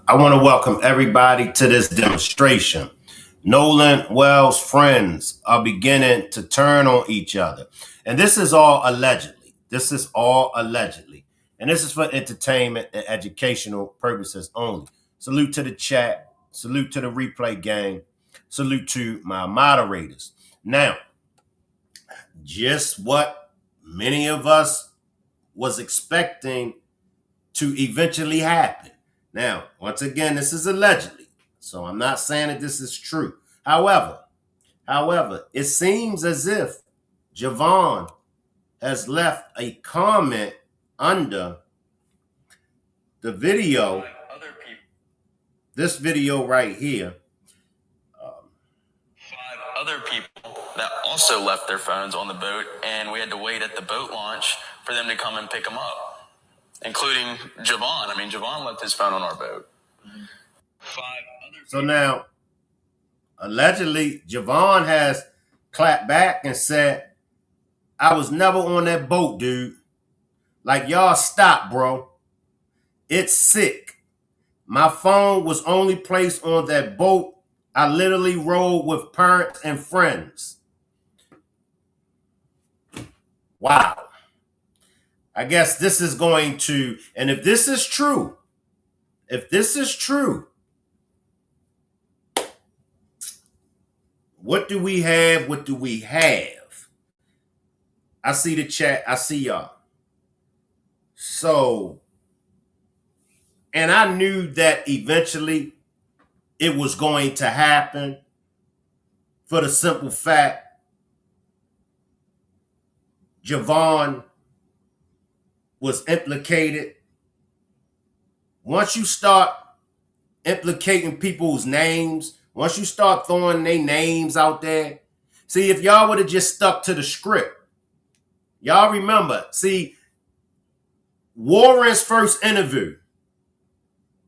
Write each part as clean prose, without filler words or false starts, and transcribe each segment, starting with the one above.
I want to welcome everybody to this demonstration. Nolan Wells' friends are beginning to turn on each other. And this is all allegedly. This is all allegedly. And this is for entertainment and educational purposes only. Salute to the chat. Salute to the replay gang. Salute to my moderators. Now, just what many of us was expecting to eventually happen. Now, once again, this is allegedly, so I'm not saying that this is true. However, it seems as if Javon has left a comment under the video, this video right here. Five other people that also left their phones on the boat, and we had to wait at the boat launch for them to come and pick them up, including Javon. I mean, Javon left his phone on our boat. So now, allegedly, Javon has clapped back and said, I was never on that boat, dude. Like, y'all stop, bro. It's sick. My phone was only placed on that boat. I literally rode with parents and friends. Wow. I guess this is going to, and if this is true, what do we have? What do we have? I see the chat. I see y'all. So, and I knew that eventually it was going to happen for the simple fact Javon was implicated. Once you start implicating people's names, once you start throwing their names out there, see, if y'all would have just stuck to the script, y'all remember, see, Warren's first interview,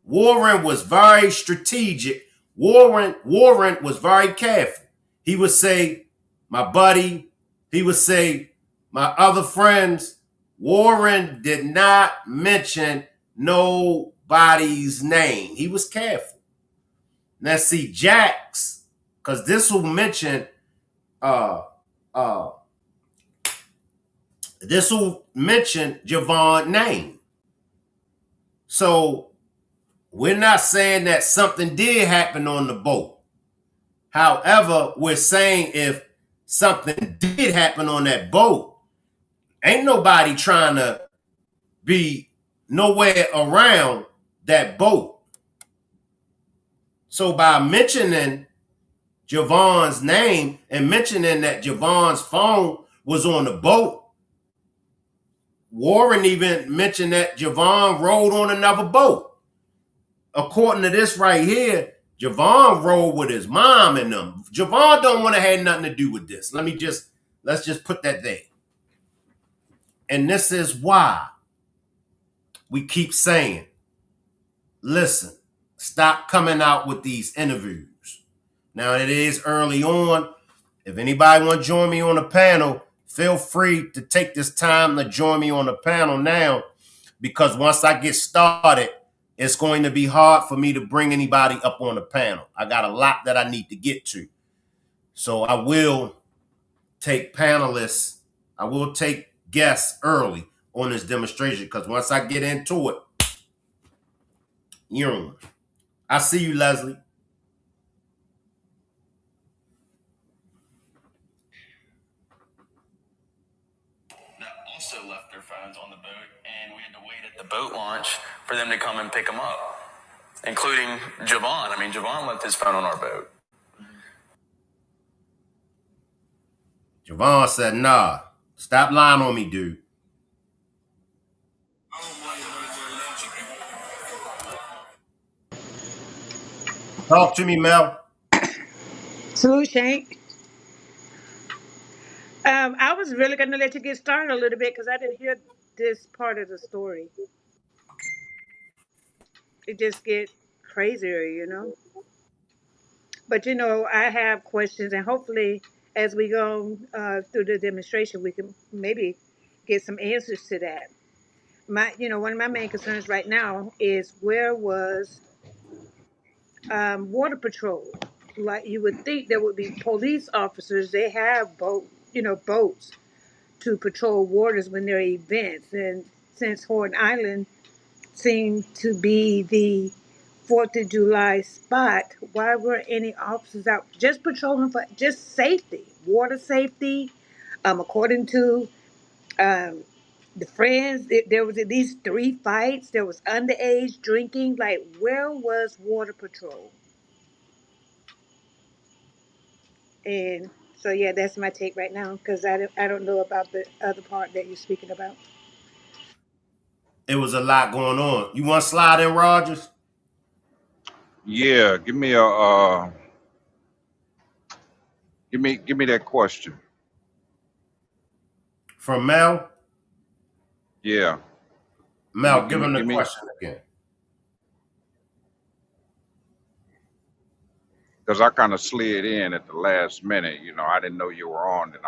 Warren was very strategic. Warren was very careful. He would say, my buddy, he would say, my other friends. Warren did not mention nobody's name. He was careful. Now see, Jax, because this will mention Javon's name. So we're not saying that something did happen on the boat. However, we're saying if something did happen on that boat, ain't nobody trying to be nowhere around that boat. So by mentioning Javon's name and mentioning that Javon's phone was on the boat, Warren even mentioned that Javon rode on another boat. According to this right here, Javon rode with his mom and them. Javon don't want to have nothing to do with this. Let's just put that there. And this is why we keep saying, listen, stop coming out with these interviews. Now, it is early on. If anybody want to join me on the panel, feel free to take this time to join me on the panel now, because once I get started, it's going to be hard for me to bring anybody up on the panel. I got a lot that I need to get to. So I will take panelists. I will take guests early on this demonstration, because once I get into it, I see you, Leslie. That also left their phones on the boat, and we had to wait at the boat launch for them to come and pick them up, including Javon. I mean, Javon left his phone on our boat. Javon said, nah, stop lying on me, dude. Talk to me, Mel. Salute, Shank. I was really going to let you get started a little bit because I didn't hear this part of the story. It just get crazier. But I have questions, and hopefully, as we go through the demonstration, we can maybe get some answers to that. One of my main concerns right now is where was water patrol. Like you would think there would be police officers. They have boats to patrol waters when there are events. And since Horn Island seemed to be the Fourth of July spot, why were any officers out just patrolling for just safety, water safety? According to um, the friends, there was at least 3 fights. There was underage drinking. Like, where was water patrol? And so, yeah, that's my take right now because I don't know about the other part that you're speaking about. It was a lot going on. You want to slide in, Rogers? Yeah, give me that question. From Mel? Yeah, Mel, give give me him the give me question again. because I kind of slid in at the last minute. I didn't know you were on, and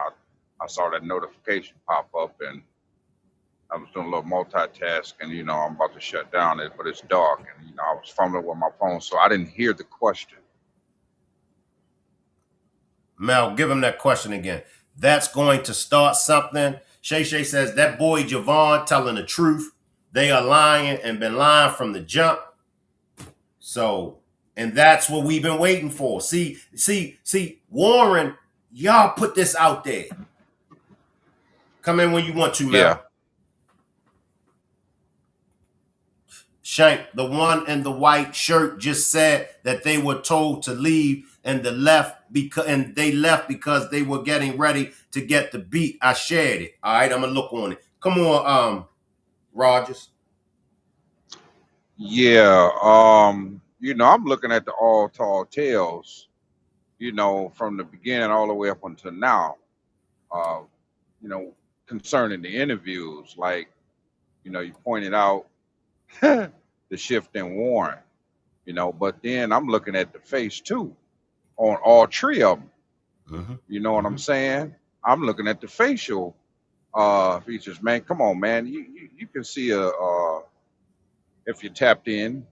I saw that notification pop up, and I was doing a little multitasking. I'm about to shut down it, but it's dark, and I was fumbling with my phone, so I didn't hear the question. Mel, give him that question again. That's going to start something. Shay Shay says that boy Javon telling the truth. They are lying and been lying from the jump. So, and that's what we've been waiting for. See, Warren, y'all put this out there. Come in when you want to, Yeah, Mel. Shank, the one in the white shirt, just said that they were told to leave and they left because they were getting ready to get the beat. I shared it. All right, I'm gonna look on it. Come on, Rogers. yeah. I'm looking at the all tall tales. From the beginning all the way up until now. Uh, you know, Concerning the interviews, like you pointed out the shift in Warren. But then I'm looking at the face too on all three of them. Mm-hmm. You know what I'm saying? I'm looking at the facial features, man. Come on, man. You can see if you're tapped in,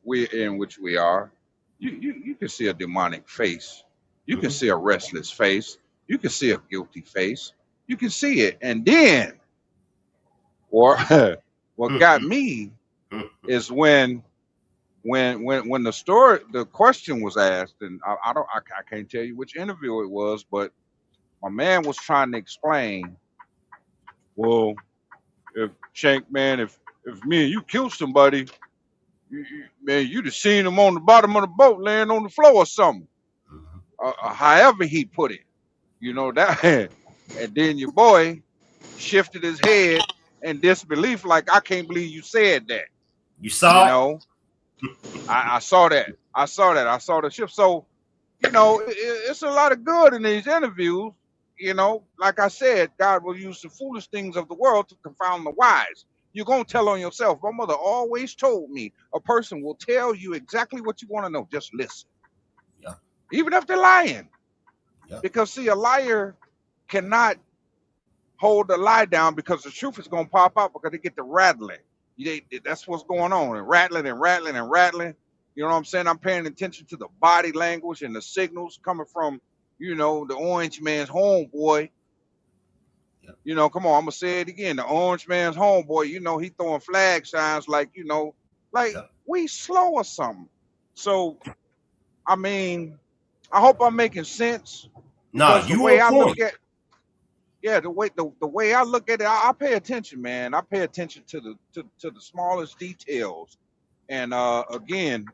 which we are. You can see a demonic face. You can Mm-hmm. see a restless face. You can see a guilty face. You can see it, and then, or what got me is when the question was asked, and I can't tell you which interview it was, but my man was trying to explain. Well, if Shank, man, if me and you killed somebody, man, you'd have seen him on the bottom of the boat, laying on the floor or something. However he put it, that, and then your boy shifted his head in disbelief, like, I can't believe you said that. You You saw it? know, I saw that. I saw that. I saw the shift. So, it's a lot of good in these interviews. Like I said, God will use the foolish things of the world to confound the wise. You're going to tell on yourself. My mother always told me a person will tell you exactly what you want to know. Just listen, Yeah, even if they're lying. yeah, Because, see, a liar cannot hold the lie down because the truth is going to pop out because they get to rattling. That's what's going on, and rattling and rattling and rattling. You know what I'm saying? I'm paying attention to the body language and the signals coming from, the orange man's homeboy. yeah, Come on, I'm gonna say it again. The orange man's homeboy, he throwing flag signs like, like yeah. we slow or something. So, I mean, I hope I'm making sense Nah, because the you way on I look point. at yeah, the way I look at it, I pay attention, man. I pay attention to the smallest details. And again,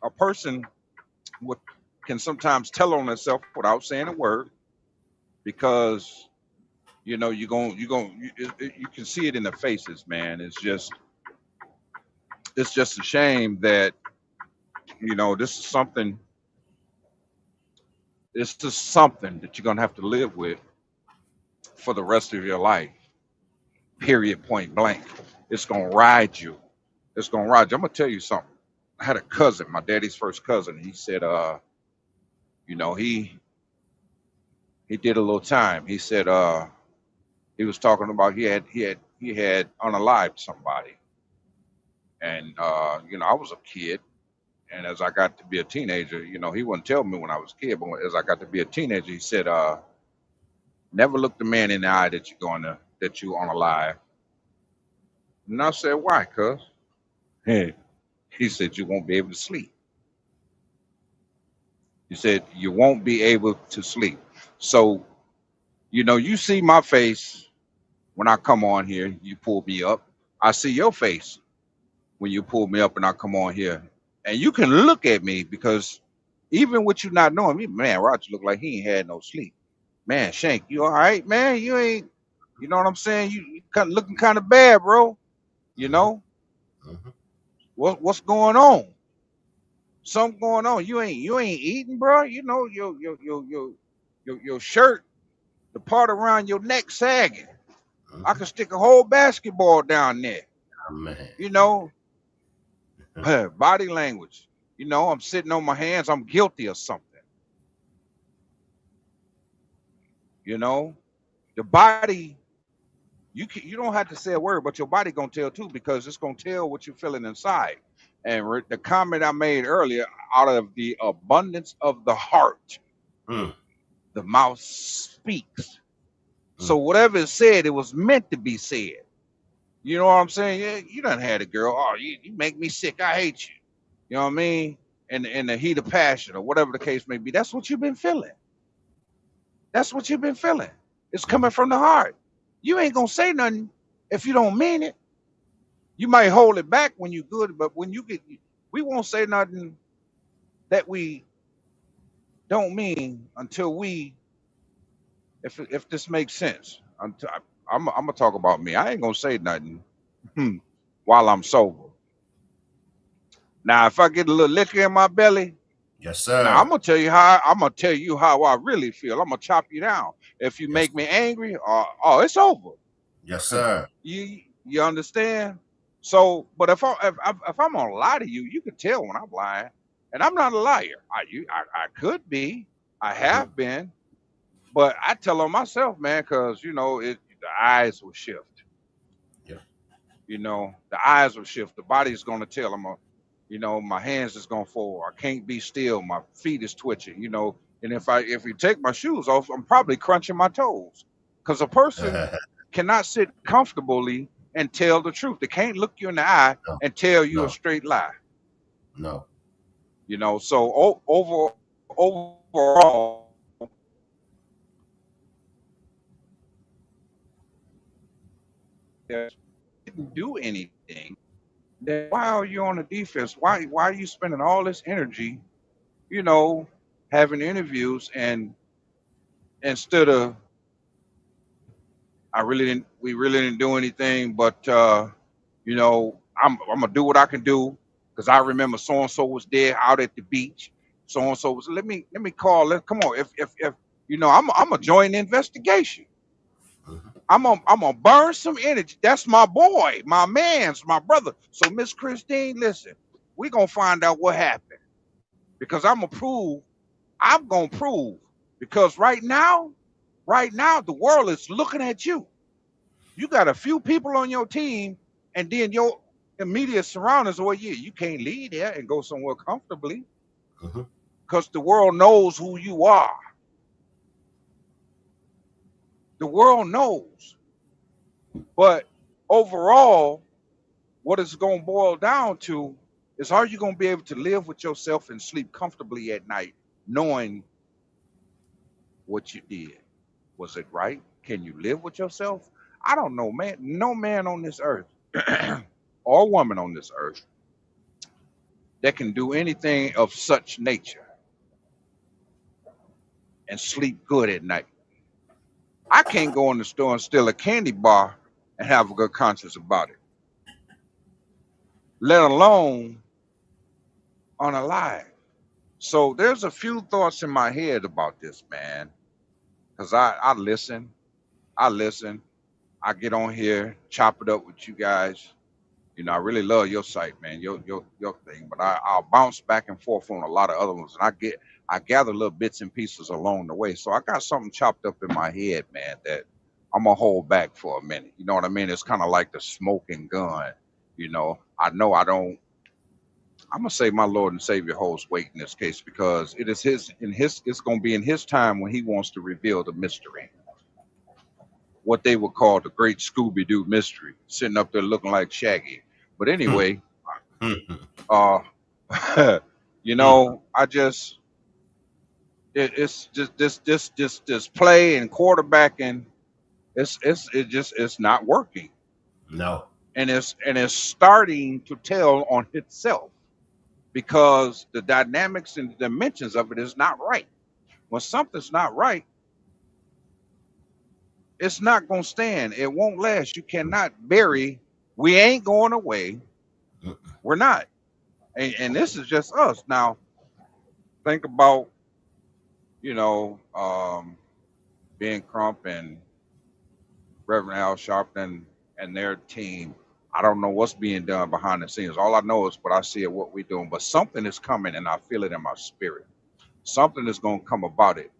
a person would can sometimes tell on themselves without saying a word because you can see it in the faces, man. It's just a shame that this is something. This is something that you're gonna have to live with for the rest of your life. Period. Point blank. It's gonna ride you. It's gonna ride you. I'm gonna tell you something. I had a cousin, my daddy's first cousin. He said, he did a little time. He said, he was talking about he had unalived somebody, and I was a kid, And as I got to be a teenager, he wouldn't tell me when I was a kid, but as I got to be a teenager, he said, never look the man in the eye that you on a lie. And I said, why, cuz? He said, you won't be able to sleep. He said, you won't be able to sleep. So, you see my face when I come on here, you pull me up. I see your face when you pull me up and I come on here. And you can look at me because even with you not knowing me, man, Roger looked like he ain't had no sleep. Man, Shank, you all right, man? You ain't, you know what I'm saying? You kind of looking kind of bad, bro. You Mm-hmm. know Mm-hmm. what's going on? Something going on. You ain't eating, bro. Your shirt, the part around your neck sagging. I Mm-hmm. could stick a whole basketball down there. Oh, man. You know, body language. I'm sitting on my hands. I'm guilty of something. You know, the body. You don't have to say a word, but your body gonna tell too because it's gonna tell what you're feeling inside. And the comment I made earlier, out of the abundance of the heart, Mm, the mouth speaks. mm, So whatever is said, it was meant to be said. You know what I'm saying? Yeah, you done had a girl. Oh, you make me sick. I hate you. You know what I mean? In the heat of passion or whatever the case may be. That's what you've been feeling. That's what you've been feeling. It's mm-hmm. coming from the heart. You ain't gonna say nothing if you don't mean it. You might hold it back when you good, but when you get, we won't say nothing that we don't mean until if this makes sense. Until I'm gonna talk about me. I ain't gonna say nothing while I'm sober. Now, if I get a little liquor in my belly, Yes, now sir. I'm gonna tell you how I really feel. I'm gonna chop you down. If you Yes. make me angry, oh, it's over. Yes, sir. You understand? So, but if I'm gonna lie to you, you can tell when I'm lying, and I'm not a liar. I could be, I Mm-hmm. have been, but I tell on myself, man, because the eyes will shift. Yeah. The eyes will shift. The body's gonna tell them, my hands is gonna fall. I can't be still. My feet is twitching. And if you take my shoes off, I'm probably crunching my toes, because a person cannot sit comfortably and tell the truth. They can't look you in the eye No, and tell you a no, straight lie. no. So overall, didn't do anything. Then why are you on the defense? Why are you spending all this energy, you know, having interviews and instead of we really didn't do anything, but I'm gonna do what I can do because I remember so and so was there out at the beach. So and so was let me call. Come on, if I'm gonna join the investigation. Mm-hmm. I'm gonna burn some energy. That's my boy, my man's, my brother. So Miss Christine, listen, we gonna find out what happened because I'm gonna prove because right now the world is looking at you. You got a few people on your team, and then your immediate surroundings. Well, yeah, you can't leave there and go somewhere comfortably Mm-hmm. because the world knows who you are. The world knows. But overall, what it's going to boil down to is, are you going to be able to live with yourself and sleep comfortably at night, knowing what you did? Was it right? Can you live with yourself? I don't know, man. No man on this earth or woman on this earth that can do anything of such nature and sleep good at night. I can't go in the store and steal a candy bar and have a good conscience about it, let alone unalive. So there's a few thoughts in my head about this, man, because I listen, I get on here, chop it up with you guys. I really love your site, man, your thing. But I'll bounce back and forth on a lot of other ones, and I gather little bits and pieces along the way. So I got something chopped up in my head, man, that I'm gonna hold back for a minute. You know what I mean? It's kind of like the smoking gun. I know I don't I'm gonna say my Lord and Savior holds weight in this case because it is his it's gonna be in his time when he wants to reveal the mystery. What they would call the great Scooby Doo mystery, sitting up there looking like Shaggy. But Hmm, anyway, hmm, uh hmm. I just it's just this play and quarterbacking, it's not working. No. And it's starting to tell on itself because the dynamics and the dimensions of it is not right. When something's not right, it's not going to stand. It won't last. You cannot bury. We ain't going away. Mm, We're not. And this is just us. Now, think about, you know, Ben Crump and Reverend Al Sharpton and their team. I don't know what's being done behind the scenes. All I know is what I see of what we're doing. But something is coming, and I feel it in my spirit. Something is going to come about it.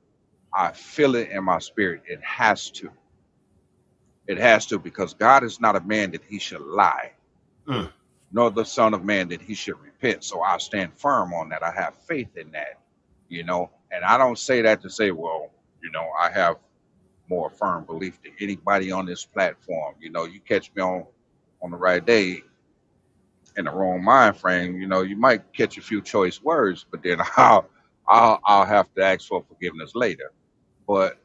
I feel it in my spirit. It has to. It has to, because God is not a man that he should lie, mm, nor the son of man that he should repent. So I stand firm on that. I have faith in that. And I don't say that to say, well, I have more firm belief than anybody on this platform. You catch me on the right day in the wrong mind frame, you might catch a few choice words, but then I'll have to ask for forgiveness later. But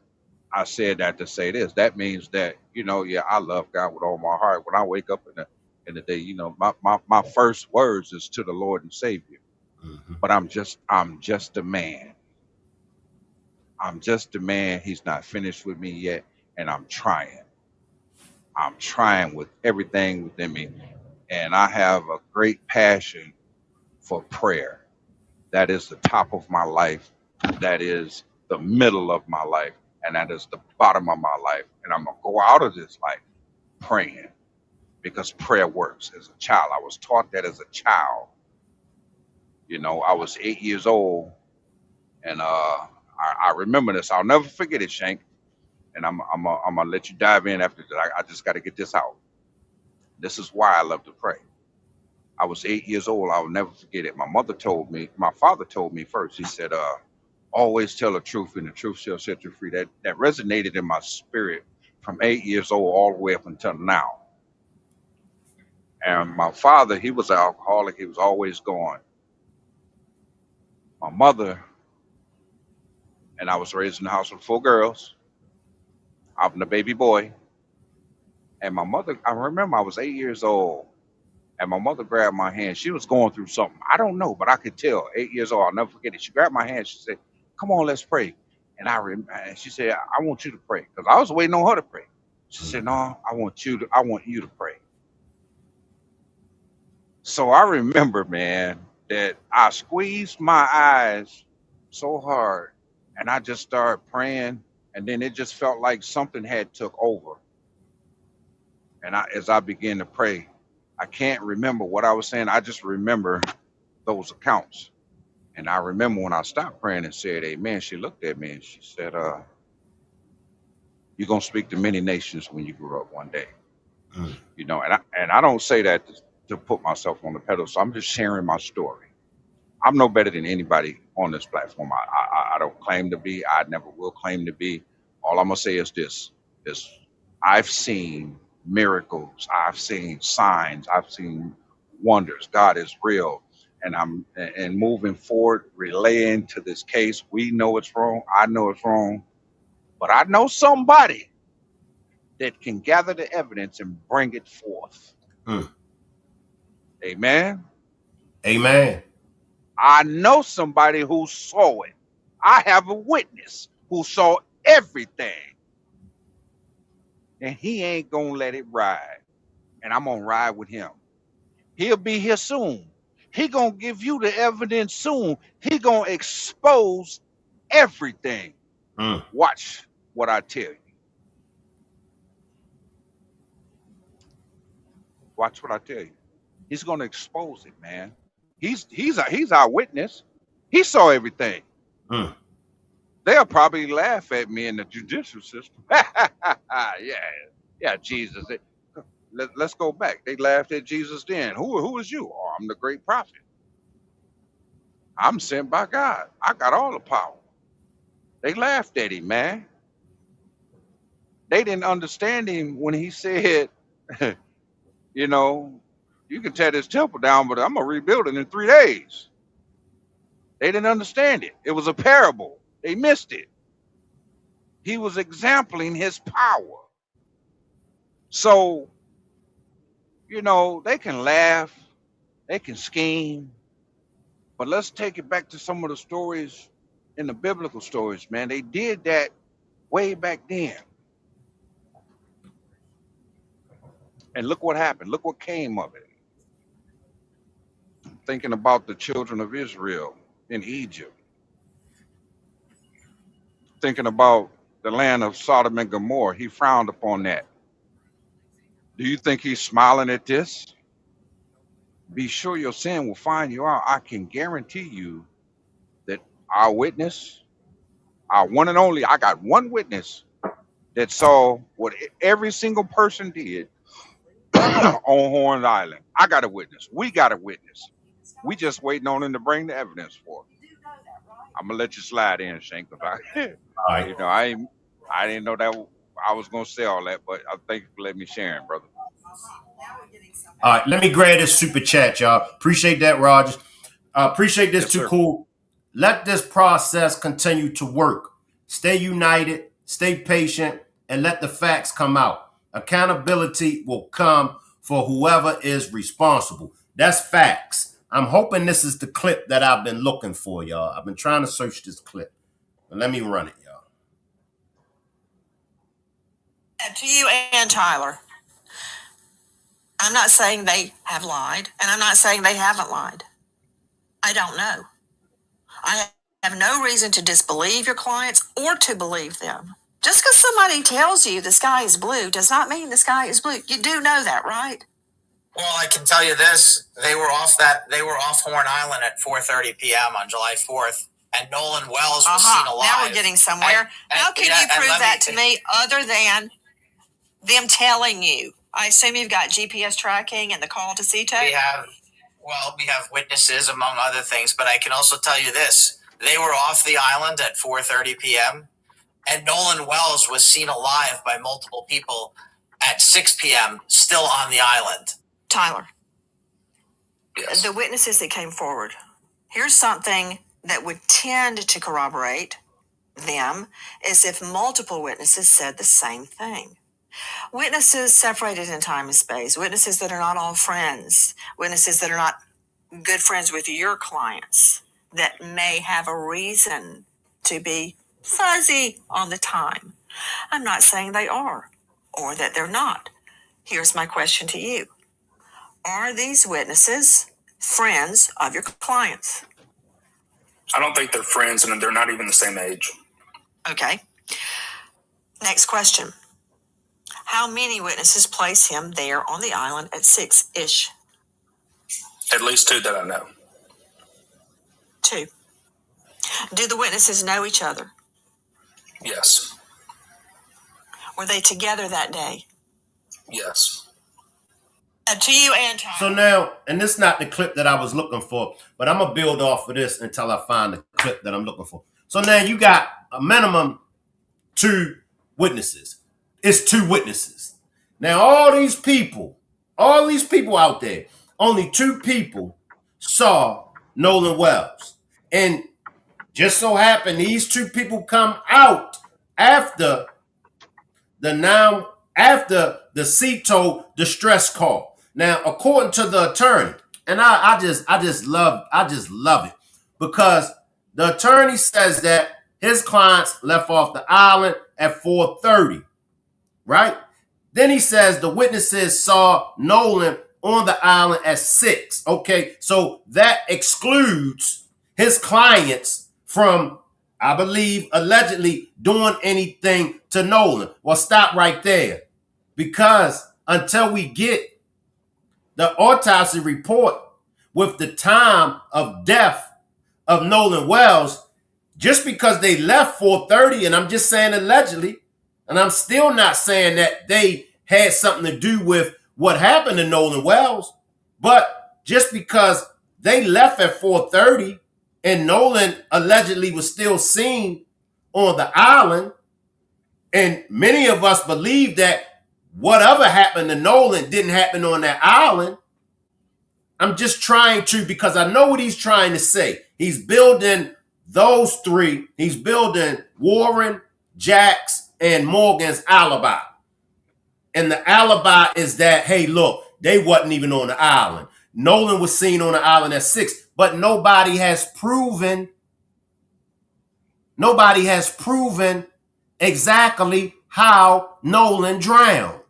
I said that to say this. That means that, yeah, I love God with all my heart. When I wake up in the day, my first words is to the Lord and Savior. mhm, But I'm just a man. I'm just a man. He's not finished with me yet. And I'm trying. I'm trying with everything within me. And I have a great passion for prayer. That is the top of my life. That is the middle of my life. And that is the bottom of my life. And I'm going to go out of this life praying because prayer works. As a child, I was taught that as a child. I was 8 years old, and I remember this. I'll never forget it, Shank. And I'm gonna let you dive in after that. I just got to get this out. This is why I love to pray. I was 8 years old. I will never forget it. My father told me first. He said, always tell the truth, and the truth shall set you free. That resonated in my spirit from 8 years old all the way up until now. And my father, he was an alcoholic. He was always gone. My mother and I was raised in a house with 4 girls. I'm the baby boy. And my mother, I remember I was 8 years old, and my mother grabbed my hand. She was going through something. I don't know, but I could tell. 8 years old, I'll never forget it. She grabbed my hand. She said, "Come on, let's pray." And she said, "I want you to pray," because I was waiting on her to pray. She said, "No, mhm, I want you to pray." So I remember, man, that I squeezed my eyes so hard, and I just started praying, and then it just felt like something had took over. And as I began to pray, I can't remember what I was saying. I just remember those accounts. And I remember when I stopped praying and said, "Amen," she looked at me and she said, "You're gonna speak to many nations when you grow up one day." mm, And I don't say that to put myself on the pedestal. I'm just sharing my story. I'm no better than anybody on this platform. I don't claim to be. I never will claim to be. All I'm gonna say is this: is I've seen miracles. I've seen signs. I've seen wonders. God is real, and moving forward, relaying to this case. We know it's wrong. I know it's wrong, but I know somebody that can gather the evidence and bring it forth. mm. Amen. Amen. I know somebody who saw it. I have a witness who saw everything, and he ain't gonna let it ride. And I'm gonna ride with him. He'll be here soon. He gonna give you the evidence soon. He gonna expose everything. Mm. Watch what I tell you. Watch what I tell you. He's gonna expose it, man. He's our witness. He saw everything. Mm. They'll probably laugh at me in the judicial system. Yeah, yeah, Jesus. Let's go back. They laughed at Jesus then. Who is you? Oh, I'm the great prophet. I'm sent by God. I got all the power. They laughed at him, man. They didn't understand him when he said, you know, you can tear this temple down, but I'm going to rebuild it in 3 days. They didn't understand it. It was a parable. They missed it. He was exempling his power. So, they can laugh, they can scheme, but let's take it back to some of the stories in the biblical stories, man. They did that way back then. And look what happened. Look what came of it. Thinking about the children of Israel in Egypt, thinking about the land of Sodom and Gomorrah. He frowned upon that. Do you think he's smiling at this? Be sure your sin will find you out. I can guarantee you that our witness, our one and only, I got one witness that saw what every single person did on Horn Island. I got a witness. We got a witness. We just waiting on him to bring the evidence for it. I'm gonna let you slide in, Shank, because All right. I didn't know that I was gonna say all that, but I think you for letting me share it, brother. All right, let me grab this super chat, y'all. Appreciate that, Rogers. Appreciate this Yes, too, sir. cool. Let this process continue to work. Stay united, stay patient, and let the facts come out. Accountability will come for whoever is responsible. That's facts. I'm hoping this is the clip that I've been looking for, y'all. I've been trying to search this clip. But let me run it, y'all. To you and Tyler, I'm not saying they have lied, and I'm not saying they haven't lied. I don't know. I have no reason to disbelieve your clients or to believe them. Just because somebody tells you the sky is blue does not mean the sky is blue. You do know that, right? Well, I can tell you this: they were off Horn Island at 4:30 p.m. on July 4th, and Nolan Wells was seen alive. Now we're getting somewhere. How can you prove that to me other than them telling you? I assume you've got GPS tracking and the call to CTEC? We have witnesses, among other things, but I can also tell you this. They were off the island at 4:30 p.m., and Nolan Wells was seen alive by multiple people at 6 p.m., still on the island. Tyler. Yes. The witnesses that came forward, here's something that would tend to corroborate them, is if multiple witnesses said the same thing. Witnesses separated in time and space, witnesses that are not all friends, witnesses that are not good friends with your clients, that may have a reason to be fuzzy on the time. I'm not saying they are or that they're not. Here's my question to you. Are these witnesses friends of your clients? I don't think they're friends, and they're not even the same age. Okay. Next question. How many witnesses place him there on the island at 6-ish? At least 2 that I know. 2. Do the witnesses know each other? Yes. Were they together that day? Yes. To you and Tom. So now, and this is not the clip that I was looking for, but I'm going to build off of this until I find the clip that I'm looking for. So now you got a minimum 2 witnesses. It's 2 witnesses. Now, all these people out there, only 2 people saw Nolan Wells. And just so happened, these 2 people come out after the CETO distress call. Now, according to the attorney, and I just love it, because the attorney says that his clients left off the island at 4:30, right? Then he says the witnesses saw Nolan on the island at 6. Okay, so that excludes his clients from, I believe, allegedly doing anything to Nolan. Well, stop right there. Because until we get the autopsy report with the time of death of Nolan Wells, just because they left 4:30, and I'm just saying allegedly, and I'm still not saying that they had something to do with what happened to Nolan Wells, but just because they left at 4:30 and Nolan allegedly was still seen on the island. And many of us believe that whatever happened to Nolan didn't happen on that island. I'm just trying to, because I know what he's trying to say. He's building those three. He's building Warren, Jax, and Morgan's alibi. And the alibi is that, hey, look, they wasn't even on the island. Nolan was seen on the island at 6, but nobody has proven exactly how Nolan drowned.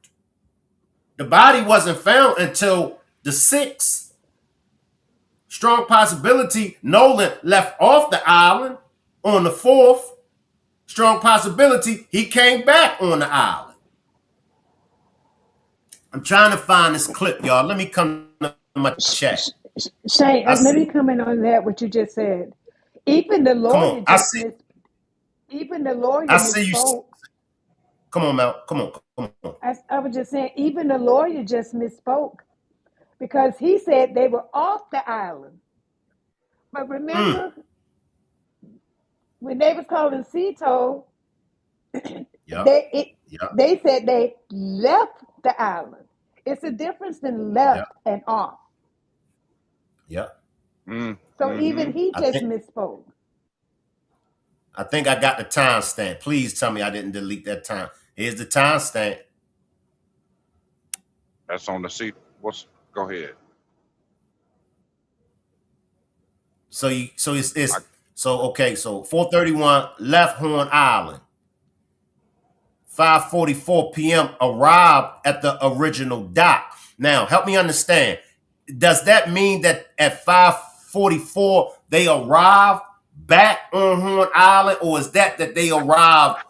The body wasn't found until the 6th. Strong possibility Nolan left off the island on the 4th. Strong possibility he came back on the island. I'm trying to find this clip, y'all. Let me come to my chat. Shay, I let me see. comment on that. What you just said. Even the Come lawyer on. I just see. missed. Even the lawyer I see you. misspoke. Come on, Mel. Come on. Come on. I was just saying, even the lawyer just misspoke because he said they were off the island. But Mm. remember, when they was calling Cito, Yep. Yep. they said they left the island. It's a difference than Yep. left and off. Yep. So Mm-hmm. even he I just think misspoke. I got the timestamp. Please tell me I didn't delete that time. Here's the timestamp. That's on the seat. Go ahead. It's I, so okay. So 4:31 left Horn Island. 5:44 p.m. arrived at the original dock. Now, help me understand. Does that mean that at 5:44 they arrived back on Horn Island, or is that they arrived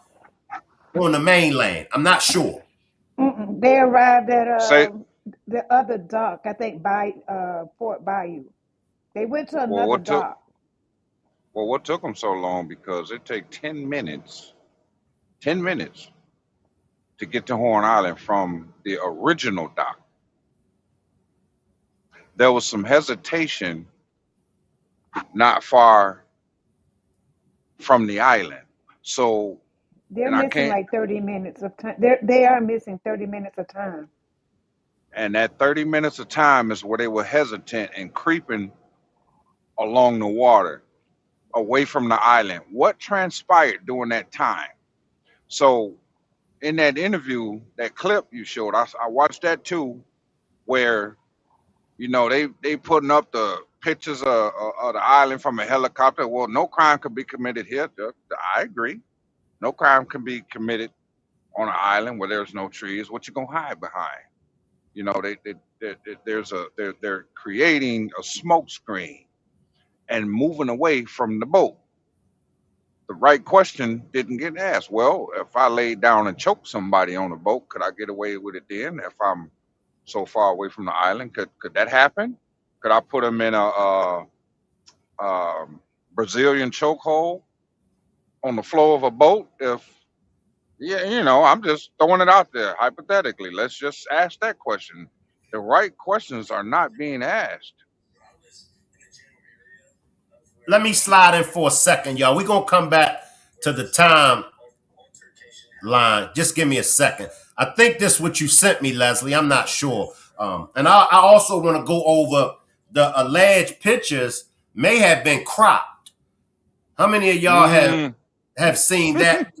on the mainland? I'm not sure. They arrived at say, the other dock, I think, by Fort Bayou. They went to well, another dock. what took them so long? Because it take 10 minutes to get to Horn Island from the original dock. There was some hesitation not far from the island. So, They're and I missing can't, like 30 minutes of time. They are missing 30 minutes of time. and that 30 minutes of time is where they were hesitant and creeping along the water away from the island. What transpired during that time? So, in that interview, that clip you showed, I watched that too, where they putting up the pictures of the island from a helicopter. Well, no crime could be committed here. I agree. No crime can be committed on an island where there's no trees. What you gonna hide behind? They're creating a smoke screen and moving away from the boat. The right question didn't get asked. Well, if I laid down and choked somebody on the boat, could I get away with it then? If I'm so far away from the island, could that happen? Could I put them in a Brazilian chokehold on the floor of a boat? If Yeah, I'm just throwing it out there hypothetically. Let's just ask that question. The right questions are not being asked. Let me slide in for a second, y'all. We're gonna come back to the time line. Just give me a second. I think this is what you sent me, Leslie. I'm not sure. And I also want to go over the alleged pictures may have been cropped. How many of y'all Mm, have seen that?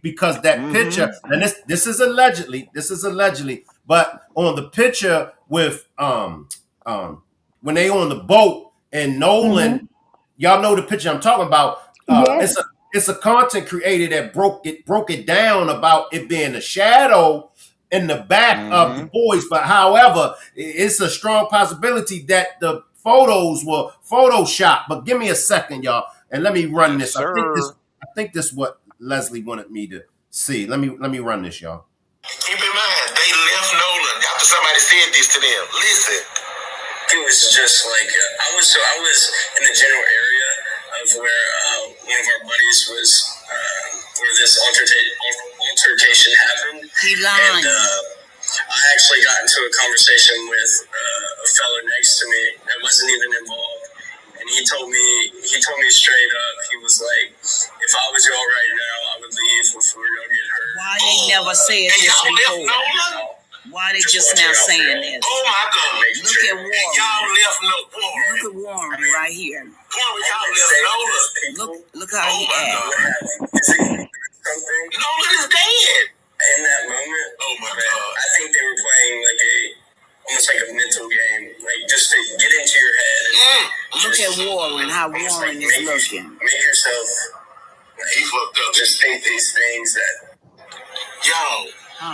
Because that mm-hmm. picture, and this is allegedly, but on the picture with when they on the boat and Mm-hmm. Nolan, y'all know the picture I'm talking about. Yes. It's a content creator that broke it down about it being a shadow in the back of the Mm-hmm. boys. But however, it's a strong possibility that the photos were photoshopped. But give me a second, y'all, and let me run Yes, this. sir. I think this is what Leslie wanted me to see. Let me run this, y'all. Keep in mind, they left Nolan after somebody said this to them. Listen, it was just like I was in the general area of where one of our buddies was where this altercation happened. He lied. And I actually got into a conversation with a fellow next to me that wasn't even involved, and he told me he told me straight up. He was like, "If I was y'all right now, I would leave before y'all get hurt." Why they never said this before? Why they just now saying this? Oh my God! Look at Warren. Y'all left Warren. Look at Warren right here. Y'all left Nolan. Look how he acts. Nolan is dead. In that moment, oh my God! I think they were playing like almost like a mental game, like just to get into your head. And look at Warren, how Warren is looking. Make yourself. He fucked up. Just think these things that. Yo,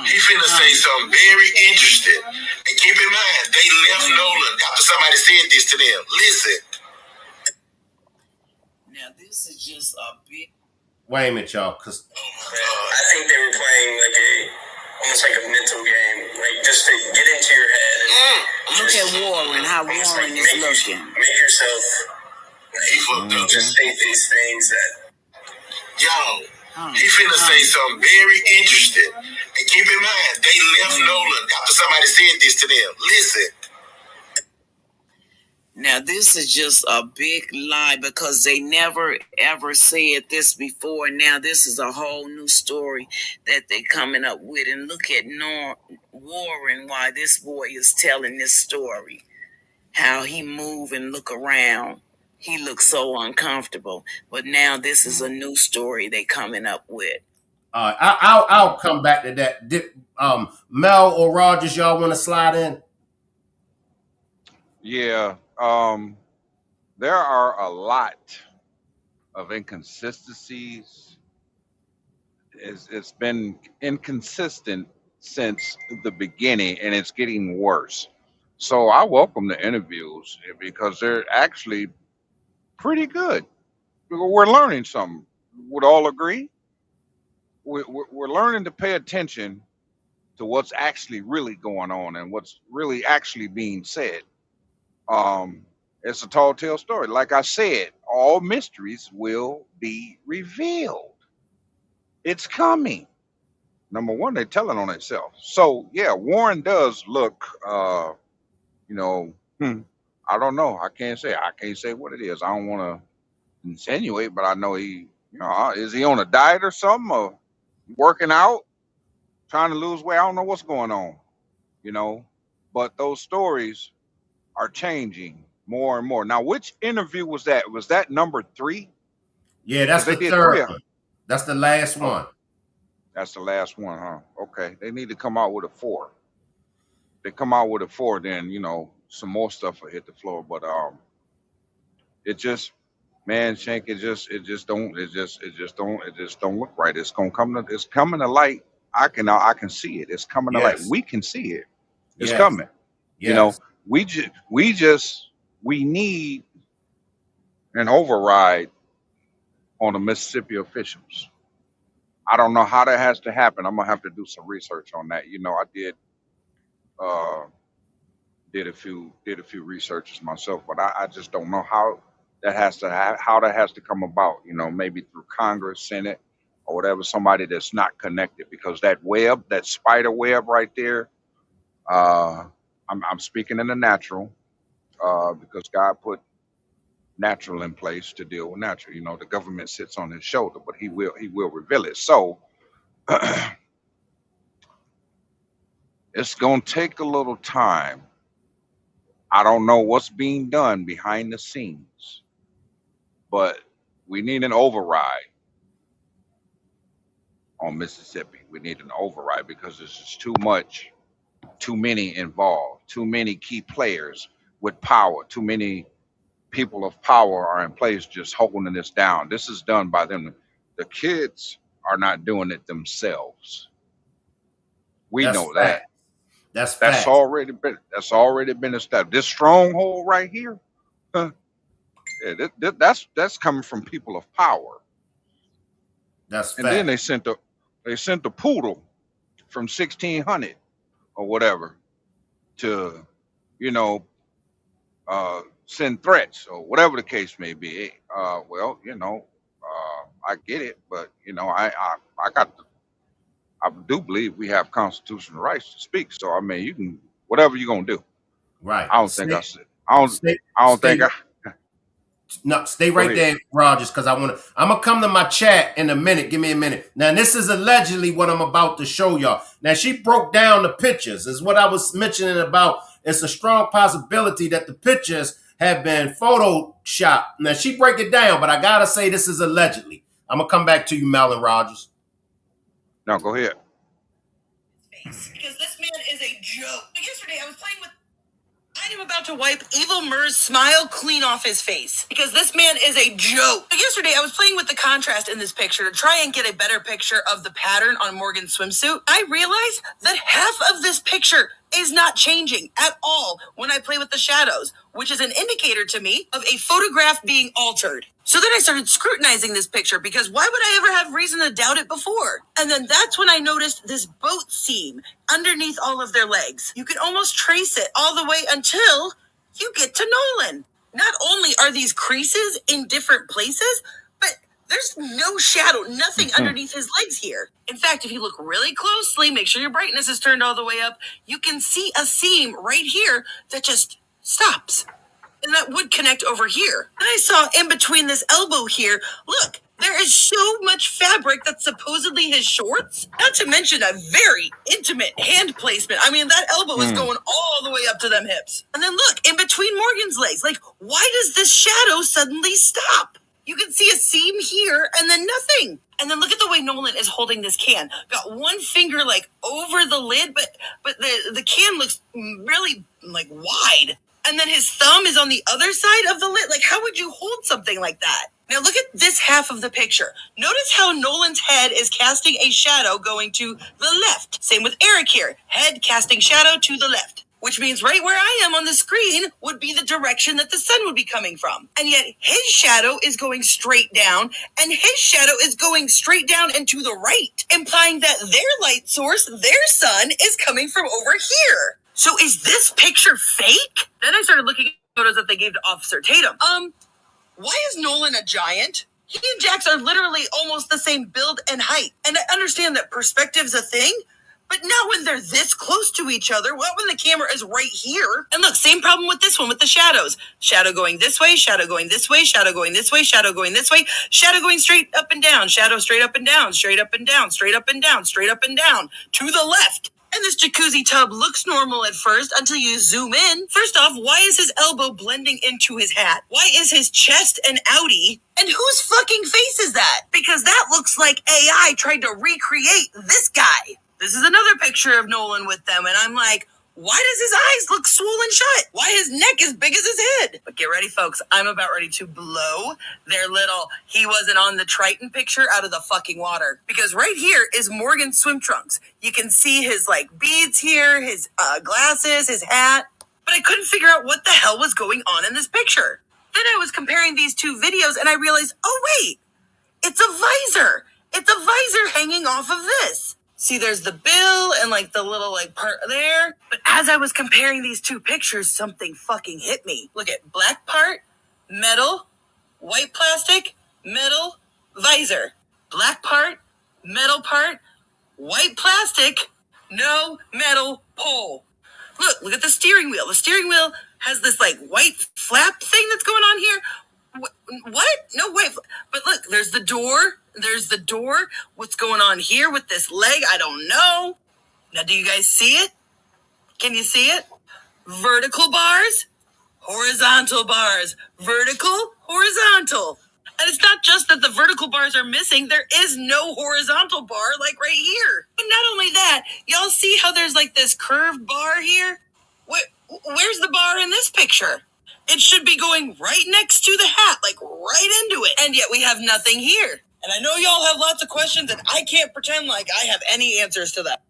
he finna say something very interesting. And keep in mind, they left Nolan after somebody said this to them. Listen. Now this is just a big. Wait a minute, y'all, because I think they were playing like almost like a mental game, like just to get into your head. And look at Warren, how Warren is looking. Make yourself. He fucked up. Just think these things that. Yo, he finna say something very interesting. And keep in mind, they left Nolan after somebody said this to them. Listen. Now, this is just a big lie because they never ever said this before. Now, this is a whole new story that they coming up with. And look at Warren, why this boy is telling this story. How he move and look around. He looks so uncomfortable. But now this is a new story they coming up with. I'll come back to that. Mel or Rogers, y'all want to slide in? Yeah. There are a lot of inconsistencies. It's been inconsistent since the beginning, and it's getting worse. So I welcome the interviews because they're actually pretty good. We're learning something. Would all agree? We're learning to pay attention to what's actually really going on and what's really actually being said. Um, it's a tall tale story. Like I said, all mysteries will be revealed. It's coming. Number one, they're telling on itself. So yeah, Warren does look, you know, I don't know. I can't say. I can't say what it is. I don't want to insinuate, but I know is he on a diet or something, or working out, trying to lose weight? I don't know what's going on, you know. But those stories are changing more and more. Now, which interview was that? Was that number 3? Yeah, that's Because they the did third 3 of. one. That's the last Oh, one. that's the last one, huh? Okay, they need to come out with a 4. They come out with a 4, then some more stuff will hit the floor. But it just, man, Shank, it just don't look right. It's coming to light. I can see it. It's coming to light. Yes. We can see it. It's Yes. coming. You know, Yes. we need an override on the Mississippi officials. I don't know how that has to happen. I'm gonna have to do some research on that. I uh, did a few researches myself, but I just don't know how how that has to come about. Maybe through Congress, Senate, or whatever. Somebody that's not connected, because that spider web right there. Uh, I'm speaking in the natural, because God put natural in place to deal with natural. The government sits on his shoulder, but he will reveal it. So it's gonna take a little time. I don't know what's being done behind the scenes, but we need an override on Mississippi. We need an override because there's just too many involved, too many key players with power, too many people of power are in place just holding this down. This is done by them. The kids are not doing it themselves. We That's know fact. that. That's That's fact. already been established. This stronghold right here, huh, yeah, that's coming from people of power. That's And then fact. they sent the poodle from 1600 or whatever to, you know, send threats or whatever the case may be. Well, I get it, but I I do believe we have constitutional rights to speak. So I mean, you can whatever you're gonna do. Right. I don't think I said. I don't. State, I don't think state, I. No, stay Go right ahead. there, Rogers, because I'm gonna come to my chat in a minute. Give me a minute. Now, this is allegedly what I'm about to show y'all. Now, she broke down the pictures. Is what I was mentioning about. It's a strong possibility that the pictures have been photoshopped. Now, she break it down, but I gotta say this is allegedly. I'm gonna come back to you, Melon Rogers. No, go ahead. Because this man is a joke. Yesterday, I was playing with. I am about to wipe Evil Mur's smile clean off his face because this man is a joke. Yesterday, I was playing with the contrast in this picture to try and get a better picture of the pattern on Morgan's swimsuit. I realized that half of this picture is not changing at all when I play with the shadows, which is an indicator to me of a photograph being altered. So then I started scrutinizing this picture because why would I ever have reason to doubt it before? And then that's when I noticed this boat seam underneath all of their legs. You can almost trace it all the way until you get to Nolan. Not only are these creases in different places, but there's no shadow, nothing underneath his legs here. In fact, if you look really closely, make sure your brightness is turned all the way up, you can see a seam right here that just stops. And that would connect over here. And I saw in between this elbow here, look, there is so much fabric that's supposedly his shorts. Not to mention a very intimate hand placement. I mean, that elbow is going all the way up to them hips. And then look, in between Morgan's legs, like, why does this shadow suddenly stop? You can see a seam here and then nothing. And then look at the way Nolan is holding this can. Got one finger like over the lid, but the can looks really like wide. And then his thumb is on the other side of the lid. Like, how would you hold something like that? Now look at this half of the picture. Notice how Nolan's head is casting a shadow going to the left. Same with Eric here. Head casting shadow to the left. Which means right where I am on the screen would be the direction that the sun would be coming from. And yet his shadow is going straight down, and his shadow is going straight down and to the right, implying that their light source, their sun, is coming from over here. So is this picture fake? Then I started looking at photos that they gave to Officer Tatum. Why is Nolan a giant? He and Jax are literally almost the same build and height. And I understand that perspective's a thing, but now when they're this close to each other, well, when the camera is right here, and look, same problem with this one with the shadows. Shadow going this way, shadow going this way, shadow going this way, shadow going this way, shadow going straight up and down, shadow straight up and down, straight up and down, straight up and down, straight up and down, to the left. And this jacuzzi tub looks normal at first until you zoom in. First off, why is his elbow blending into his hat? Why is his chest an outie? And whose fucking face is that? Because that looks like AI tried to recreate this guy. This is another picture of Nolan with them, and I'm like, why does his eyes look swollen shut? Why his neck as big as his head? But get ready, folks. I'm about ready to blow their little he wasn't on the Triton picture out of the fucking water. Because right here is Morgan's swim trunks. You can see his like beads here, his glasses, his hat. But I couldn't figure out what the hell was going on in this picture. Then I was comparing these two videos and I realized, oh wait, it's a visor. It's a visor hanging off of this. See, there's the bill and like the little like part there. But as I was comparing these two pictures, something fucking hit me. Look at black part, metal, white plastic, metal, visor. Black part, metal part, white plastic, no metal pole. Look at the steering wheel. The steering wheel has this like white flap thing that's going on here. What? No, wait. But look, there's the door. There's the door. What's going on here with this leg? I don't know. Now, do you guys see it? Can you see it? Vertical bars, horizontal bars. Vertical, horizontal. And it's not just that the vertical bars are missing. There is no horizontal bar like right here. But not only that, y'all see how there's like this curved bar here? Where's the bar in this picture? It should be going right next to the hat, like right into it. And yet we have nothing here. And I know y'all have lots of questions, and I can't pretend like I have any answers to that.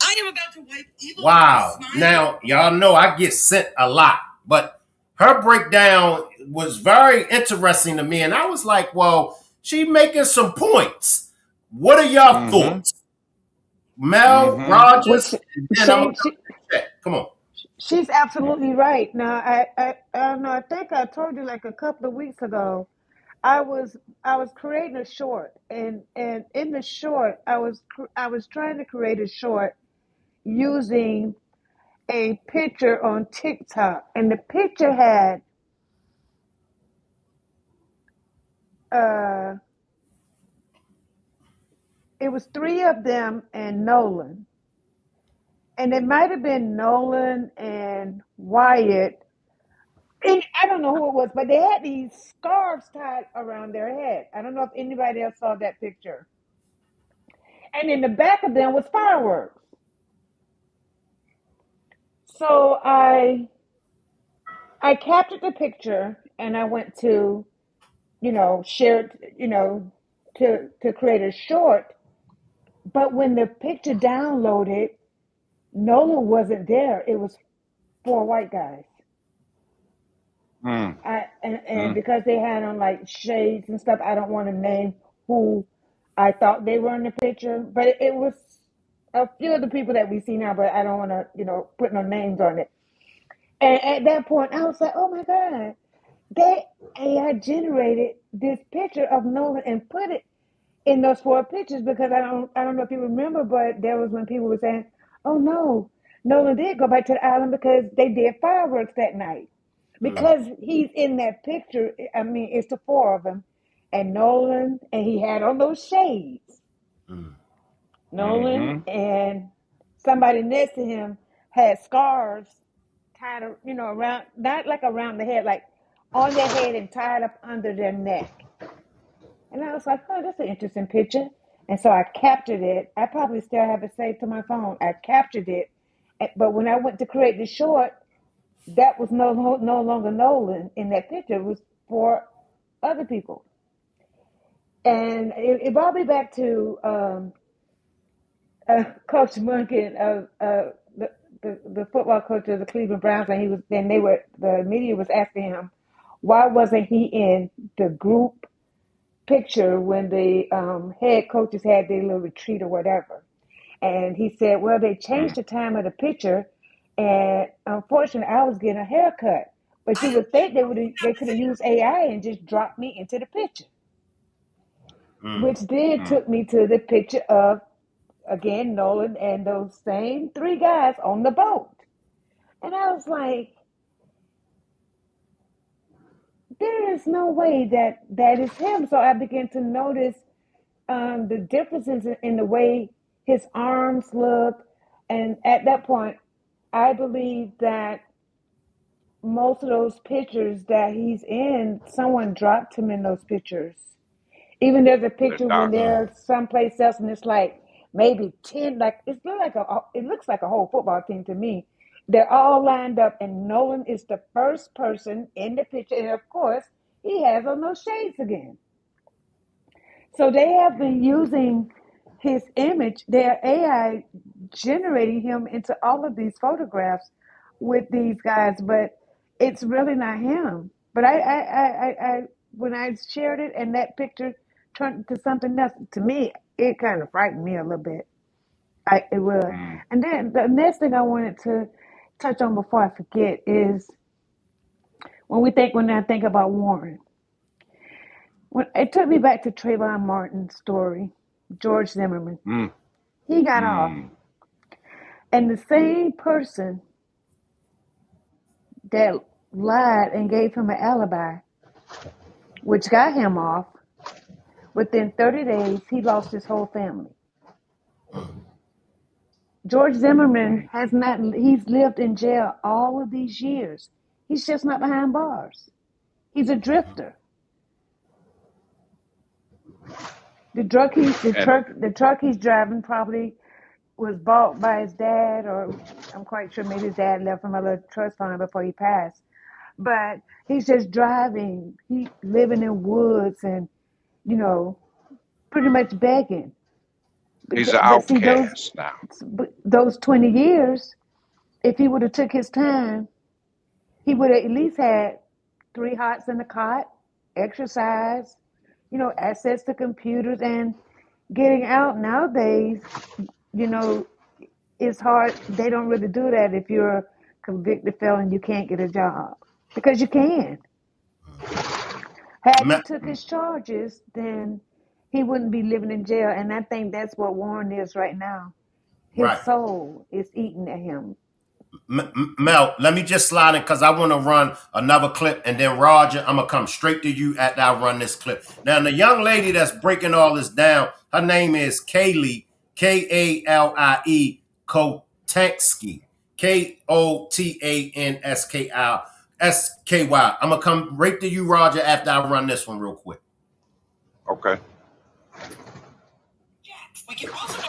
I am about to wipe evil. Wow. Now, y'all know I get sent a lot, but her breakdown was very interesting to me. And I was like, well, she making some points. What are y'all thoughts? Mel, Rogers, and I'm come on. She's absolutely right. Now, I think I told you like a couple of weeks ago, I was creating a short, and in the short, I was trying to create a short using a picture on TikTok, and the picture had uh, it was three of them and Nolan. And it might have been Nolan and Wyatt. And I don't know who it was, but they had these scarves tied around their head. I don't know if anybody else saw that picture. And in the back of them was fireworks. So I captured the picture and I went to, share it, to create a short. But when the picture downloaded, Nolan wasn't there. It was four white guys. Mm. And Mm. because they had on like shades and stuff, I don't want to name who I thought they were in the picture, but it was a few of the people that we see now, but I don't want to, put no names on it. And at that point, I was like, oh my God, they AI generated this picture of Nolan and put it in those four pictures because I don't know if you remember, but there was when people were saying, oh no, Nolan did go back to the island because they did fireworks that night. Because he's in that picture, I mean, it's the four of them, and Nolan, and he had on those shades. Nolan Mm-hmm. and somebody next to him had scarves tied, around, not like around the head, like on their head and tied up under their neck. And I was like, oh, that's an interesting picture. And so I captured it. I probably still have it saved to my phone. I captured it. But when I went to create the short, that was no longer Nolan in that picture. It was for other people. And it brought me back to Coach Munkin, the football coach of the Cleveland Browns, and the media was asking him why wasn't he in the group picture when the head coaches had their little retreat or whatever. And he said, well, they changed the time of the picture, and unfortunately, I was getting a haircut. But you would think they could have used AI and just dropped me into the picture, which then Mm. took me to the picture of, again, Nolan and those same three guys on the boat. And I was like, there is no way that is him. So I began to notice the differences in the way his arms look. And at that point, I believe that most of those pictures that he's in, someone dropped him in those pictures. Even there's a The picture when doc. they're someplace else and it's like maybe 10, like it looks like a whole football team to me. They're all lined up and Nolan is the first person in the picture. And of course, he has on those shades again. So they have been using his image, their AI generating him into all of these photographs with these guys, but it's really not him. But I when I shared it and that picture turned to something else, to me, it kind of frightened me a little bit. It would. Mm. And then the next thing I wanted to touch on before I forget is when I think about Warren. It took me back to Trayvon Martin's story, George Zimmerman. Mm. He got off, Mm. and the same person that lied and gave him an alibi, which got him off, within 30 days, he lost his whole family. George Zimmerman he's lived in jail all of these years. He's just not behind bars. He's a drifter. And The truck he's driving probably was bought by his dad, or I'm quite sure maybe his dad left him a little trust fund before he passed. But he's just driving. He living in woods and you know pretty much begging. he's an But see outcast now. those 20 years, if he would have took his time, he would have at least had three hots in the cot, exercise, access to computers and getting out nowadays. You know, it's hard. They don't really do that if you're a convicted felon. You can't get a job because you can. Had he took his charges, then he wouldn't be living in jail. And I think that's what Warren is right now. His Right. soul is eating at him. Mel, let me just slide in because I want to run another clip, and then Roger, I'm gonna come straight to you after I run this clip. Now, the young lady that's breaking all this down, her name is Kaylee, Kalie Kotansky, Kotanski. I'm gonna come right to you, Roger, after I run this one real quick. Okay. We can also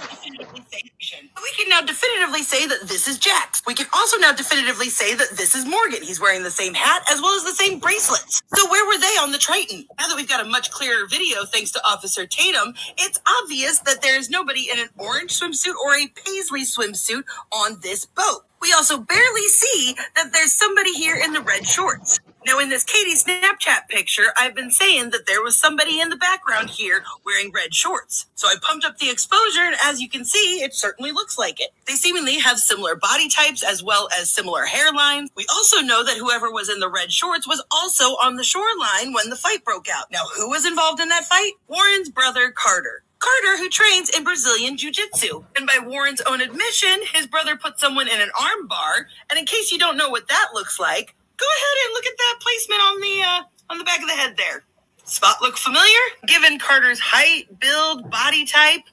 now definitively say that this is Jax. We can also now definitively say that this is Morgan. He's wearing the same hat as well as the same bracelets. So where were they on the Triton? Now that we've got a much clearer video thanks to Officer Tatum, it's obvious that there is nobody in an orange swimsuit or a paisley swimsuit on this boat. We also barely see that there's somebody here in the red shorts. Now, in this Katie Snapchat picture, I've been saying that there was somebody in the background here wearing red shorts. So I pumped up the exposure, and as you can see, it certainly looks like it. They seemingly have similar body types as well as similar hairlines. We also know that whoever was in the red shorts was also on the shoreline when the fight broke out. Now, who was involved in that fight? Warren's brother, Carter. Carter, who trains in Brazilian Jiu-Jitsu. And by Warren's own admission, his brother put someone in an arm bar. And in case you don't know what that looks like, go ahead and look at that placement on the back of the head there. Spot look familiar? Given Carter's height, build, body type,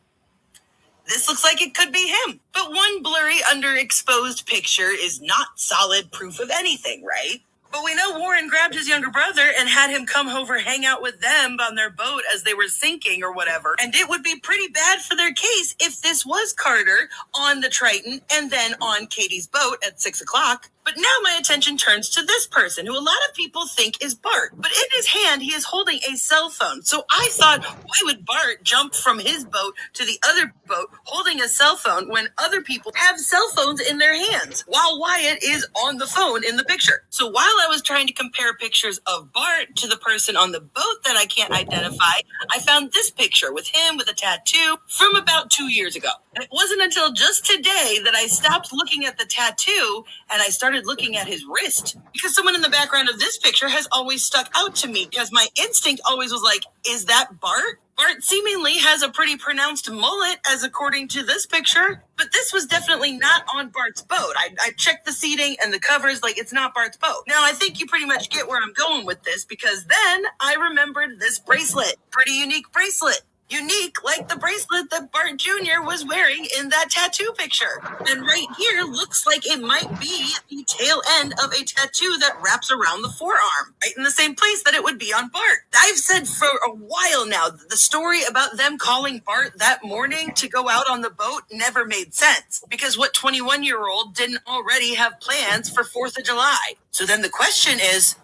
this looks like it could be him. But one blurry, underexposed picture is not solid proof of anything, right? But we know Warren grabbed his younger brother and had him come over hang out with them on their boat as they were sinking or whatever. And it would be pretty bad for their case if this was Carter on the Triton and then on Katie's boat at 6 o'clock. But now my attention turns to this person, who a lot of people think is Bart. But in his hand, he is holding a cell phone. So I thought, why would Bart jump from his boat to the other boat holding a cell phone when other people have cell phones in their hands, while Wyatt is on the phone in the picture? So while I was trying to compare pictures of Bart to the person on the boat that I can't identify, I found this picture with him with a tattoo from about 2 years ago. And it wasn't until just today that I stopped looking at the tattoo and I started looking at his wrist, because someone in the background of this picture has always stuck out to me, because my instinct always was like, is that Bart? Bart seemingly has a pretty pronounced mullet, as according to this picture, but this was definitely not on Bart's boat. I checked the seating and the covers, like, it's not Bart's boat. Now, I think you pretty much get where I'm going with this, because then I remembered this bracelet. Pretty unique bracelet. Unique like the bracelet that Bart Jr. was wearing in that tattoo picture. And right here looks like it might be the tail end of a tattoo that wraps around the forearm, right in the same place that it would be on Bart. I've said for a while now that the story about them calling Bart that morning to go out on the boat never made sense, because what 21-year-old didn't already have plans for 4th of July? So then the question is,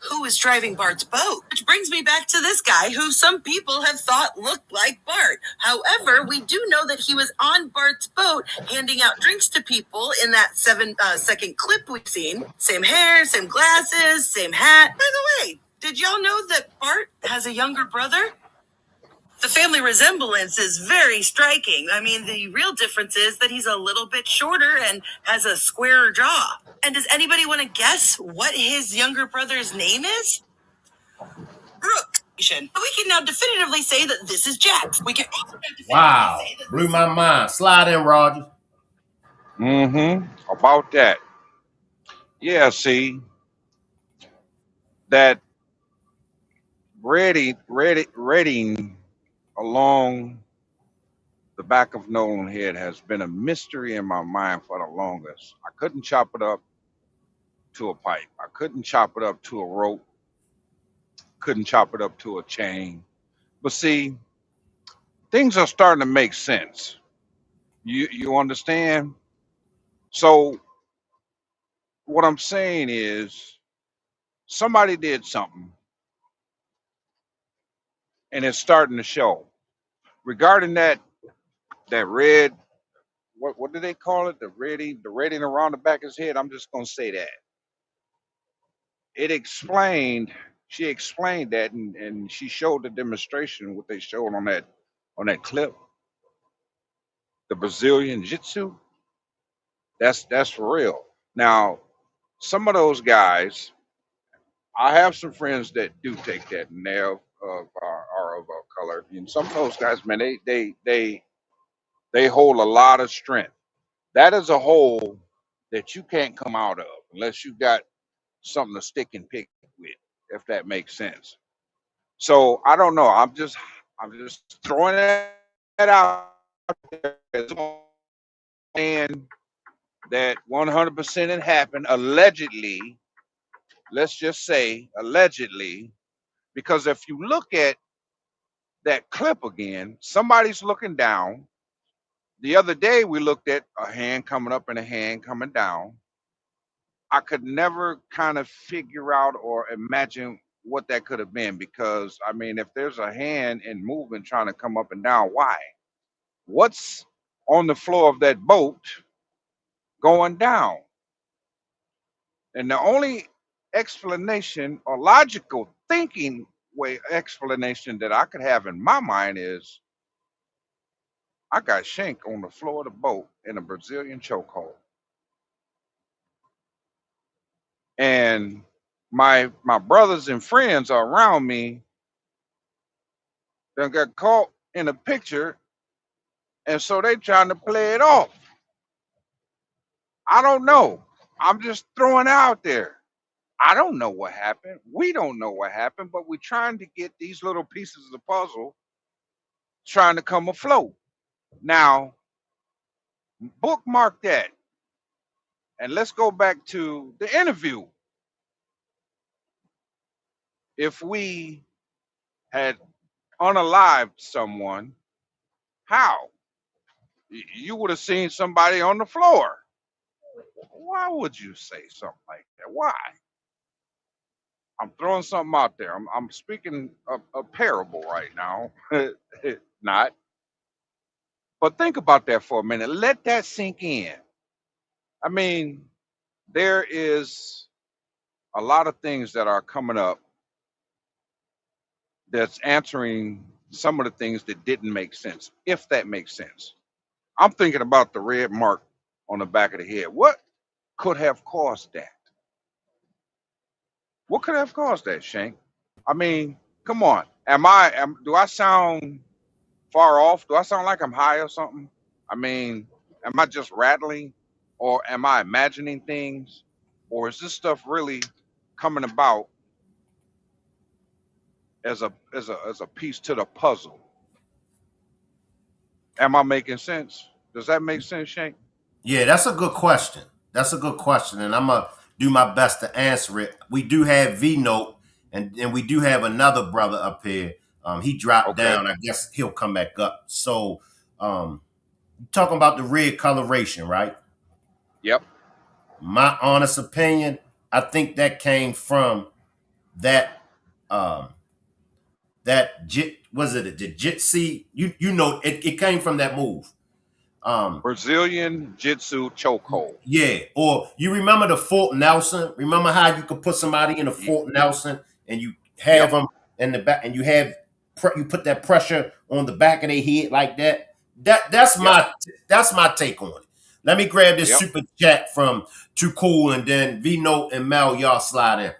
who is driving Bart's boat? Which brings me back to this guy who some people have thought looked like Bart. However, we do know that he was on Bart's boat handing out drinks to people in that 7-second clip we've seen. Same hair, same glasses, same hat. By the way, did y'all know that Bart has a younger brother? The family resemblance is very striking. I mean, the real difference is that he's a little bit shorter and has a squarer jaw. And does anybody want to guess what his younger brother's name is? Brooke. But we can now definitively say that this is Jax. We can also wow, say that blew my mind. Slide in, Roger. About that. Yeah, see, that reading along the back of Nolan head has been a mystery in my mind for the longest. I couldn't chop it up to a pipe. I couldn't chop it up to a rope. Couldn't chop it up to a chain. But see, things are starting to make sense. You understand? So what I'm saying is, somebody did something and it's starting to show. Regarding that red, what do they call it? The reading around the back of his head. I'm just gonna say that. She explained that, and she showed the demonstration, what they showed on that clip, the Brazilian Jiu-Jitsu. That's for real. Now, some of those guys, I have some friends that do take that, and they are of color. And some of those guys, man, they hold a lot of strength. That is a hold that you can't come out of unless you got something to stick and pick with, if that makes sense. So I don't know. I'm just throwing that out there. And that 100% it happened allegedly. Let's just say allegedly, because if you look at that clip again, somebody's looking down. The other day we looked at a hand coming up and a hand coming down. I could never kind of figure out or imagine what that could have been because I mean, if there's a hand in movement trying to come up and down, why? What's on the floor of that boat going down? And the only explanation or logical thinking way explanation that I could have in my mind is I got Shank on the floor of the boat in a Brazilian chokehold. And my brothers and friends are around me that got caught in a picture, and so they trying to play it off. I don't know. I'm just throwing out there. I don't know what happened. We don't know what happened, but we're trying to get these little pieces of the puzzle trying to come afloat. Now, bookmark that, and let's go back to the interview. If we had unalived someone, how? You would have seen somebody on the floor. Why would you say something like that? Why? I'm throwing something out there. I'm speaking a parable right now. Not. But think about that for a minute. Let that sink in. I mean, there is a lot of things that are coming up that's answering some of the things that didn't make sense, if that makes sense. I'm thinking about the red mark on the back of the head. What could have caused that? What could have caused that, Shank? I mean, come on. Do I sound far off? Do I sound like I'm high or something? I mean, am I just rattling or am I imagining things? Or is this stuff really coming about as a piece to the puzzle? Am I making sense? Does that make sense, Shank? Yeah, that's a good question. That's a good question, and I'm gonna do my best to answer it. We do have V Note, and we do have another brother up here. He dropped Okay. down. I guess he'll come back up. So, talking about the red coloration, right? Yep. My honest opinion, I think that came from that um was it a jiu-jitsu? You know it came from that move. Um, Brazilian Jitsu chokehold. Yeah, or you remember the Fort Nelson? Remember how you could put somebody in a Ye- Fort Nelson and you have Yep. them in the back, and you put that pressure on the back of their head like that. That's Yep. my take on it. Let me grab this Yep. super chat from Too Cool, and then V Note and Mel, y'all slide in.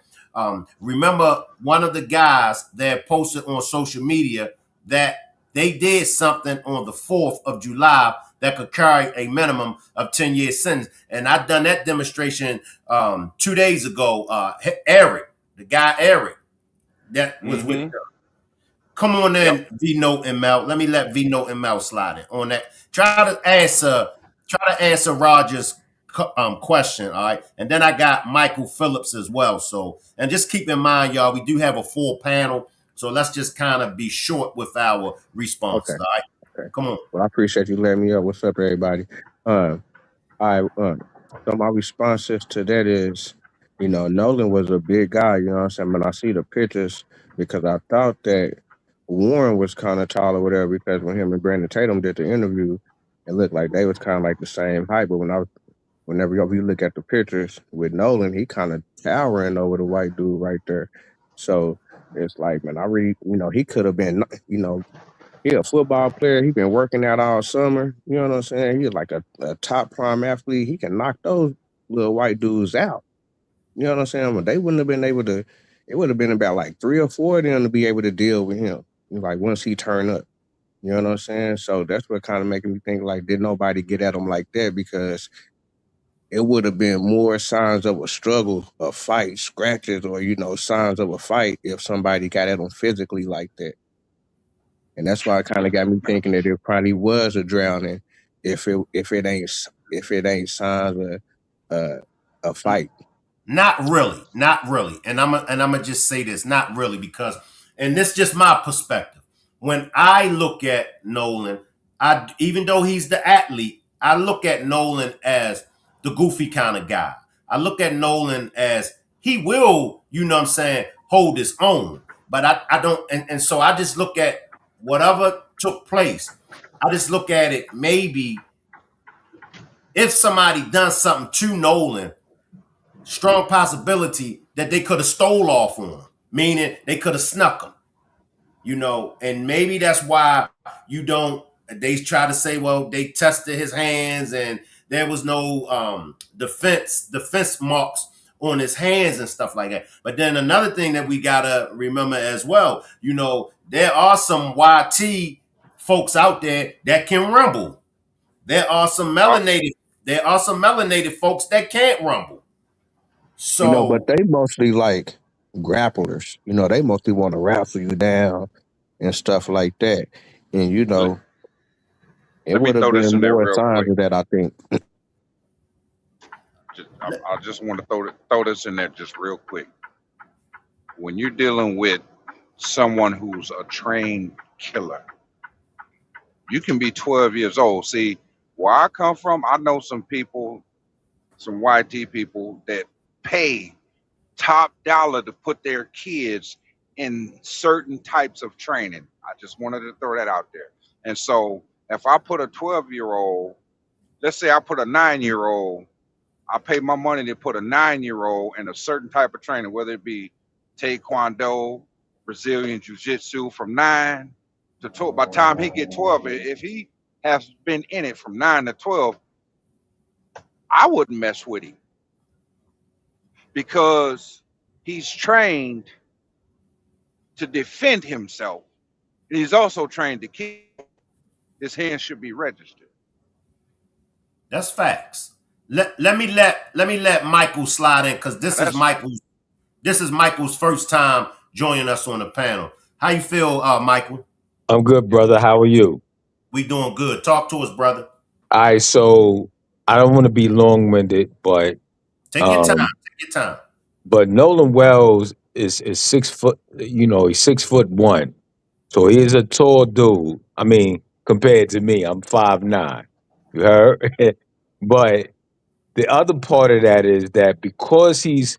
Remember one of the guys that posted on social media that they did something on the 4th of July that could carry a minimum of 10 years sentence. And I done that demonstration 2 days ago. Eric, the guy Eric, that was with Mm-hmm. them. Come on Yep. in, V Note and Mel. Let me let V Note and Mel slide in on that. Try to answer Roger's question, all right? And then I got Michael Phillips as well. So, and just keep in mind, y'all, we do have a full panel. So let's just kind of be short with our Okay. responses, all right? Okay. Come on. Well, I appreciate you letting me up. What's up, everybody? Uh, I so my responses to that is, Nolan was a big guy. You know what I'm saying? When I see the pictures, because I thought that Warren was kind of tall or whatever. Because when him and Brandon Tatum did the interview, it looked like they was kind of like the same height. But whenever you look at the pictures with Nolan, he kind of towering over the white dude right there. So it's like, man, I read, he could have been, he a football player. He been working out all summer. You know what I'm saying? He's like a top prime athlete. He can knock those little white dudes out. You know what I'm saying? But they wouldn't have been able to. It would have been about like three or four of them to be able to deal with him. Like once he turned up. You know what I'm saying? So that's what kind of making me think like, did nobody get at him like that? Because it would have been more signs of a struggle, a fight, scratches, or signs of a fight if somebody got at him physically like that. And that's why it kind of got me thinking that it probably was a drowning if it ain't signs of uh, a fight. Not really, not really. And I'm gonna just say this, not really, because and this is just my perspective. When I look at Nolan, I even though he's the athlete, I look at Nolan as the goofy kind of guy. I look at Nolan as he will, what I'm saying, hold his own. But I don't and so I just look at whatever took place. I just look at it maybe if somebody done something to Nolan, strong possibility that they could have stole off on him, meaning they could have snuck him, and maybe that's why you don't. They try to say, well, they tested his hands and there was no defense marks on his hands and stuff like that. But then another thing that we gotta remember as well, there are some YT folks out there that can rumble. There are some Uh, melanated. There are some melanated folks that can't rumble. But So they mostly like grapplers. They mostly want to wrestle you down and stuff like that. And let, it let me would have throw this been in there more real signs quick. of that, I think. I just want to throw this in there just real quick. When you're dealing with someone who's a trained killer, you can be 12 years old. See, where I come from, I know some people, some YT people that pay top dollar to put their kids in certain types of training. I just wanted to throw that out there. And so if I put a 12-year-old, let's say I put a 9-year-old, I pay my money to put a 9-year-old in a certain type of training, whether it be Taekwondo, Brazilian Jiu Jitsu from 9 to 12. By the time he get 12, if he has been in it from 9 to 12, I wouldn't mess with him because he's trained to defend himself. And he's also trained to kill. His hands should be registered. that's facts. Let me let Michael slide in because Now this is that's Michael's first time joining us on the panel. How you feel, Michael? I'm good, brother. How are you? We doing good. Talk to us, brother. All right, so I don't want to be long-winded, Take your time. um, Take your time. but Nolan Wells is 6 foot. He's 6'1", so he is a tall dude. I mean, compared to me, I'm 5'9". You heard? But the other part of that is that because he's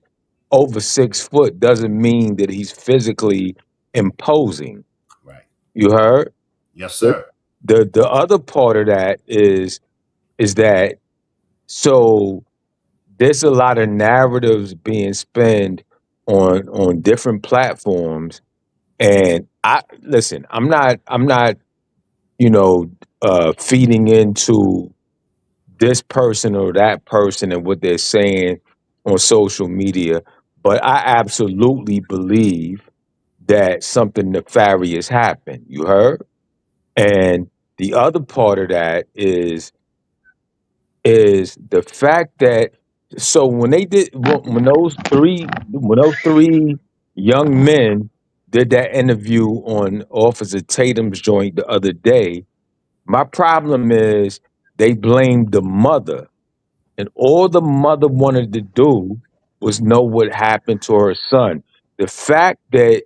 over 6 foot doesn't mean that he's physically imposing. Right. You heard? Yes, The sir. the other part of that is that so there's a lot of narratives being spun on different platforms, and I listen. I'm not you know feeding into this person or that person and what they're saying on social media, but I absolutely believe that something nefarious happened. You heard? And the other part of that is the fact that so when those three young men did that interview on Officer Tatum's joint the other day, my problem is they blamed the mother, and all the mother wanted to do was know what happened to her son. The fact that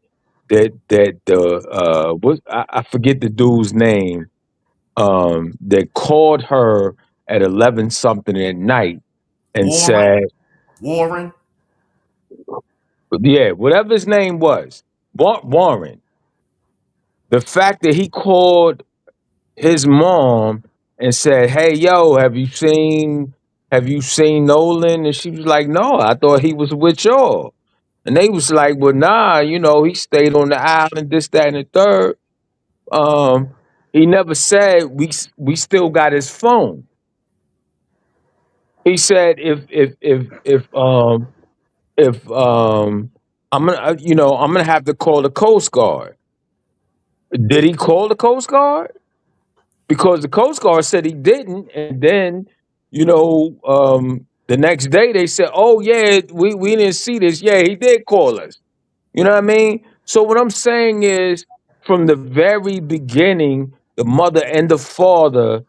the what I forget the dude's name, that called her at 11 something at night and Warren. said, Warren. yeah, whatever his name was, Warren. The fact that he called his mom and said, "Hey, yo, have you seen Nolan?" And she was like, "No, I thought he was with y'all." And they was like, "Well, nah, he stayed on the island, this, that, and the third." Um, he never said we still got his phone. He said if I'm gonna have to call the Coast Guard. Did he call the Coast Guard? Because the Coast Guard said he didn't, and then you know The next day they said, "Oh yeah, we didn't see this. Yeah, he did call us." You know what I mean? So what I'm saying is, from the very beginning, the mother and the father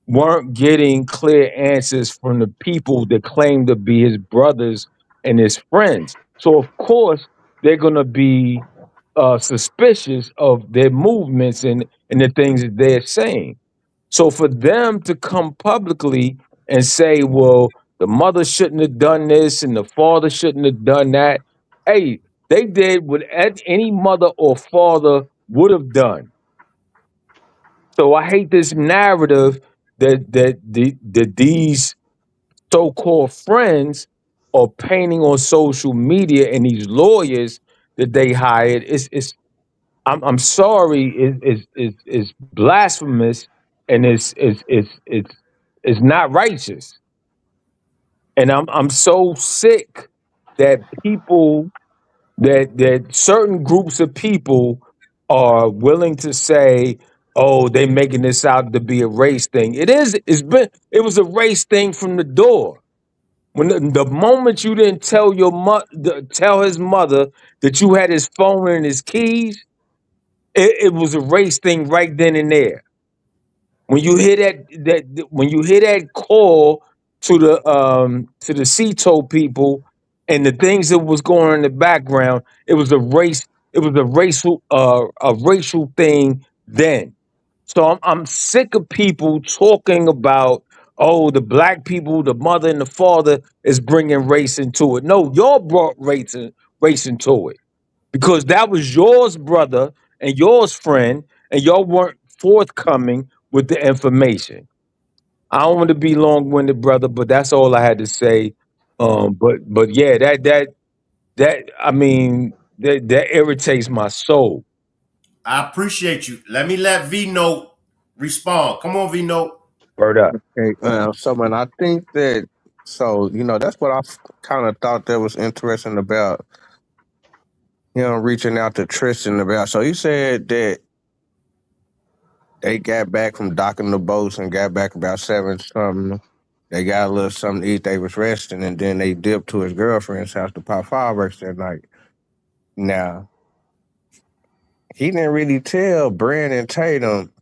weren't getting clear answers from the people that claim to be his brothers and his friends. So of course they're gonna be suspicious of their movements and the things that they're saying. So for them to come publicly and say, "Well, the mother shouldn't have done this and the father shouldn't have done that," hey, they did what any mother or father would have done. So I hate this narrative that these so-called friends are painting on social media, and these lawyers that they hired. I'm sorry, is blasphemous, and it's not righteous. And I'm so sick that people that certain groups of people are willing to say, "Oh, they making this out to be a race thing." It was a race thing from the door. When the moment you didn't tell tell his mother that you had his phone and his keys, it was a race thing right then and there. When you hear when you hear that call to the CETO people and the things that was going on in the background, it was a racial thing then. So I'm sick of people talking about, oh, the black people, the mother and the father is bringing race into it. No, y'all brought race into it because that was yours brother and yours friend, and y'all weren't forthcoming with the information. I don't want to be long-winded, brother, but that's all I had to say. But yeah, that I mean that irritates my soul. I appreciate you. Let V Note respond. Come on, V Note. Word up. Hey, so man, I think that that's what I kind of thought that was interesting about reaching out to Tristan about. So he said that they got back from docking the boats and got back about seven something. They got a little something to eat. They was resting, and then they dipped to his girlfriend's house to pop fireworks that night. Now he didn't really tell Brandon Tatum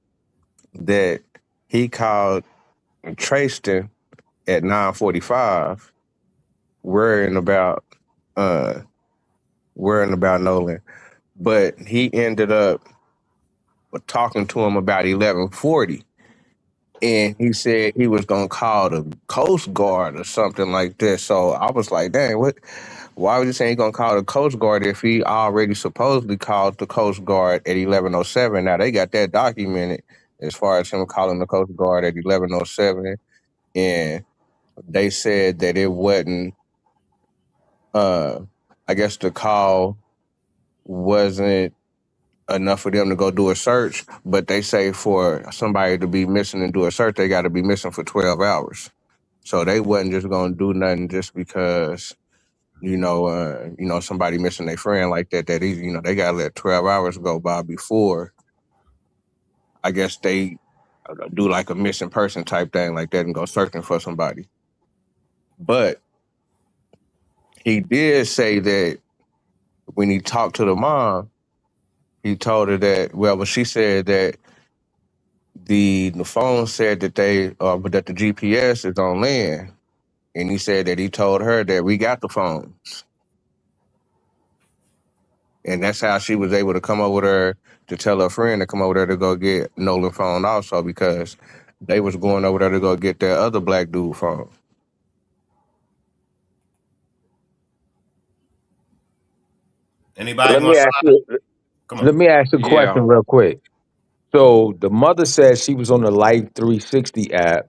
that he called Tristan at 9:45, worrying about uh Nolan, but he ended up talking to him about 11:40, and he said he was gonna call the Coast Guard or something like that. So I was like, dang, what? Why was he saying he gonna call the Coast Guard if he already supposedly called the Coast Guard at 11:07? Now they got that documented as far as him calling the Coast Guard at 11:07, and they said that it wasn't. Uh, I guess the call wasn't enough for them to go do a search, but they say for somebody to be missing and do a search, they got to be missing for 12 hours. So they wasn't just going to do nothing just because somebody missing their friend like that. That easy, they got to let 12 hours go by before I guess they do like a missing person type thing like that and go searching for somebody. But he did say that when he talked to the mom, he told her that but she said that the phone said that but that the GPS is on land, and he said that he told her that we got the phones, and that's how she was able to come over there to tell her friend to come over there to go get Nolan phone also because they was going over there to go get that other black dude phone. Anybody Let gonna me ask slide? you. Come on. Let me ask a Yeah. question real quick. So the mother said she was on the Life 360 app,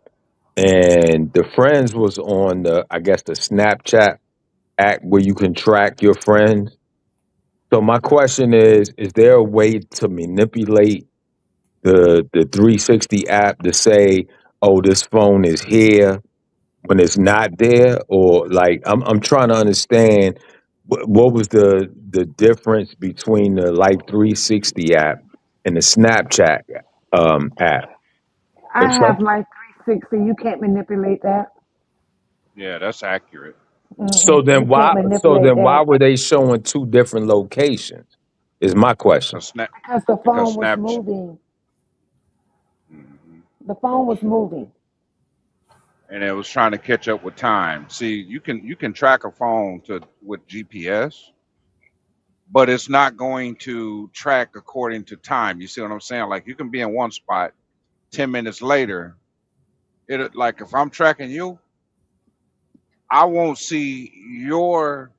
and the friends was on I guess the Snapchat app where you can track your friends. So my question is there a way to manipulate the 360 app to say, oh, this phone is here when it's not there? Or like I'm trying to understand what was the difference between the Life 360 app and the Snapchat app? I If have some my 360. You can't manipulate that. Yeah, that's accurate. So You then can't why? So manipulate then why that were they showing two different locations? Is my question. Cause snap, because the because phone was Snapchat. moving. Mhm. The phone was moving. And it was trying to catch up with time. See, you can track a phone to with GPS, but it's not going to track according to time. You see what I'm saying? Like you can be in one spot, 10 minutes later, it like if I'm tracking you, I won't see your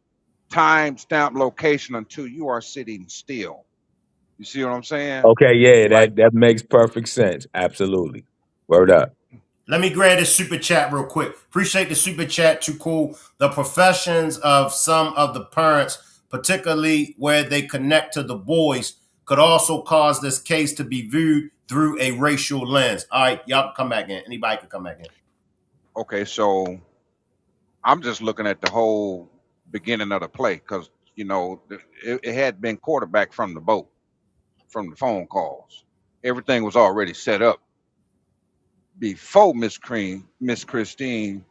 timestamp location until you are sitting still. You see what I'm saying? Okay, yeah, Like, that makes perfect sense. Absolutely. Word up. Let me grab this super chat real quick. Appreciate the super chat. Too cool. The professions of some of the parents, particularly where they connect to the boys, could also cause this case to be viewed through a racial lens. All right, y'all can come back in. Anybody can come back in. okay, so I'm just looking at the whole beginning of the play because it had been quarterback from the boat, from the phone calls. Everything was already set up before Miss Christine.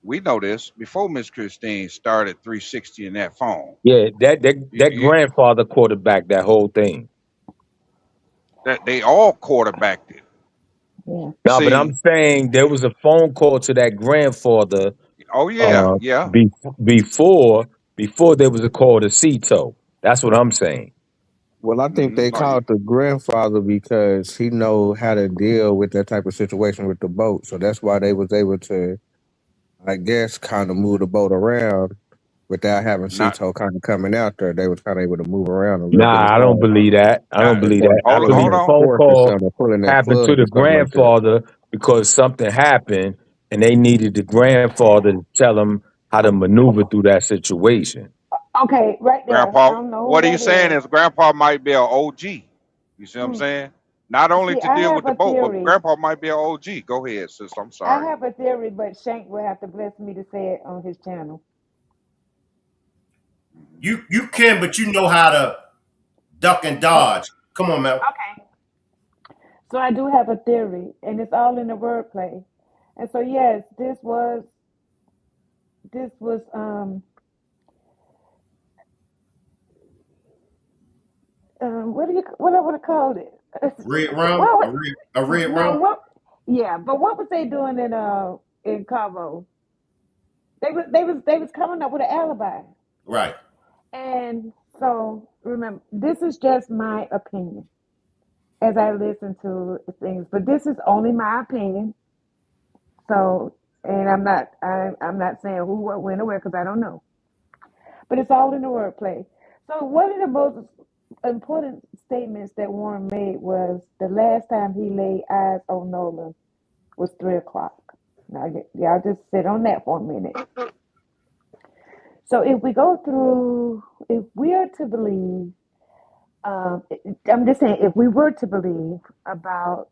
We know this before Miss Christine started 360 in that phone. Yeah, You, that you, grandfather quarterback that whole thing. that they all quarterbacked it. Yeah. No, but I'm See, saying there was a phone call to that grandfather oh yeah, uh yeah, be, before before there was a call to Cito. That's what I'm saying. Well, I think they no, you, called the grandfather because he know how to deal with that type of situation with the boat. So that's why they was able to, I guess, kind of move the boat around without having not Sito kind of coming out there. They was kind of able to move around a little bit as Nah, I far don't as believe that. I don't not. believe that. I having believe Hold the on. phone force or call something, or pulling that happened to plug the or something like that. grandfather because something happened and they needed the grandfather to tell them how to maneuver through that situation. Okay, right there. I Grandpa, don't know who what that he's saying is. is Grandpa might be an OG. You see what I'm Mm. saying? Not only See, to I deal have with the a boat, but theory. Grandpa might be an OG. Go ahead, sister. I'm I sorry. have a theory, but Shank will have to bless me to say it on his channel. You Okay. can, but you know how to duck and Oh, dodge. Come on, Mel. okay. So I do have a theory, and it's all in the wordplay. And so yes, this was what do you what I would have called it? Red rum, What a red no rum. what? Yeah, but what was they doing in Cabo? They was coming up with an alibi, Right. and so remember, this is just my opinion as I listen to things, but this is only my opinion. So, and I'm not saying who, what, when, or where because I don't know, but it's all in the wordplay. So one of the most important statements that Warren made was the last time he laid eyes on Nolan was 3 o'clock. Now, y'all just sit on that for a minute. So if we go through, if we are to believe, I'm just saying, if we were to believe about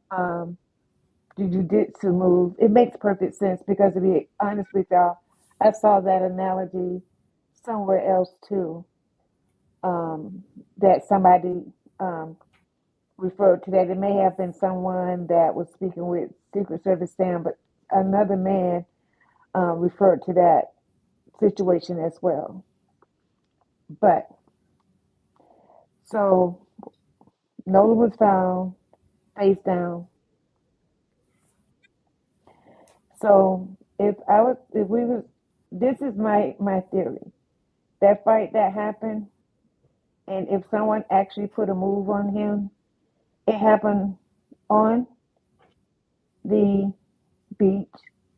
the jujitsu move, it makes perfect sense because to be honest with y'all, I saw that analogy somewhere else too. That somebody um, referred to that. It may have been someone that was speaking with Secret Service Sam, but another man referred to that situation as well. But so Nola was found face down. So if we was, this is my theory. That fight that happened, and if someone actually put a move on him, it happened on the beach,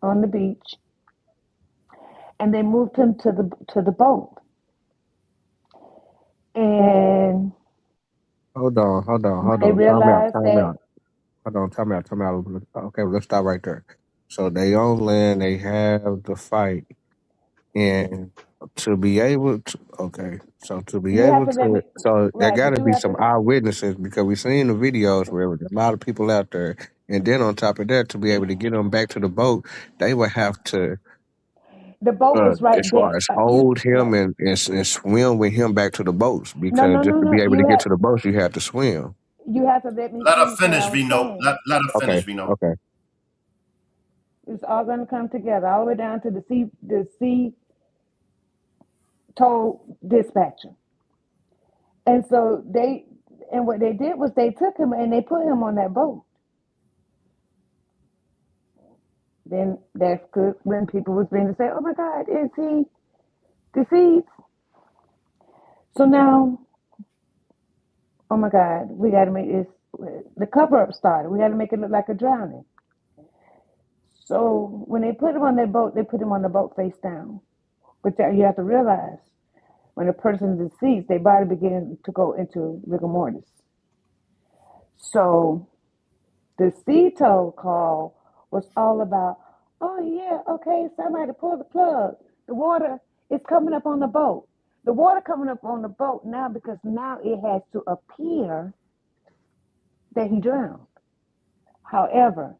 on the beach, and they moved him to the boat. And when Hold they on. realized Time that out. Time out. Okay, let's stop right there. So they on land, they have the fight, and to be able to, okay, so to be you have able to let to, me so there right, got but to you be have some to. eyewitnesses because we've seen the videos where there's a lot of people out there, and then on top of that, to be able to get them back to the boat, they would have to, The boat was as right there. far as You hold him right? and swim with him back to the boats No, because no, just no, to be no. able to get to the boats, you have to swim. You have to let me Let her finish what I finish, was Vino. saying. Let her Okay, finish, Vino. okay. It's all going to come together, all the way down to the sea toll dispatcher. And so and what they did was they took him and they put him on that boat. Then that's good when people was being to say, "Oh my God, is he deceased?" So now, oh my God, we got to make this. The cover up started. We got to make it look like a drowning. So when they put him on that boat, they put him on the boat face down. But you have to realize when a person is deceased, their body begins to go into rigor mortis. So the CETO call was all about, oh yeah, okay, somebody pull the plug. The water is coming up on the boat. The water coming up on the boat now because now it has to appear that he drowned. However,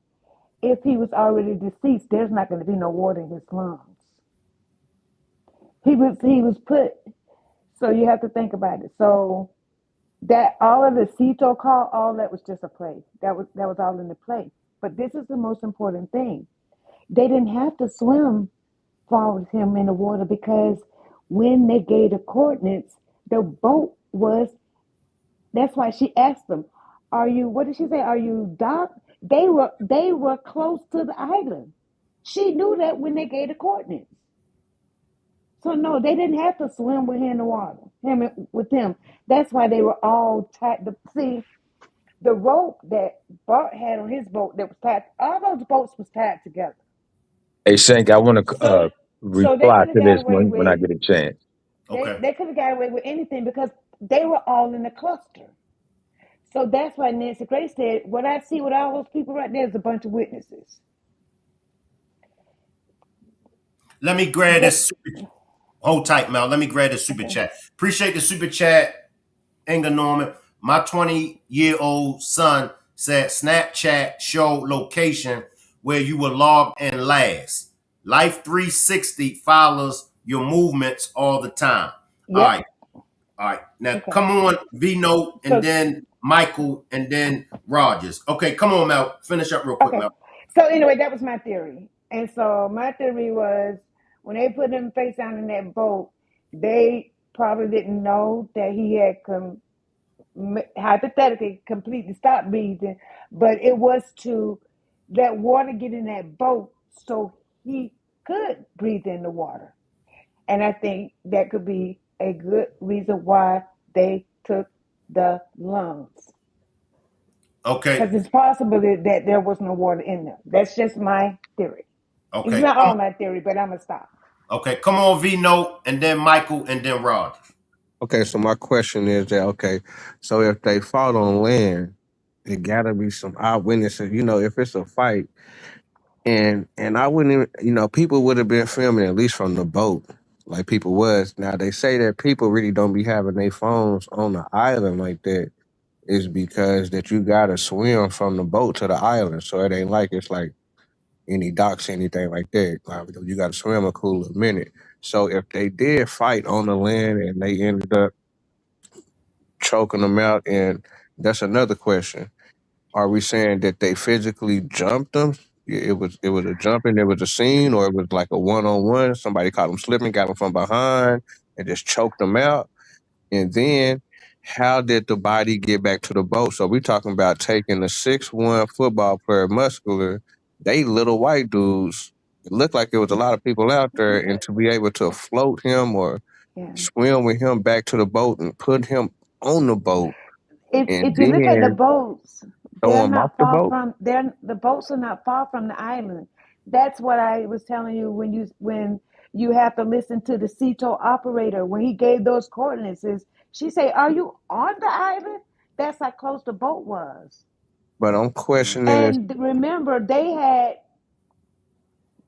if he was already deceased, there's not going to be no water in his lungs. He was put. So you have to think about it. So that all of the CETO call, all that was just a play. That was all in the play. But this is the most important thing. They didn't have to swim far with him in the water because when they gave the coordinates, the boat was. That's why she asked them, "Are you? What did she say? Are you docked?" They were close to the island. She knew that when they gave the coordinates. So no, they didn't have to swim with him in the water. With him. That's why they were all tied. See, the rope that Bart had on his boat that was tied. All those boats was tied together. Hey, Shank, I want to So so they reply could have to got this away when I with get a chance. they Okay. they could have got away with anything because they were all in a cluster. So that's why Nancy Grace said, "What I see with all those people right there is a bunch of witnesses." Let me grab But this super. Hold tight, Mel. Let me grab the super okay, chat. Appreciate the super chat, Inga Norman. My 20-year-old son said Snapchat showed location where you were logged in last. Life 360 follows your movements all the time. All yep, right. All right. Now okay. come on, V Note, and So then Michael, and then Rogers. Okay, come on, Mel. Finish up real quick, okay, Mel. so anyway, that was my theory, and so my theory was when they put him face down in that boat, they probably didn't know that he had hypothetically completely stopped breathing, but it was to let water get in that boat so he could breathe in the water. And I think that could be a good reason why they took the lungs. Okay. Because it's possible that there was no water in them. That's just my theory. It's Okay. not all my theory, but I'm going to stop. Okay. Come on, V Note, and then Michael, and then Rogers. Okay, so my question is that okay, so if they fought on land, it gotta be some eyewitnesses. You know, if it's a fight, and I wouldn't even, people would have been filming at least from the boat, like people was. Now they say that people really don't be having their phones on the island like that. Is because that you gotta swim from the boat to the island, so it ain't like it's like any docks, anything like that. Like, you gotta swim a cool little minute. So if they did fight on the land and they ended up choking them out, and that's another question. Are we saying that they physically jumped them? It was a jumping. It was a scene, or it was like a one on one. Somebody caught them slipping, got them from behind, and just choked them out. And then, how did the body get back to the boat? So we talking about taking a 6'1" football player, muscular. They little white dudes. It looked like there was a lot of people out there, and to be able to float him or Yeah. swim with him back to the boat and put him on the boat and If you look at the then boats, throw him off the boat. the boats are not far from the island. That's what I was telling you when you have to listen to the CETO operator when he gave those coordinates. Is she say, "Are you on the island?" That's how close the boat was. But I'm questioning is, And remember, they had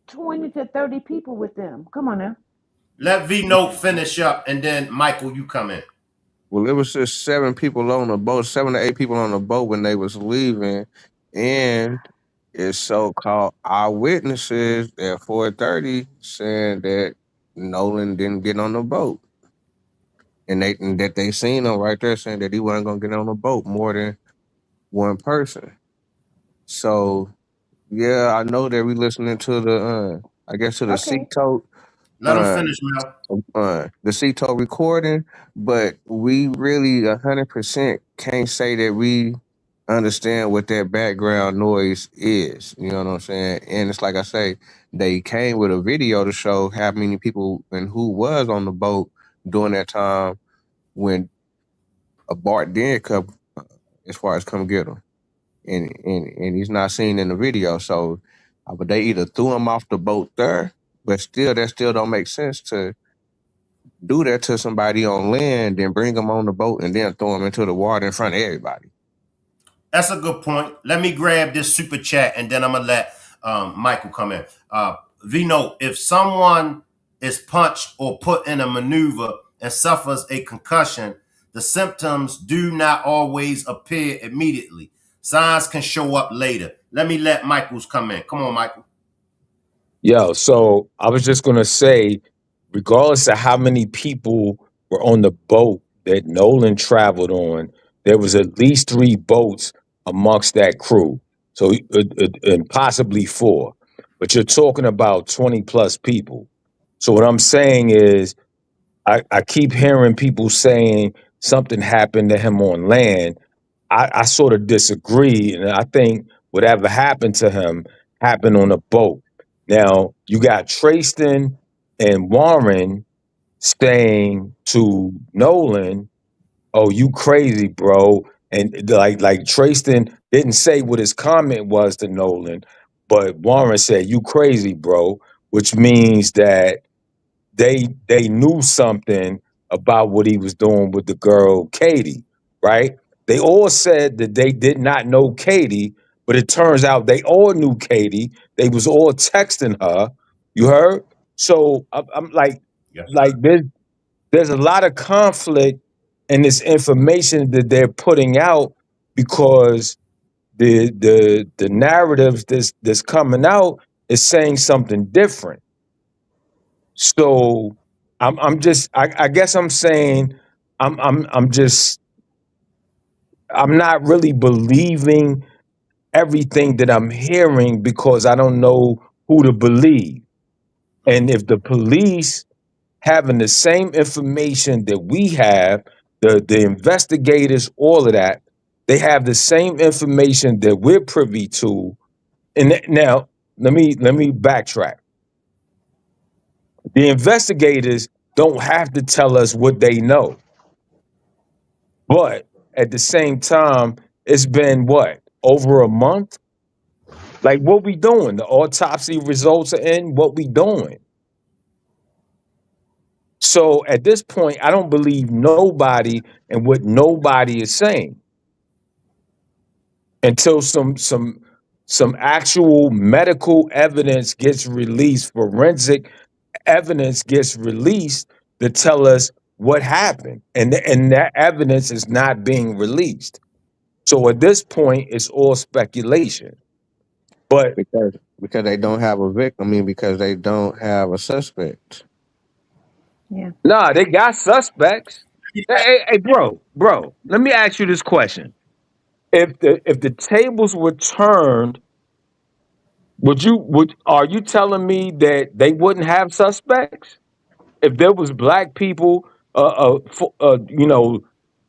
20 to 30 people with them. Come on now. Let V Note finish up, and then Michael, you come in. well, it was just 7 people on the boat, 7 to 8 people on the boat when they was leaving, and it's so-called eyewitnesses at 4:30 saying that Nolan didn't get on the boat, and that they seen him right there saying that he wasn't gonna get on the boat more than one person. So Yeah, I know that we listening to the I guess to the Okay. Seato Let him uh finish, Mel. the Seato recording, but we really 100% can't say that we understand what that background noise is. You know what I'm saying? And it's like I say, they came with a video to show how many people and who was on the boat during that time when a Bart did come as far as come get him, and he's not seen in the video. So, but they either threw him off the boat there, but still, that still don't make sense to do that to somebody on land, then bring them on the boat, and then throw them into the water in front of everybody. That's a good point. Let me grab this super chat and then I'm gonna let Michael come in. Vino, if someone is punched or put in a maneuver and suffers a concussion, the symptoms do not always appear immediately. Signs can show up later. Let me let Michael's come in. Come on, Michael. Yo, so I was just gonna say, regardless of how many people were on the boat that Nolan traveled on, there was at least three boats amongst that crew. So and possibly four, but you're talking about 20 plus people. So what I'm saying is, I keep hearing people saying something happened to him on land. I sort of disagree, and I think whatever happened to him happened on a boat. Now you got Tristan and Warren saying to Nolan, "Oh, you crazy, bro," and like Tristan didn't say what his comment was to Nolan, but Warren said, "You crazy, bro," which means that they knew something about what he was doing with the girl Katie, right? They all said that they did not know Katie, but it turns out they all knew Katie. They was all texting her. You heard? So I'm Yes, like there's a lot of conflict in this information that they're putting out because the narratives that's coming out is saying something different. So I'm just I guess I'm saying I'm just I'm not really believing everything that I'm hearing because I don't know who to believe. And if the police having the same information that we have, the investigators, all of that, they have the same information that we're privy to. And now let me backtrack. The investigators don't have to tell us what they know. But at the same time, it's been what? Over a month? Like what we doing? The autopsy results are in. What we doing? So at this point, I don't believe nobody and what nobody is saying until some actual medical evidence gets released, forensic evidence gets released to tell us what happened. And that evidence is not being released. So at this point, it's all speculation. But Because they don't have a victim. I mean, because they don't have a suspect. Yeah. nah, they got suspects. Hey, bro, let me ask you this question. If the tables were turned, would are you telling me that they wouldn't have suspects? If there was black people,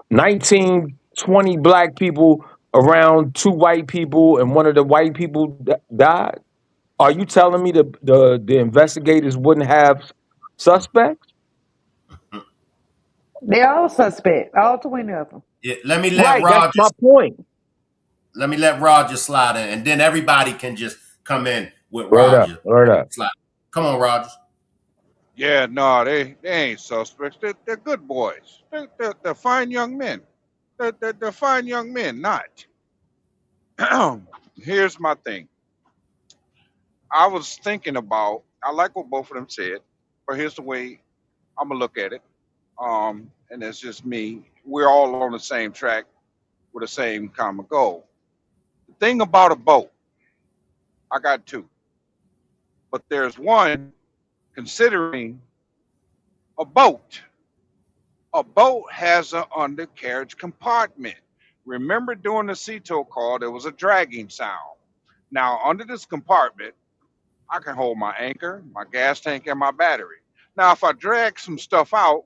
19, 20 black people around two white people and one of the white people died, are you telling me the investigators wouldn't have suspects? They all suspect, all 20 of them. yeah. Right, that's my point. Let me let Roger slide in, and then everybody can just come in with Word up, Roger. word up. Slide. Come on, Roger. Yeah, no, they ain't suspects. They're good boys. They're fine young men. They're fine young men. Not. Here's my thing. I was thinking about. I like what both of them said, but here's the way I'm gonna look at it. And it's just me. We're all on the same track with the same common goal. The thing about a boat, I got two, but there's one considering a boat. A boat has an undercarriage compartment. Remember during the Ceto call, there was a dragging sound. Now, under this compartment, I can hold my anchor, my gas tank, and my battery. Now, if I drag some stuff out,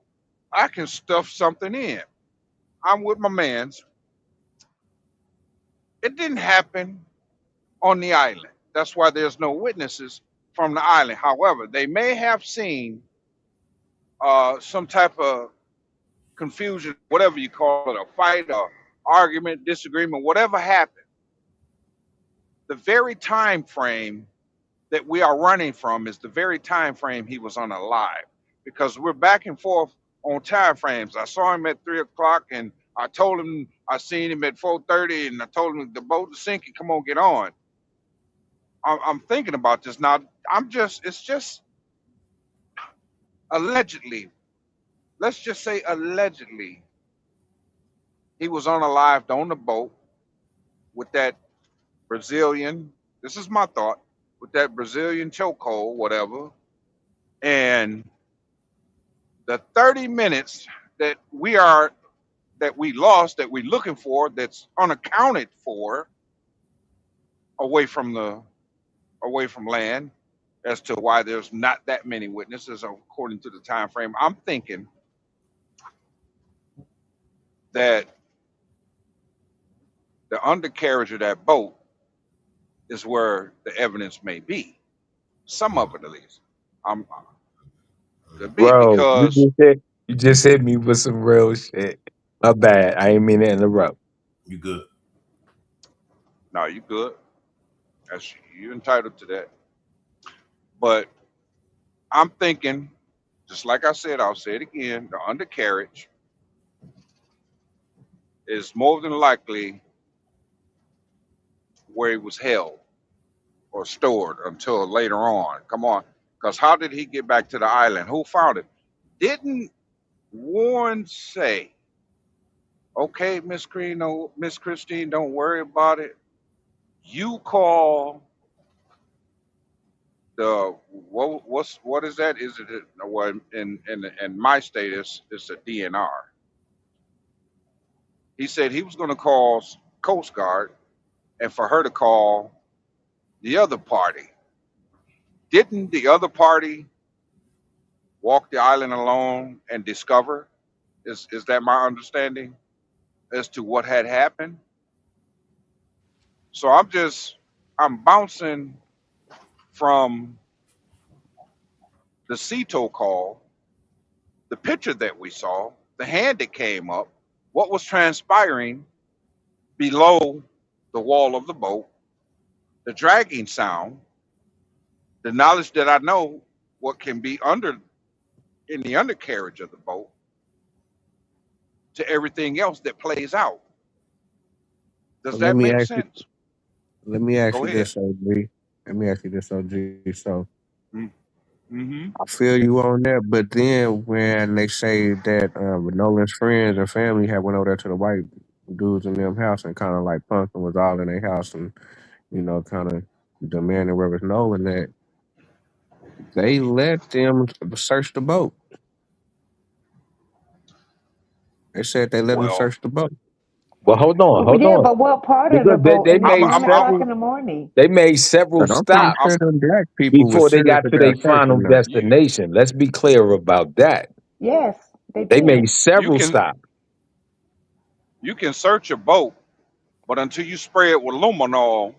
I can stuff something in. I'm with my mans. It didn't happen on the island. That's why there's no witnesses from the island. However, they may have seen some type of confusion, whatever you call it, a fight, a argument, disagreement, whatever happened. The very time frame that we are running from is the very time frame he was unalive, because we're back and forth on time frames. I saw him at 3 o'clock, and I told him I seen him at 4:30, and I told him the boat is sinking. Come on, get on. I'm thinking about this now. It's just allegedly. Let's just say allegedly, he was unalived on the boat with that Brazilian. This is my thought, with that Brazilian chokehold, whatever, and the 30 minutes that we lost, that we're looking for, that's unaccounted for, away from the away from land, as to why there's not that many witnesses according to the time frame. I'm thinking that the undercarriage of that boat is where the evidence may be, some of it at least. I'm Could be Bro, because you just hit me with some real shit. My bad. I ain't mean to interrupt. You good? no, you good. That's you entitled to that. But I'm thinking, just like I said, I'll say it again, the undercarriage is more than likely where he was held or stored until later on. Come on. Because how did he get back to the island? Who found it? Didn't Warren say, okay, Miss Christine, don't worry about it. You call the what is that? Is it well, in my state it's a DNR. He said he was going to call Coast Guard and for her to call the other party. Didn't the other party walk the island alone and discover? Is that my understanding as to what had happened? So I'm bouncing from the CETO call, the picture that we saw, the hand that came up, what was transpiring below the wall of the boat, the dragging sound, the knowledge that I know what can be under in the undercarriage of the boat, to everything else that plays out. Does So let that me make ask you. sense? Let me ask Go you ahead. this, OG. Let me ask you this, OG. So Mm-hmm. I feel you on that, but then when they say that Nolan's friends and family had went over there to the white dudes in them house and kind of like punked and was all in their house and kind of demanding where was Nolan at, they let them search the boat. They said they let them Well, search the boat. Well, hold Yeah, on. but what part of the Because boat? And it's I'm, one I'm, o'clock I'm, in the morning. they made several But I'm pretty stops sure I'm them black people was before they serious got to their about final searching them. you, destination. Let's be clear about that. Yes, they They did. made you several can stops. you can search a boat, but until you spray it with luminol,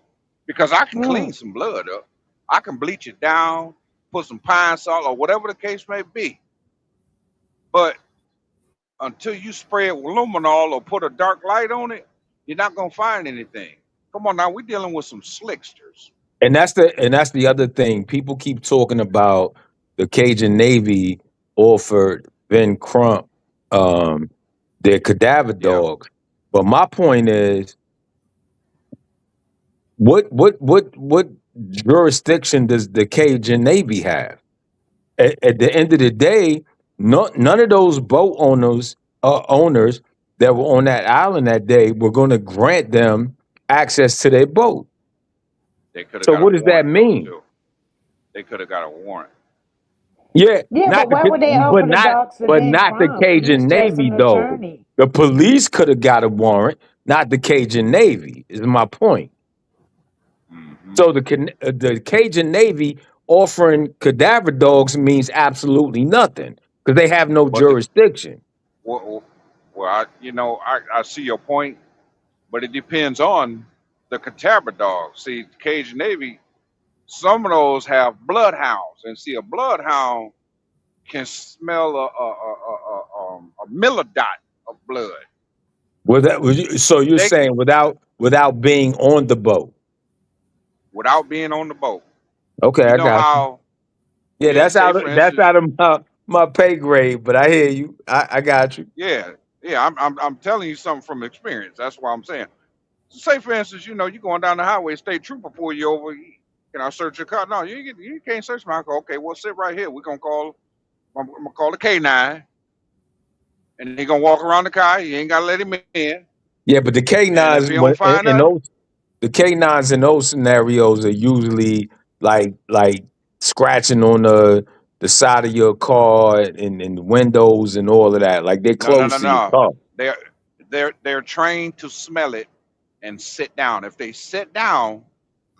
because I can clean Mm. some blood up, I can bleach it down, put some pine salt or whatever the case may be. But until you spray it with luminol or put a dark light on it, you're not gonna find anything. Come on now, we're dealing with some slicksters. And that's the other thing. People keep talking about the Cajun Navy offered Ben Crump their cadaver Yeah, dogs. But my point is, what jurisdiction does the Cajun Navy have? At the end of the day, none of those boat owners that were on that island that day were going to grant them access to their boat. they could have So got a what does that warrant though mean? too. They could have got a warrant. Yeah, Yeah, not but why would they but offer the not dogs to but Ben not the Crump? He's Cajun just Navy an though. attorney. The police could have got a warrant, not the Cajun Navy. Is my point. So the Cajun Navy offering cadaver dogs means absolutely nothing because they have no But the, jurisdiction. well, well, I see your point, but it depends on the Catawba dog. See, Cajun Navy, some of those have bloodhounds, and see, a bloodhound can smell a millidot of blood. So you're They saying without being on the boat? without being on the boat. Okay, You I know got you. how? Yeah, Yeah, say for that's instance, out of my pay grade, but I hear you. I got you. yeah, yeah. I'm telling you something from experience. That's why I'm saying. Say for instance, you going down the highway, state trooper pull you over. Can I search your car? No, you can't search my car. Okay, well sit right here. We're gonna call. I'm gonna call the K9, and he gonna walk around the car. You ain't gotta let him in. Yeah, but the And if he canines don't find in nothing, those the canines in those scenarios are usually like scratching on the side of your car and the windows and all of that. Like they're no, no, no, close to your no. car. They're they're trained to smell it and sit down. If they sit down,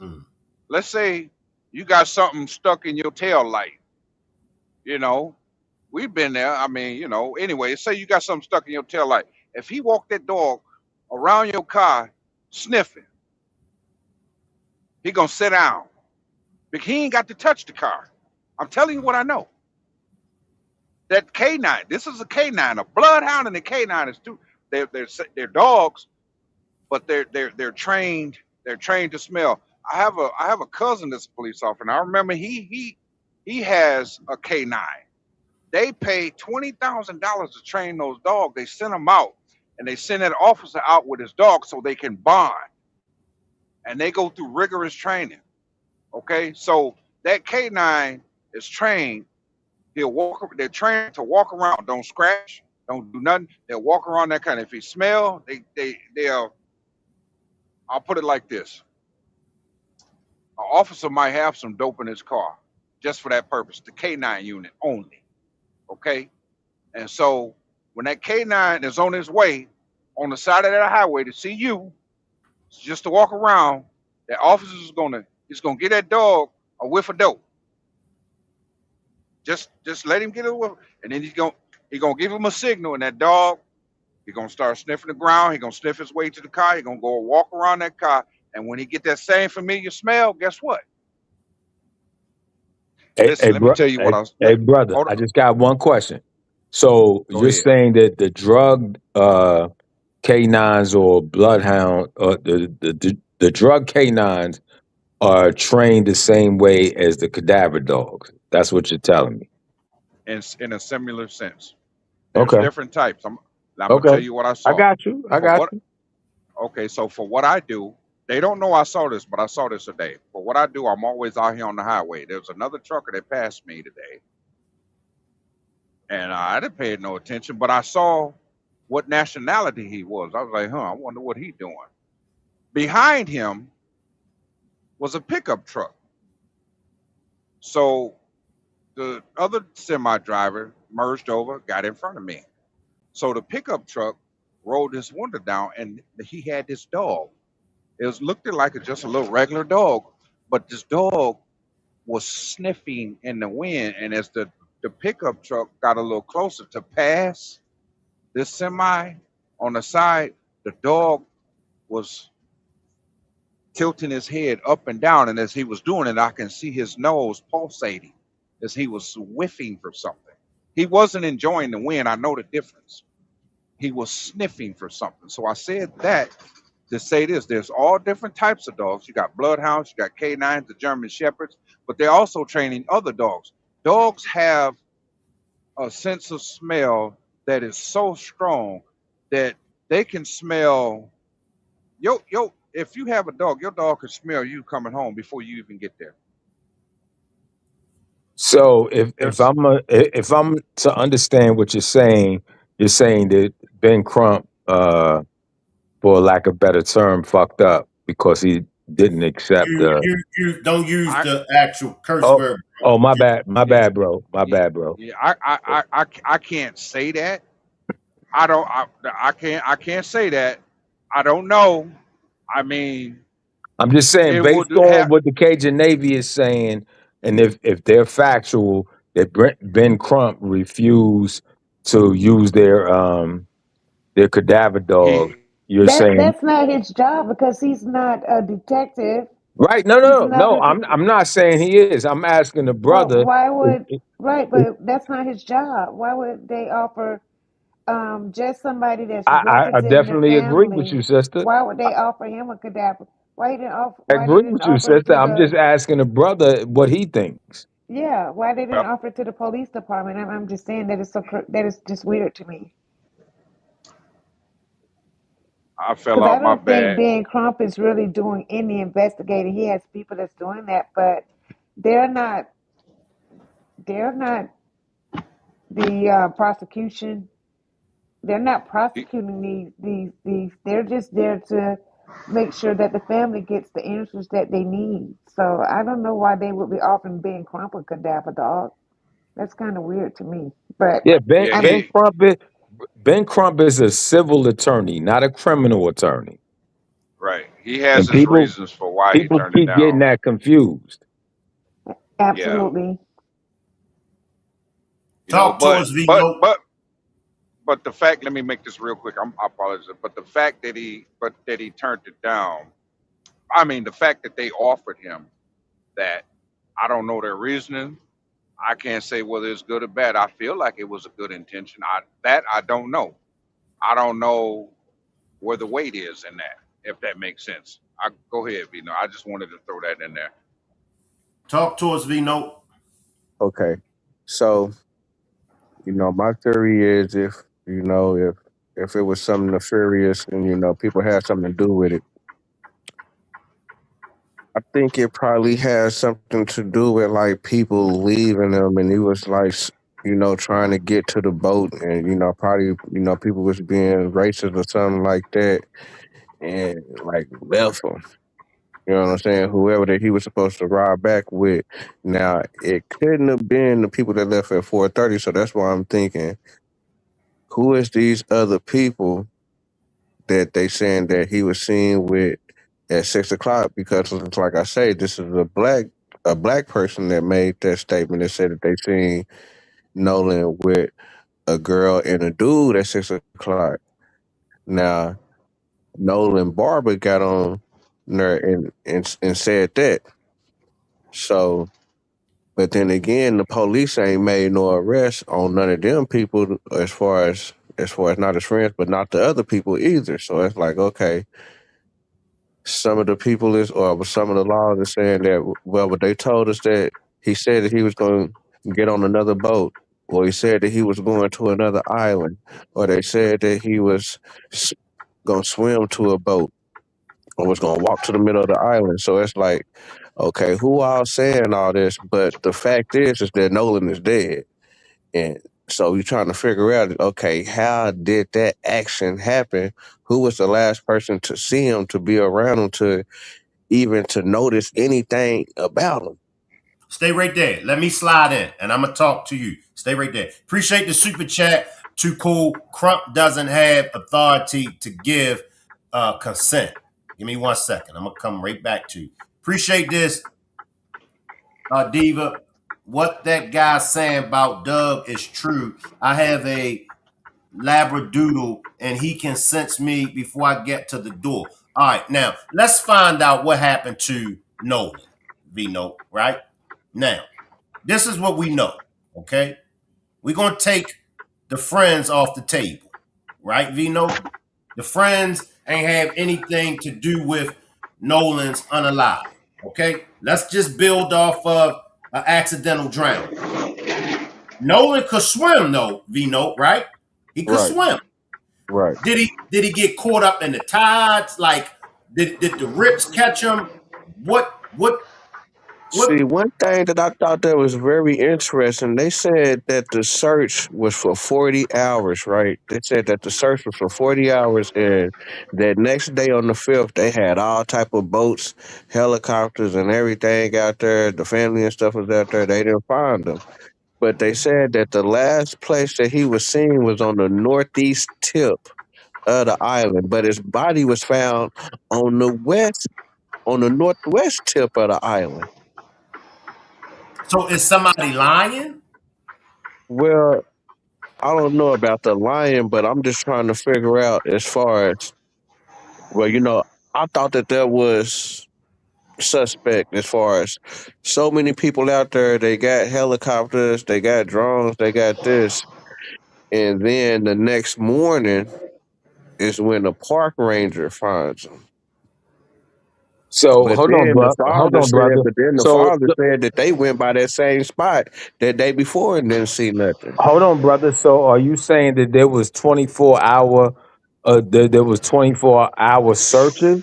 Mm. let's say you got something stuck in your tail light. You know, we've been there. I mean, anyway, say you got something stuck in your tail light. If he walked that dog around your car sniffing, he gonna sit down because he ain't got to touch the car. I'm telling you what I know. That canine, this is a canine, a bloodhound and a canine is two. They're dogs, but they're trained. They're trained to smell. I have a cousin that's a police officer. And I remember he has a canine. They pay $20,000 to train those dogs. They send them out, and they send that officer out with his dog so they can bond, and they go through rigorous training. Okay, so that canine is trained. He'll walk. They're trained to walk around. Don't scratch. Don't do nothing. They'll walk around that kind. If he smell, they'll. I'll put it like this: an officer might have some dope in his car, just for that purpose. The canine unit only. Okay, and so when that canine is on his way on the side of that highway to see you, just to walk around, that officer is gonna get that dog a whiff of dope. Just let him get a whiff, and then he's gonna give him a signal, and that dog he's gonna start sniffing the ground. He's gonna sniff his way to the car. He's gonna go walk around that car, and when he get that same familiar smell, guess what? Listen, let me tell you what I was. Hey, brother, Hold I on, just got one question. So go you're ahead. saying that the drug canines or bloodhound, the drug canines are trained the same way as the cadaver dogs. That's what you're telling me. In a similar sense. There's Okay. different types. I'm gonna tell Okay. you what I I saw. got you. I For got what? you. Okay, so for what I do, they don't know I saw this, but I saw this today. For what I do, I'm always out here on the highway. There was another trucker that passed me today, and I didn't pay no attention, but I saw what nationality he was. I was like, I wonder what he doing. Behind him was a pickup truck. So the other semi driver merged over, got in front of me. So the pickup truck rolled his window down, and he had this dog. It was looked like just a little regular dog, but this dog was sniffing in the wind. And as the pickup truck got a little closer to pass this semi on the side, the dog was tilting his head up and down. And as he was doing it, I can see his nose pulsating as he was whiffing for something. He wasn't enjoying the wind. I know the difference. He was sniffing for something. So I said that to say this: there's all different types of dogs. You got bloodhounds, you got canines, the German shepherds, but they're also training other dogs. Dogs have a sense of smell that is so strong that they can smell if you have a dog, your dog can smell you coming home before you even get there. So There's if I'm to understand what you're saying that Ben Crump, for lack of better term, fucked up because he didn't accept the. You don't use I the actual curse Oh, word, bro. oh, my yeah, bad, bro, my yeah, bad, bro. yeah, I can't say that. I don't I can't say that. I don't know. I mean, I'm just saying, It would based on have. what the Cajun Navy is saying, and if they're factual, that Ben Crump refused to use their cadaver dog. He You're That saying that's not his job because he's not a detective. right? No, He's no, no, not no. a I'm not saying he is. I'm asking the well. brother. Why If, would right? if, But that's not his job. Why would they offer just somebody that's I representing the definitely agree with family? you, sister. Why would they offer him a cadaver? Why he didn't offer? I Why they agree didn't with you, offer it sister. to I'm just the asking the brother what he thinks. yeah? Why they didn't well, offer it to the police department? I'm just saying that that is just weird to me I fell because I out my don't think bag. Ben Crump is really doing any investigating. He has people that's doing that, but they're not. They're not the prosecution. They're not He, prosecuting these. They're just there to make sure that the family gets the answers that they need. So I don't know why they would be offering Ben Crump a cadaver dog. That's kind of weird to me. But Yeah, yeah, I mean, Ben Crump is a civil attorney, not a criminal attorney, right. He has and his reasons for why he people turned it keep getting down. that confused. Yeah, absolutely. you know, Talk to us, Vino. but the fact. Let me make this real quick. I apologize, but the fact that he turned it down. I mean, the fact that they offered him that. I don't know their reasoning. I can't say whether it's good or bad. I feel like it was a good intention. I don't know. I don't know where the weight is in that, if that makes sense. I go ahead, Vino. I just wanted to throw that in there. Talk to us, Vino. Okay. So, my theory is if it was something nefarious and people had something to do with it, I think it probably has something to do with like people leaving them, and he was like, trying to get to the boat, and probably people was being racist or something like that, and like left him. You know what I'm saying? Whoever that he was supposed to ride back with. Now it couldn't have been the people that left at 4:30, so that's why I'm thinking, who is these other people that they saying that he was seen with at 6 o'clock? Because it's like I say, this is a black person that made that statement and said that they seen Nolan with a girl and a dude at 6 o'clock. Now Nolan Barber got on there and said that. So, but then again, the police ain't made no arrest on none of them people as far as not his friends, but not the other people either. So it's like, okay, some of the people is or some of the laws are saying that, well, but they told us that he said that he was going to get on another boat, or he said that he was going to another island, or they said that he was going to swim to a boat or was going to walk to the middle of the island. So it's like, okay, who all saying all this? But the fact is that Nolan is dead. And so you're trying to figure out, okay, how did that action happen? Who was the last person to see him, to be around him, to even to notice anything about him? Stay right there. Let me slide in and I'm going to talk to you. Stay right there. Appreciate the super chat. Too cool. Crump doesn't have authority to give consent. Give me 1 second. I'm going to come right back to you. Appreciate this, Diva. What that guy's saying about Doug is true. I have a Labradoodle and he can sense me before I get to the door. All right, now let's find out what happened to Nolan, Vino, right? Now, this is what we know, okay? We're going to take the friends off the table, right, Vino? The friends ain't have anything to do with Nolan's unalive, okay? Let's just build off of an accidental drowning. Nolan could swim, though, Vino, right? He could Right, swim. right. Did he get caught up in the tides? Like, did the rips catch him? What See, one thing that I thought that was very interesting, they said that the search was for 40 hours, right? They said that the search was for 40 hours, and that next day on the 5th, they had all type of boats, helicopters, and everything out there. The family and stuff was out there. They didn't find them. But they said that the last place that he was seen was on the northeast tip of the island, but his body was found on the west on the northwest tip of the island. So is somebody lying? Well, I don't know about the lion, but I'm just trying to figure out as far as well, I thought that there was suspect as far as so many people out there. They got helicopters, they got drones, they got this, and then the next morning is when the park ranger finds them. So hold on, brother. But then the So father said that they went by that same spot that day before and didn't see nothing. hold on, brother. So are you saying that there was 24-hour there was 24-hour searches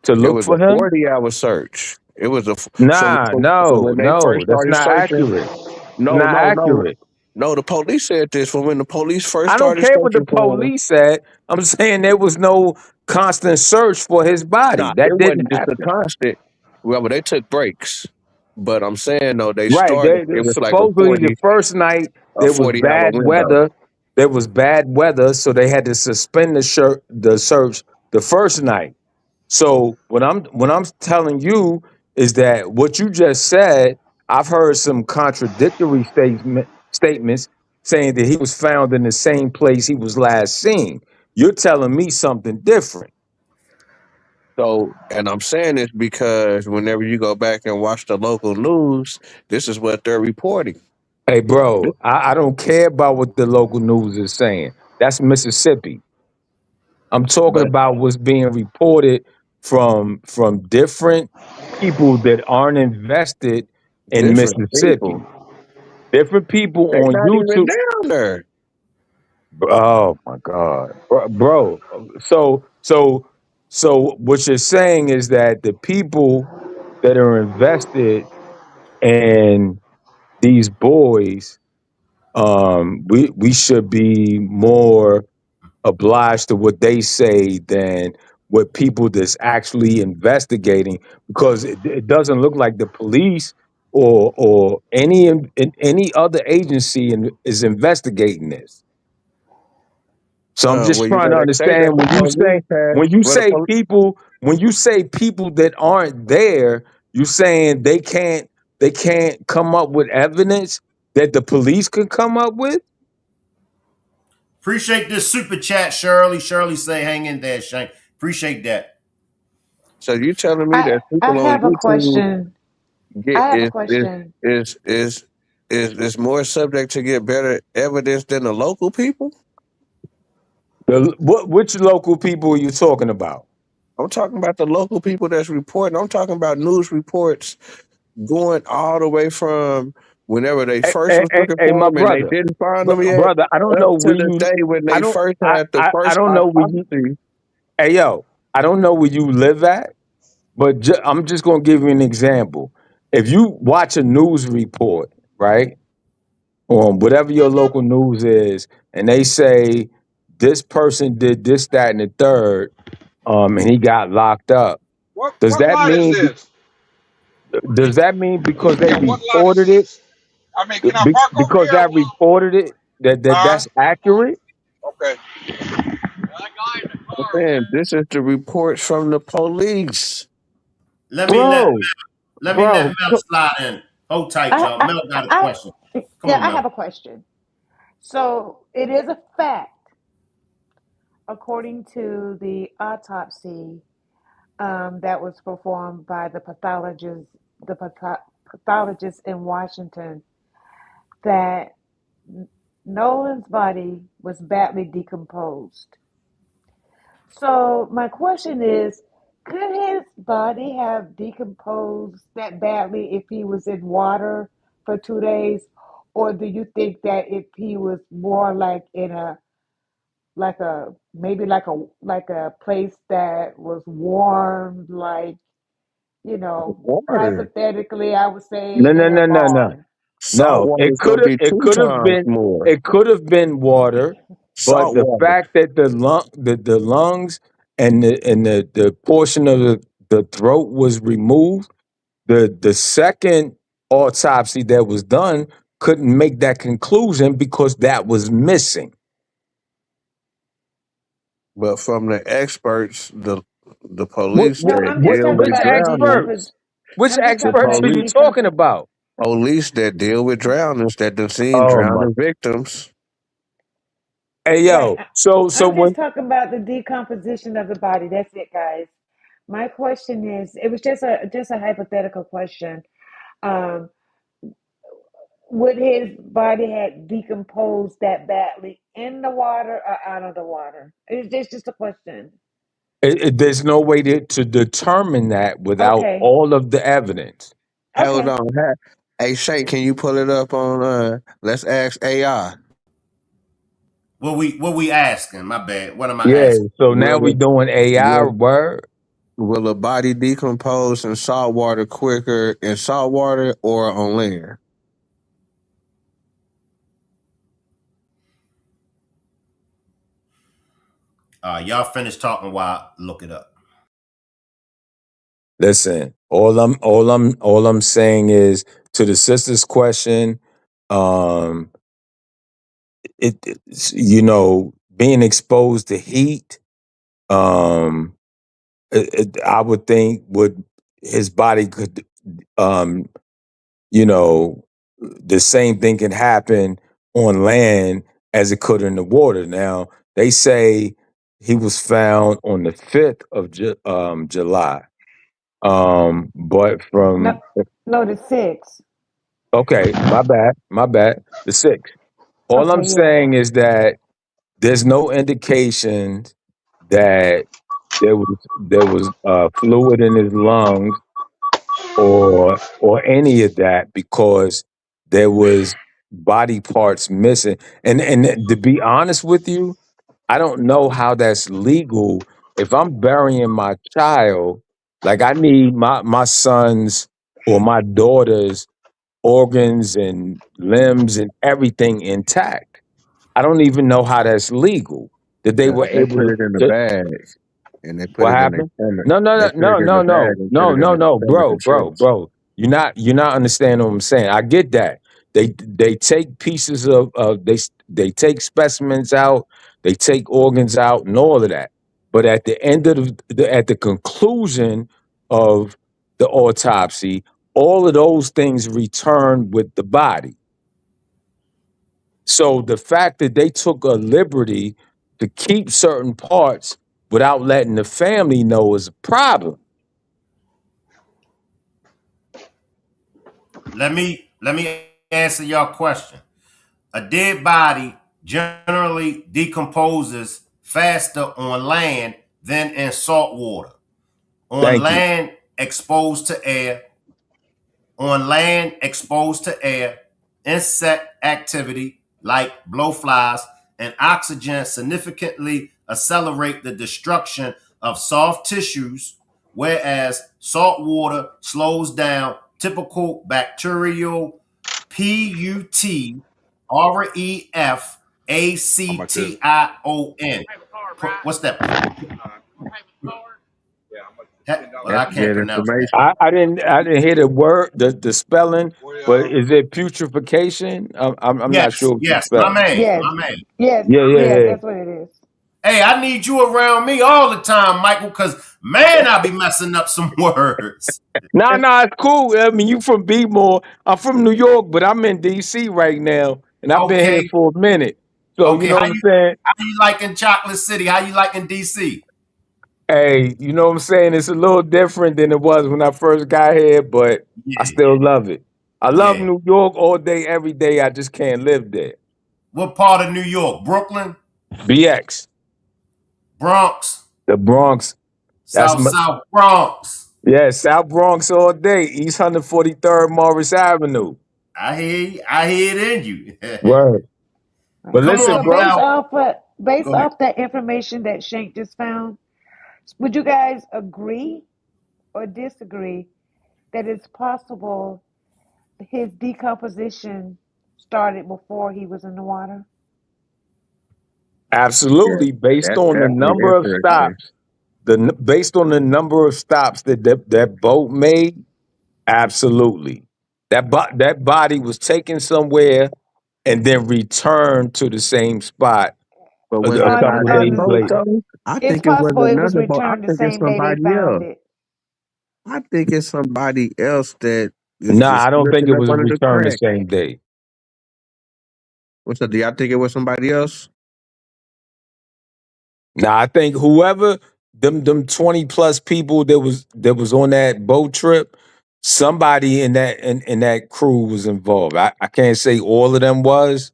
to It look was a for him? 40-hour search. It was Nah, from no, when they no, first that's started not searching. accurate. No, Not no, no, accurate. no. The police said this from when the police first I don't started care what the searching for him. police said. I'm saying there was no constant search for his body. Nah, it That didn't wasn't just a happen. constant. Well, but they took breaks. But I'm saying though, they Right. started. It was like Supposedly the first night a there was 40-hour bad window. weather. There was bad weather, so they had to suspend the search the first night. So what I'm telling you is that what you just said, I've heard some contradictory statements saying that he was found in the same place he was last seen. You're telling me something different. So, and I'm saying this because whenever you go back and watch the local news, this is what they're reporting. Hey, bro, I don't care about what the local news is saying. That's Mississippi. I'm talking But about what's being reported from different people that aren't invested in different Mississippi. people, Different people they on not even YouTube. down there. Oh my God, bro. So what you're saying is that the people that are invested in these boys, we should be more obliged to what they say than what people that's actually investigating, because it doesn't look like the police or any other agency is investigating this. So I'm just Well, trying to they say that understand the police had. Well, the police. when you say people that aren't there, you saying they can't come up with evidence that the police could come up with? Appreciate this super chat, Shirley. Shirley say, hang in there, Shank. Appreciate that. So you telling me I that I people on have a YouTube question. get I have a question. is is is more subject to get better evidence than the local people? Which local people are you talking about? I'm talking about the local people that's reporting. I'm talking about news reports going all the way from whenever they Hey, first hey, was hey, looking hey, for my them and they brother, didn't find them yet, brother, I don't up know to where the you. day when I they don't. first I, had the I, I first don't know where you. autopsy. Hey, yo, I don't know where you live at, but I'm just gonna give you an example. If you watch a news report, right, on whatever your local news is, and they say this person did this, that, and the third, and he got locked up. Does What that lot is mean? this? Does that mean because they Yeah, what lot is reported it? this? I mean, can I park over Because here? that reported it, Huh? that's accurate, Okay. I'm saying this is the reports from the police. Let me let bro. let me let Bro, Mel slide in. Hold tight, I y'all. I Mel got a I question. Come yeah, on, I have Mel. a question. So it is a fact, according to the autopsy that was performed by the pathologist in Washington, that Nolan's body was badly decomposed. So my question is, could his body have decomposed that badly if he was in water for 2 days? Or do you think that if he was more like in a like a maybe like a place that was warm, like, Water. hypothetically, I would say no, in no, a no, no, no, barn. Salt no. water It is gonna could have, be it two could have times been, more. it could have been water, but Salt the water. fact that the lungs and the portion of the throat was removed, the second autopsy that was done couldn't make that conclusion because that was missing. But from the experts, The police No, that I'm just deal talking with Which about the drownings, experts? Which I'm just the talking experts about are the you police talking about? police that deal with drownings that have seen Oh my. drowning victims. Hey right. yo. So I'm just when talking about the decomposition of the body. That's it, guys. My question is, it was just a hypothetical question. Um, would his body have decomposed that badly in the water or out of the water? It's just a question. there's no way to determine that without Okay. all of the evidence. Hold Okay. on. Hey Shank, can you pull it up on let's ask AI. What we asking? My bad. What am I Yeah. asking? So now Will we a, doing AI will word. will a body decompose in salt water quicker in salt water or on land? Y'all finish talking while I look it up. Listen, all I'm saying is to the sister's question, um, being exposed to heat, um, I would think would his body could, um, you know, the same thing can happen on land as it could in the water. Now they say he was found on the 5th of July. But No, from no, the six. okay, my bad, the 6th. All I'm Okay, yeah. saying is that there's no indication that there was fluid in his lungs or any of that because there was body parts missing. And to be honest with you, I don't know how that's legal. If I'm burying my child, like I need my son's or my daughter's organs and limbs and everything intact. I don't even know how that's legal. That they were They able put it in the to bag and they put what it in their happened? stomach. No, no, They no, put no, it in the no, bag no, and put no, it in no, their no, stomach bro, and bro, chest. bro. You're not understanding what I'm saying. I get that. They take pieces of they take specimens out, they take organs out, and all of that. But at the end of at the conclusion of the autopsy, all of those things return with the body. So the fact that they took a liberty to keep certain parts without letting the family know is a problem. Let me answer your question. A dead body generally decomposes faster on land than in salt water. On Thank you. land exposed to air, on land exposed to air, insect activity like blowflies and oxygen significantly accelerate the destruction of soft tissues, whereas salt water slows down typical bacterial How much is it? PUTREACTION. What's that? Yeah, how much? Well, $10. I That's can't good pronounce that. information. I didn't hear the word the spelling, What but is it putrefaction? I'm not Yes, sure if you yes, my spell. man, Yes. my man. Yes. Yeah, yeah, Yes, yeah. that's what it is. Hey, I need you around me all the time, Michael, because man, I be messing up some words. Nah, it's cool. I mean, you from B-more. I'm from New York, but I'm in DC right now, and I've been here Okay, for a minute. So you okay. know what I'm saying? How you like in Chocolate City? How you like in DC? Hey, you know what I'm saying? It's a little different than it was when I first got here, but I Yeah, still love it. I love yeah. New York all day, every day. I just can't live there. What part of New York? Brooklyn, BX, Bronx, the Bronx. That's South my South Bronx. yeah, South Bronx all day. East 143rd Morris Avenue. I hear you. I hear it in you. Word. Right. But Come listen, So on, bro. based Mel. off based Go ahead. off that information that Shank just found, would you guys agree or disagree that it's possible his decomposition started before he was in the water? Yeah, Absolutely, based that's on the definitely number of interesting. stops, based on the number of stops that boat made, absolutely. That body was taken somewhere and then returned to the same spot But a, was a that On couple body in a days on boat later. though? I It's think it was possible it was another boat. I returned the think it's same day they somebody found else. it. I think it's somebody else that is Nah, just I don't think slipping it up was under the returned the crack. same day. What's up? Do y'all think it was somebody else? Now I think whoever them 20 plus people that was on that boat trip, somebody in that crew was involved. I can't say all of them was,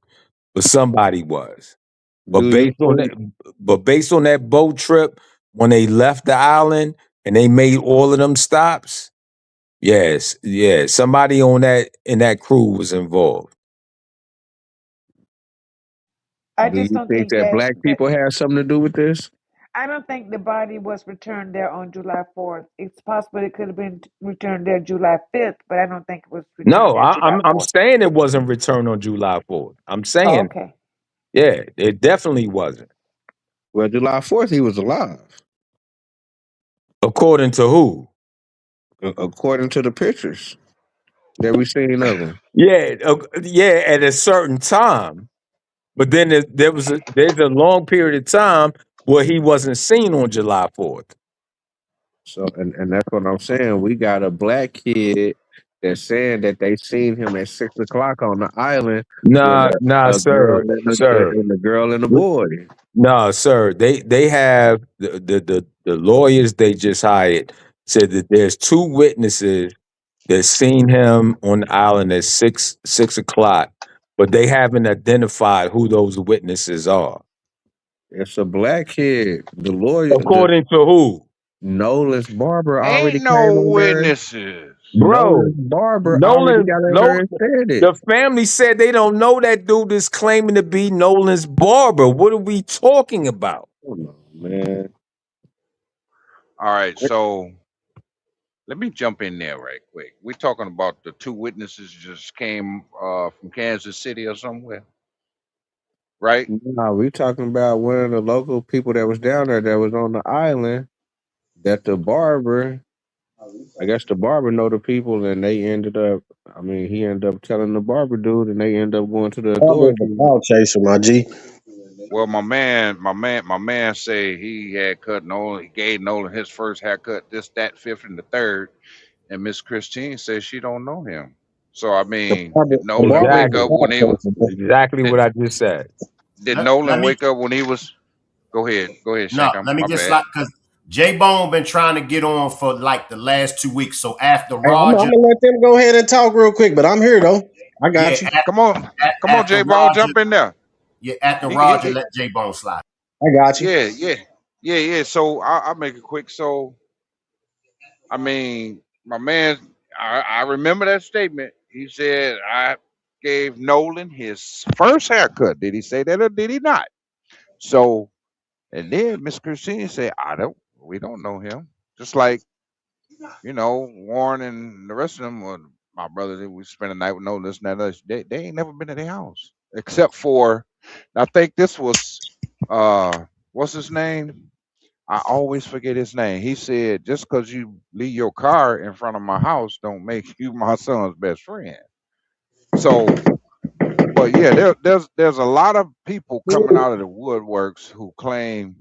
but somebody was. But Do you based on that, think? but based on that boat trip, when they left the island and they made all of them stops, yes, yeah, somebody on that in that crew was involved. I Do just you don't think think that that black that people have something to do with this? I don't think the body was returned there on July 4th. It's possible it could have been returned there July 5th, but I don't think it was returned No, there July I'm 4th. saying it wasn't returned on July 4th. I'm Oh, saying, okay. yeah, it definitely wasn't. Well, July 4th, he was alive, According to who? according to the pictures that we seen of him. Yeah, yeah, at a certain time. But then there's a long period of time where he wasn't seen on July 4th. So, and that's what I'm saying. We got a black kid that's saying that they seen him at 6 o'clock on the island with Nah, a girl sir, sir. and a girl and a boy. No, sir. They have the lawyers they just hired said that there's two witnesses that seen him on the island at six o'clock, but they haven't identified who those witnesses are. It's a black kid. The lawyer, the According to who? Nolan's barber already Ain't came no on there. witnesses. Bro, Nolan's barber already Nolan, got on there no, and said it. the family said they don't know that dude is claiming to be Nolan's barber. What are we talking about? Come on, man. All right, so let me jump in there right quick. We're talking about the two witnesses just came from Kansas City or somewhere, right? No, we talking about one of the local people that was down there that was on the island that the barber, I guess the barber know the people and they ended up, I mean, he ended up telling the barber dude and they ended up going to the Barber is a authorities. cloud chaser, my G. Well, my man say he had cut Nolan. He gave Nolan his first haircut, this, that, fifth, and the third. And Miss Christine says she don't know him. So I The mean, barber, did the Nolan barber is wake a Exactly. up cloud when he was? chaser, bro. Exactly Did what I just said. did Let Nolan me wake up when he was? Go ahead, no, Shank. let me My just bad. like because J Bone been trying to get on for like the last 2 weeks. So after Hey, I'm Roger, gonna let them go ahead and talk real quick, but I'm here though. I yeah, got you. Come on, after J Bone, Roger, jump in there. yeah, after He, Roger, he, let J Bone slide. I got you. yeah, yeah, yeah. So I'll make it quick. So I mean, my man, I remember that statement. He said I gave Nolan his first haircut. Did he say that or did he not? So and then Miss Christine said, we don't know him. Just like, Warren and the rest of them, or my brother, we spent the night with Nolan, this and that. They ain't never been to their house. Except for, I think this was, what's his name? I always forget his name. He said, just because you leave your car in front of my house don't make you my son's best friend. So, but yeah, there's a lot of people coming out of the woodworks who claim,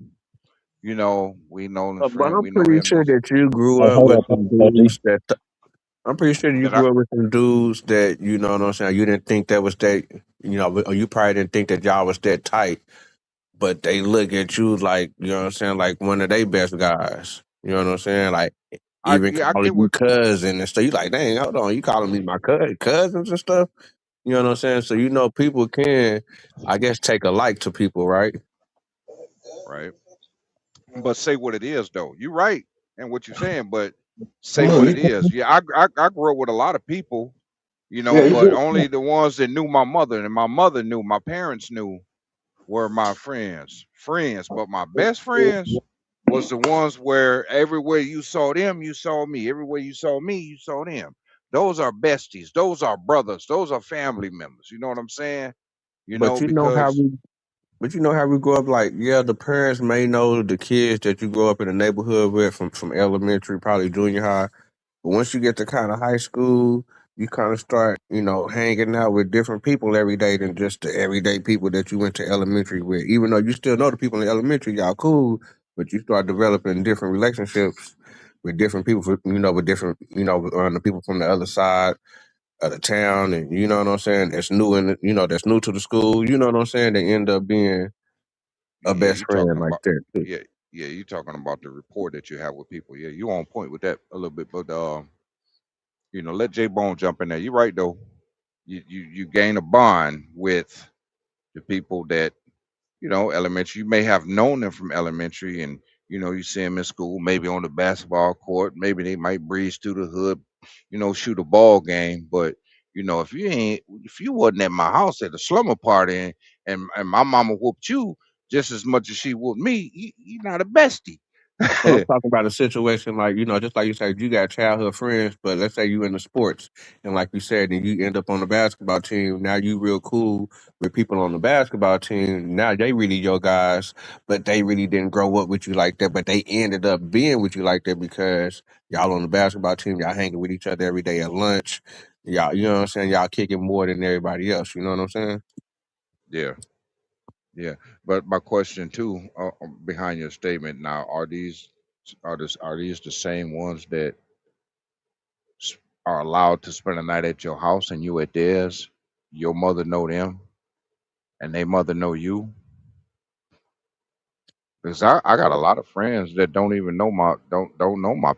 we Nolan's But friend, I'm we know pretty him. sure This that you grew Hey, up hold with up, some OG. dudes I'm pretty sure you that I grew up with some dudes that, you know what I'm saying, you didn't think that was that, or you probably didn't think that y'all was that tight, but they look at you like, you know what I'm saying, like one of their best guys. You know what I'm saying? Like even yeah, I calling get you what cousin and stuff. You like, dang, hold on, you calling me my cousins and stuff? You know what I'm saying? So people can, I guess, take a like to people, right? right, but say what it is though. You're right and what you're saying, but say Come on, what you it is. Yeah, I grew up with a lot of people, yeah, you but good. only the ones that knew my mother and my mother knew, my parents knew, were my friends. But my best friends was the ones where everywhere you saw them, you saw me. Everywhere you saw me, you saw them. Those are besties. Those are brothers. Those are family members. You know what I'm saying? But you know how Because we But you know how we grow up, like, yeah, the parents may know the kids that you grow up in the neighborhood with from elementary, probably junior high. But once you get to kind of high school, you kind of start, hanging out with different people every day than just the everyday people that you went to elementary with. Even though you still know the people in elementary, y'all cool. but you start developing different relationships with different people, with different, the people from the other side of the town, and you know what I'm saying. That's new, and that's new to the school. You know what I'm saying. They end up being a Yeah, best you friend talking like about that too. yeah, yeah, you talking about the rapport that you have with people. Yeah, you on point with that a little bit, but let J Bone jump in there. You're right though. You gain a bond with the people that elementary. You may have known them from elementary, and you see them in school, maybe on the basketball court, maybe they might breeze through the hood, shoot a ball game. But if you wasn't at my house at the slumber party, and my mama whooped you just as much as she whooped me, you're not a bestie. Well, I'm talking about a situation like, just like you said, you got childhood friends, but let's say you in the sports, and like you said, and you end up on the basketball team. Now you real cool with people on the basketball team. Now they really your guys, but they really didn't grow up with you like that. But they ended up being with you like that because y'all on the basketball team, y'all hanging with each other every day at lunch. Y'all, you know what I'm saying? Y'all kicking more than everybody else. You know what I'm saying? Yeah, yeah. But my question too, behind your statement now, are these the same ones that are allowed to spend a night at your house and you at theirs? Your mother know them and they mother know you? Because I got a lot of friends that don't even know don't know my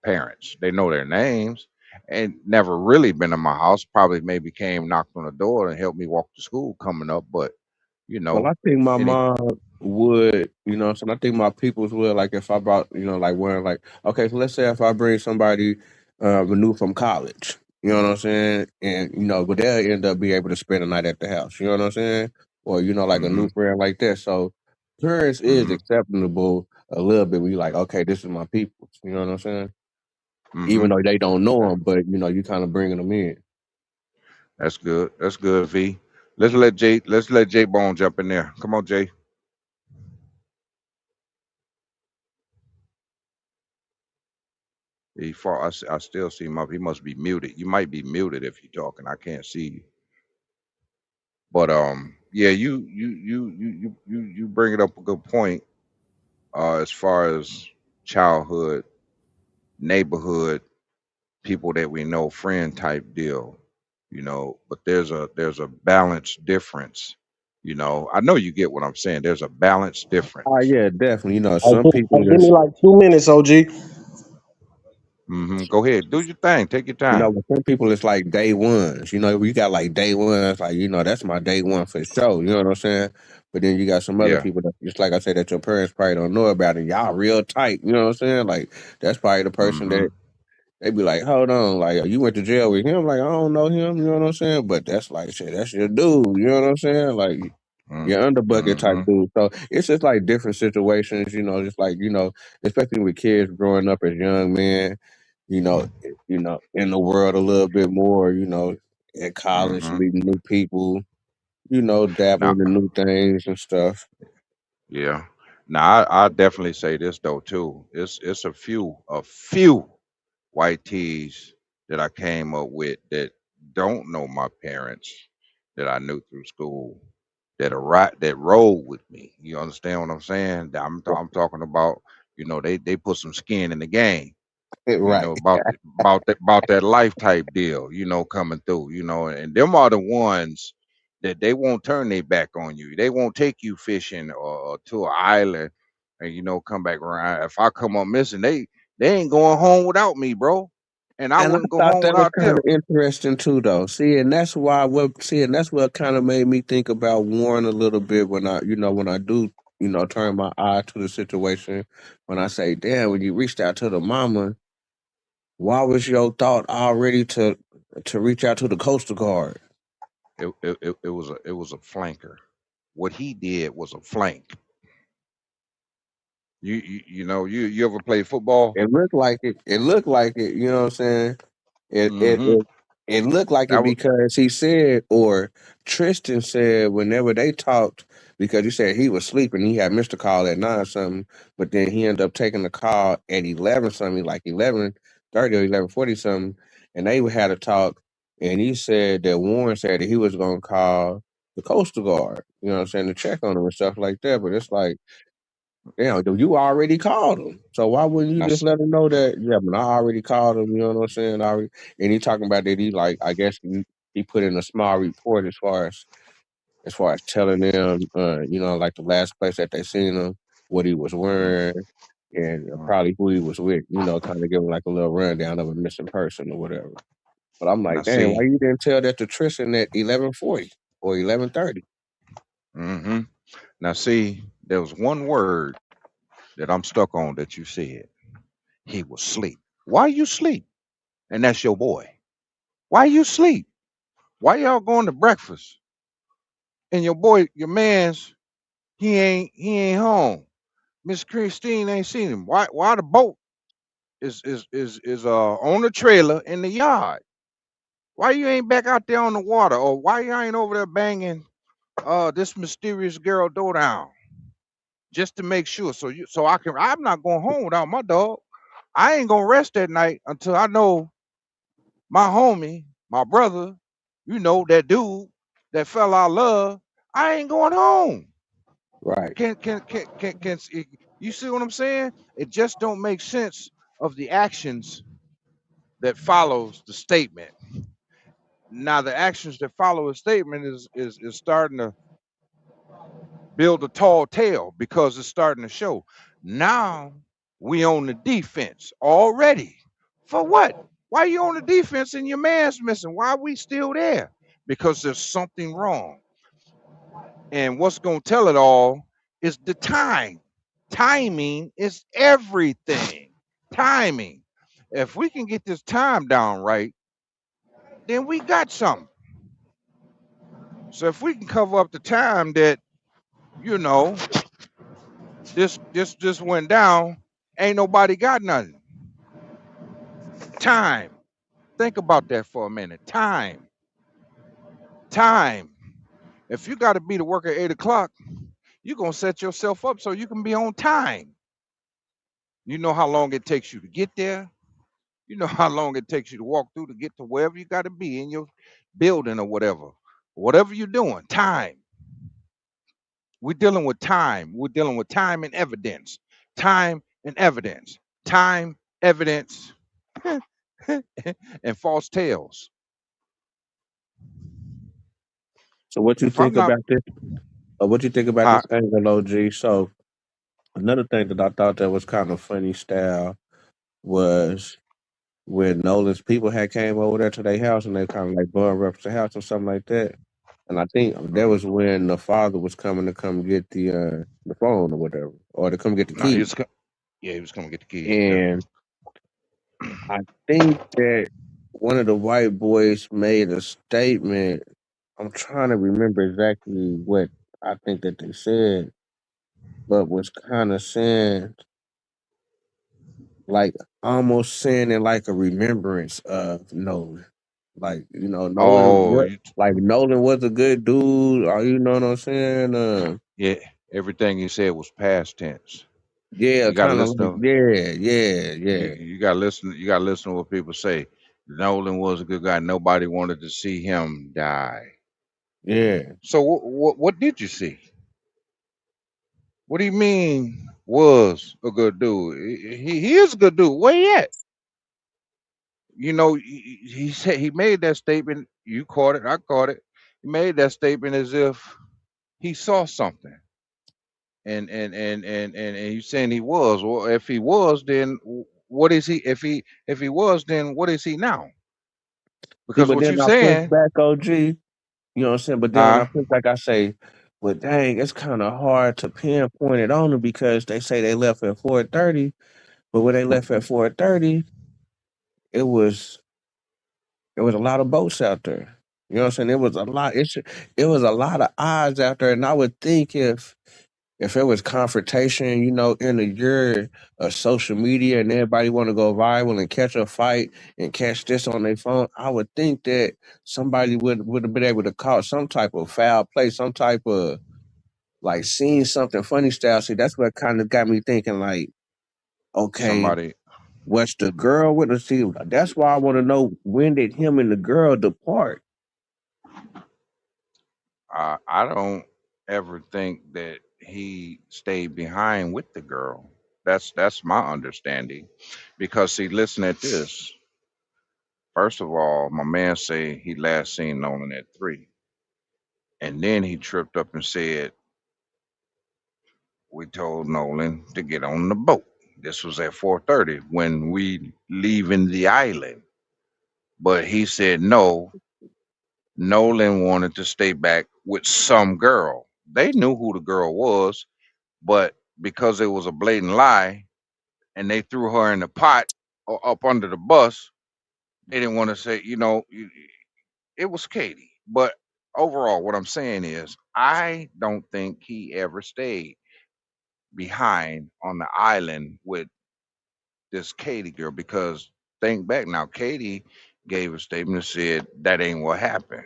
parents. They know their names and never really been in my house. Probably maybe came knocked on the door and helped me walk to school coming up. But you Well, know, I think my any mom would, what I'm saying. I think my peoples would, like, if I brought, like wearing, like, okay, so let's say if I bring somebody new from college, you know what I'm saying, and but they'll end up be able to spend a night at the house, you know what I'm saying, or like a mm-hmm, new friend like that. So parents is mm-hmm, acceptable a little bit. We like, okay, this is my people, you know what I'm saying, mm-hmm. even though they don't know Okay. them, but you kind of bringing them in. That's good. That's good, V. Let's let Jay Bone jump in there. Come on, Jay. I still see him up. He must be muted. You might be muted if you're talking. I can't see you. But yeah, you bring it up a good point. As far as childhood, neighborhood people that we know, friend type deal. But there's a balance difference. I know you get what I'm saying. There's a balance Oh difference. yeah, definitely. Hey, Some people give me is. like 2 minutes, OG. Go ahead, do your thing. Take your time. With some people, it's like day ones. You got like day ones, like, that's my day one for sure. You know what I'm saying? But then you got some other Yeah. people that, just like I said, that your parents probably don't know about, and y'all real tight. You know what I'm saying? Like, that's probably the person Mm-hmm. that they be like, hold on, like, you went to jail with him? Like, I don't know him. You know what I'm saying? But that's like, shit, that's your dude. You know what I'm saying? Like, your underbucket type Mm-hmm. dude. So it's just like different situations, just like, especially with kids growing up as young men, in the world a little bit more, at college, Mm-hmm. meeting new people, Now, dabbling in new things and stuff. yeah. Now I definitely say this though too. It's a few white tees that I came up with that don't know my parents that I knew through school that are right that roll with me. You understand what I'm saying? I'm talking about, they put some skin in the game, Right. about that life type deal, coming through, and them are the ones that they won't turn their back on you. They won't take you fishing or to an island and come back around. If I come up missing, they ain't going home without me, bro. And I And I wouldn't go thought home that was without kind them. of interesting too, though. And that's what kind of made me think about Warren a little bit when when I do, turn my eye to the situation. When I say, damn, when you reached out to the mama, why was your thought already to reach out to the Coastal Guard? It was a flanker. What he did was a flank. You ever play football? It looked like it. It looked like it. You know what I'm saying? It it Mm-hmm. it, it looked like it That was because he said, or Tristan said, whenever they talked, because he said he was sleeping, he had missed a call at 9 something, but then he ended up taking the call at 11 something, like 11:30 or 11:40 something, and they had a talk, and he said that Warren said that he was gonna call the Coastal Guard. You know what I'm saying, to check on him and stuff like that. But it's like, You already called him. So why wouldn't you Now, just let him know that? Yeah, but I already called him. You know what I'm saying? I already, and he talking about that he like. I guess he put in a small report as far as telling them, like the last place that they seen him, what he was mm, wearing, and mm, probably who he was with. Kind of give him like a little rundown of a missing person or whatever. But I'm now like, damn, why see, you didn't tell that to Tristan at 11:40 or 11:30? hmm now see, there was one word that I'm stuck on that you said. He was asleep. Why you sleep? And that's your boy. Why you sleep? Why y'all going to breakfast? And your boy, your man's, he ain't home. Miss Christine ain't seen him. Why the boat is on the trailer in the yard? Why you ain't back out there on the water? Or why you ain't over there banging this mysterious girl door down? Just to make sure. I'm not going home without my dog. I ain't gonna rest that night until I know my homie, my brother, that dude, that fella I love, I ain't going home. Right, You see what I'm saying? It just don't make sense of the actions that follows the statement. Now the actions that follow a statement is starting to build a tall tale because it's starting to show. Now we on the defense already. For what? Why you on the defense and your man's missing? Why are we still there? Because there's something wrong. And what's going to tell it all is the time. Timing is everything. Timing. If we can get this time down right, then we got something. So if we can cover up the time that, you know, this went down, ain't nobody got nothing. Time. Think about that for a minute. Time. Time. If you got to be to work at 8 o'clock, you're gonna set yourself up so you can be on time. You know how long it takes you to get there. You know how long it takes you to walk through to get to wherever you got to be in your building or whatever. Whatever you're doing, time. We're dealing with time. We're dealing with time and evidence. Time and evidence. Time, evidence, and false tales. So what you If I'm think not, about this? What you think about huh? this angle, OG? So another thing that I thought that was kind of funny style was when Nolan's people had came over there to their house and they kind of like bum up the house or something like that. And I think that Uh, was when the father was coming to come get the phone or whatever, or to come get the no, key. yeah, he was coming to get the keys. Yeah. And I think that one of the white boys made a statement. I'm trying to remember exactly what I think that they said, but was kind of saying like almost saying it like a remembrance of Nolan. Like, Oh, Nolan was a good dude, or you know what I'm saying? yeah. Everything you said was past tense. Yeah, You got to kind of listen like, to yeah, yeah, you. yeah, You got to listen. You got to listen to what people say. Nolan was a good guy. Nobody wanted to see him die. yeah. So what did you see? What do you mean was a good dude? He is a good dude. Where he at? He said he made that statement. You caught it. I caught it. He made that statement as if he saw something. And you saying he was. Well, if he was, then what is he? If he was, then what is he now? See, Because but what then you I push saying, back, OG. You know what I'm saying? But then I huh? push back, I say, well, dang, it's kind of hard to pinpoint it on them because they say they left at 4:30, but when they left at 4:30, it was it was a lot of boats out there. You know what I'm saying? It was a lot. It was a lot of odds out there, and I would think if it was confrontation, in the year of social media and everybody want to go viral and catch a fight and catch this on their phone, I would think that somebody would have been able to caught some type of foul play, some type of like seeing something funny style. See, that's what kind of got me thinking like, okay, Somebody. what's the girl with the see? That's why I want to know when did him and the girl depart. I don't ever think that he stayed behind with the girl. That's my understanding. Because see, listen at this. First of all, my man say he last seen Nolan at 3. And then he tripped up and said, we told Nolan to get on the boat. This was at 4:30 when we leaving the island. But he said no, Nolan wanted to stay back with some girl. They knew who the girl was, but because it was a blatant lie and they threw her in the pot or up under the bus, they didn't want to say, it was Katie. But overall, what I'm saying is, I don't think he ever stayed behind on the island with this Katie girl because think back now, Katie gave a statement and said that ain't what happened.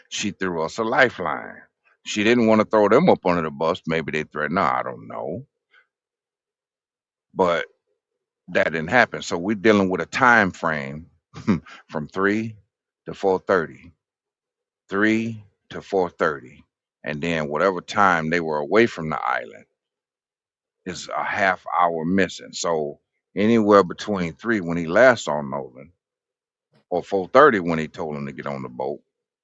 She threw us a lifeline. She didn't want to throw them up under the bus. Maybe they threatened her. I don't know. But that didn't happen. So we're dealing with a time frame from 3 to 4:30. 3 to 4:30. And then whatever time they were away from the island is a half hour missing. So anywhere between 3 when he last saw Nolan or 4:30 when he told him to get on the boat,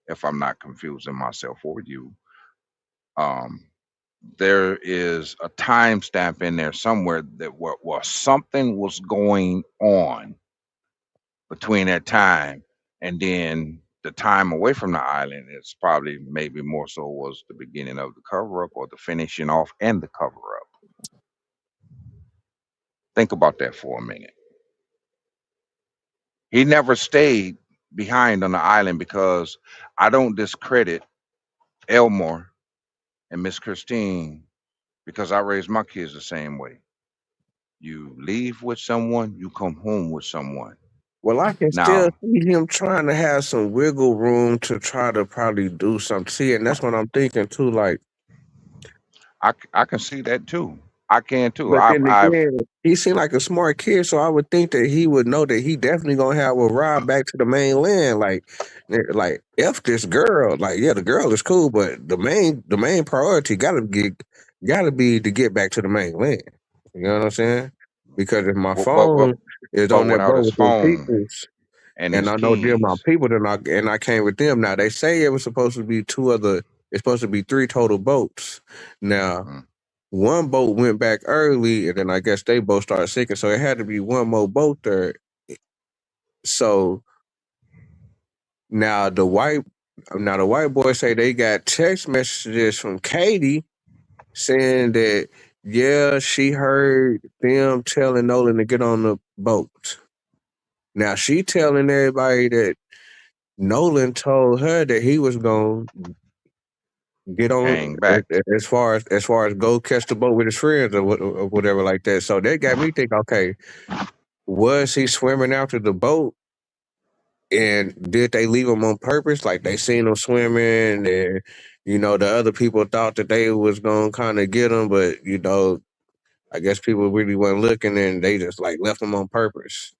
if I'm not confusing myself or you, um, there is a timestamp in there somewhere that where something was going on between that time and then the time away from the island is probably maybe more so was the beginning of the cover up or the finishing off and the cover up. Think about that for a minute. He never stayed behind on the island because I don't discredit Elmore and Miss Christine because I raised my kids the same way. You leave with someone, you come home with someone. Well, I can still Now, see him trying to have some wiggle room to try to probably do something. See, and that's what I'm thinking too. Like, I can see that too. I can too. but then I've again, he seemed like a smart kid, so I would think that he would know that he definitely gonna have a ride back to the mainland. Like f this girl. Like, yeah, the girl is cool, but the main priority gotta be to get back to the mainland. You know what I'm saying? Because if my but phone is but on that without boat his with them phone peoples, and and his I know them my keys, people, then I came with them. Now they say it was supposed to be two other. It's supposed to be three total boats. Now mm, one boat went back early, and then I guess they both started sinking. So it had to be one more boat there. So now the white, now the white boys say they got text messages from Katie saying that yeah, she heard them telling Nolan to get on the boat. Now she telling everybody that Nolan told her that he was going to get on hang back. as far as go catch the boat with his friends or whatever like that. So that got me thinking, okay, was he swimming after the boat? And did they leave him on purpose? Like they seen him swimming, and the other people thought that they was gonna kind of get him, but I guess people really weren't looking, and they just like left him on purpose.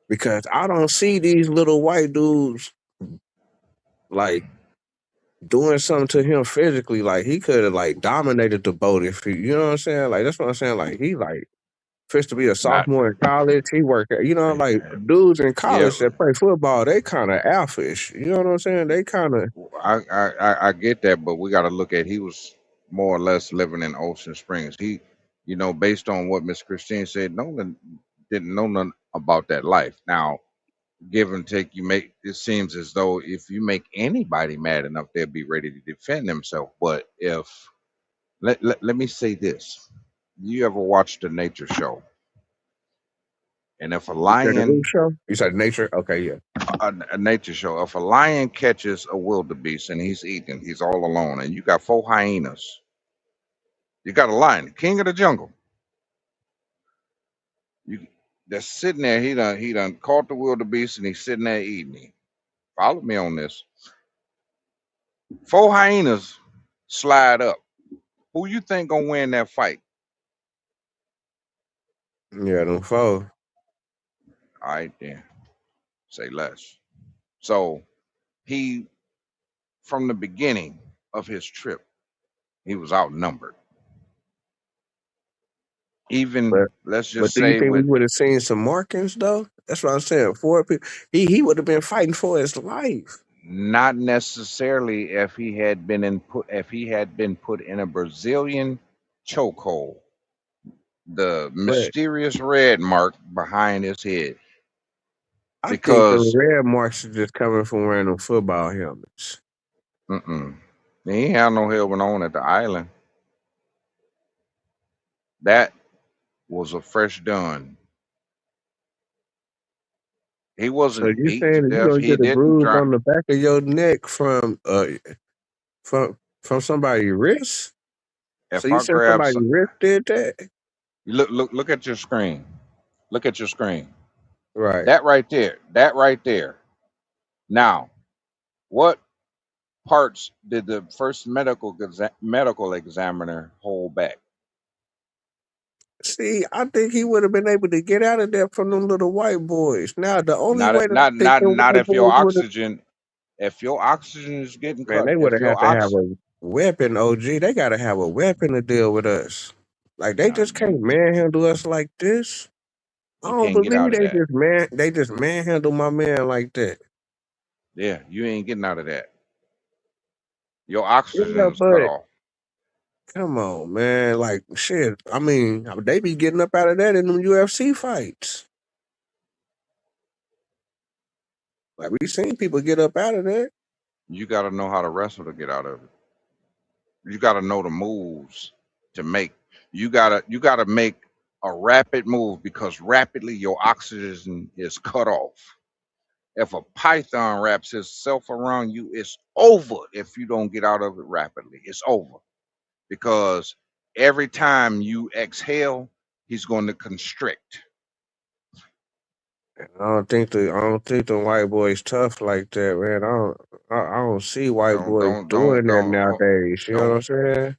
Because I don't see these little white dudes like doing something to him physically. Like he could have like dominated the boat if he, you know what I'm saying? Like that's what I'm saying. Like he like fit to be a Not sophomore in college. He work at, like dudes in yeah. college that play football. They kind of alphish. You know what I'm saying? They kind of I get that, but we got to look at he was more or less living in Ocean Springs. He, based on what Miss Christine said, Nolan didn't know nothing about that life. Now, give and take, you make it seems as though if you make anybody mad enough, they'll be ready to defend themselves. But if let me say this, you ever watched the nature show? And if a you said the roof lion, show. You said nature. Okay, yeah. a nature show, if a lion catches a wildebeest and he's eating, he's all alone, and you got 4 hyenas. You got a lion, king of the jungle. You that's sitting there. He done caught the wildebeest and he's sitting there eating it. Follow me on this. 4 hyenas slide up. Who you think gonna win that fight? Yeah, them four. All right, then say less. So he, from the beginning of his trip, He was outnumbered. Even But let's but just do you say think we with would have seen some markings though? That's what I'm saying. Four people, he would have been fighting for his life. not necessarily if he had been put in a Brazilian chokehold, the But mysterious red mark behind his head, I think the because red marks are just coming from wearing them football helmets. mm-mm, he ain't have no helmet on at the island. That was a fresh done. He So wasn't you beat to saying that you death. gonna He get a didn't bruise drown. on the back of your neck from somebody's wrist? So If you I said grab, somebody's wrist did that? look at your screen. Look at your screen. Right. That right there. That right there. Now, what parts did the first medical examiner hold back? See, I think he would have been able to get out of there from them little white boys. Now, the only way that I think them Not white if your boys would have, oxygen, if your oxygen is getting man, cut, they would if have your had to have ox, a weapon, OG. They got to have a weapon to deal with us. Like, they no, just can't you manhandle us like this. I you don't can't get believe out of that. they just manhandle my man like that. Yeah, you ain't getting out of that. Your Yeah, oxygen is cut but off. come on, man. Like, shit. I mean, they be getting up out of that in them UFC fights. Like, we seen people get up out of that. You got to know how to wrestle to get out of it. You got to know the moves to make. You gotta make a rapid move because rapidly your oxygen is cut off. If a python wraps itself around you, it's over if you don't get out of it rapidly. It's over because every time you exhale, he's going to constrict. I don't think the white boys tough like that, man. I don't see white Don't boys don't don't doing that don't nowadays. You know what don't I'm saying?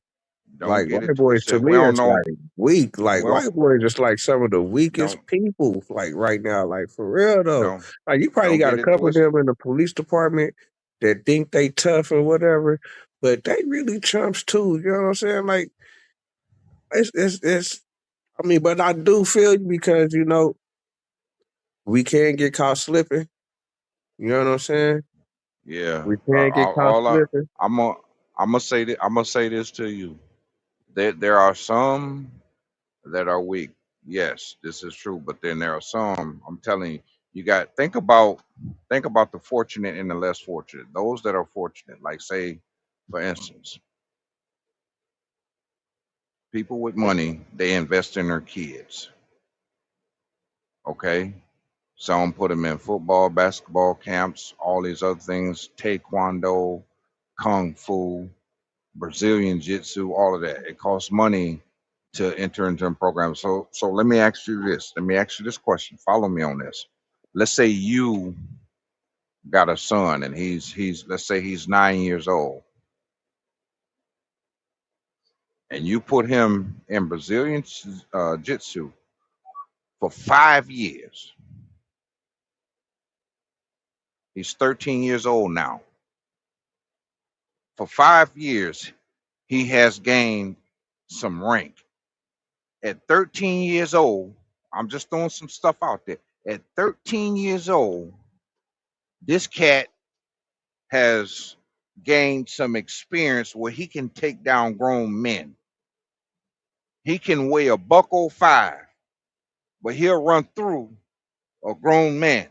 don't Like get it white boys to twisted. We me don't is know. like weak. Like white Well, boys is like some of the don't weakest people like right now. Like for real though. don't Like you probably don't got get a it couple of twisted. them in the police department that think they tough or whatever, but they really chumps too. You know what I'm saying? Like it's I mean, but I do feel you because we can get caught slipping. You know what I'm saying? Yeah. We can get caught All slipping. I'm gonna I'm gonna say this to you. There are some that are weak. Yes, this is true. But then there are some. I'm telling you, you got think about the fortunate and the less fortunate. Those that are fortunate, like say, for instance, people with money, they invest in their kids. Okay, some put them in football, basketball camps, all these other things, taekwondo, kung fu, Brazilian jiu-jitsu, all of that. It costs money to enter into a program. So let me ask you this. Let me ask you this question. Follow me on this. Let's say you got a son and he's let's say he's 9 years old and you put him in Brazilian jiu-jitsu for 5 years. He's 13 years old now. For 5 years, he has gained some rank. At 13 years old, I'm just throwing some stuff out there. At 13 years old, this cat has gained some experience where he can take down grown men. He can weigh a 105, but he'll run through a grown man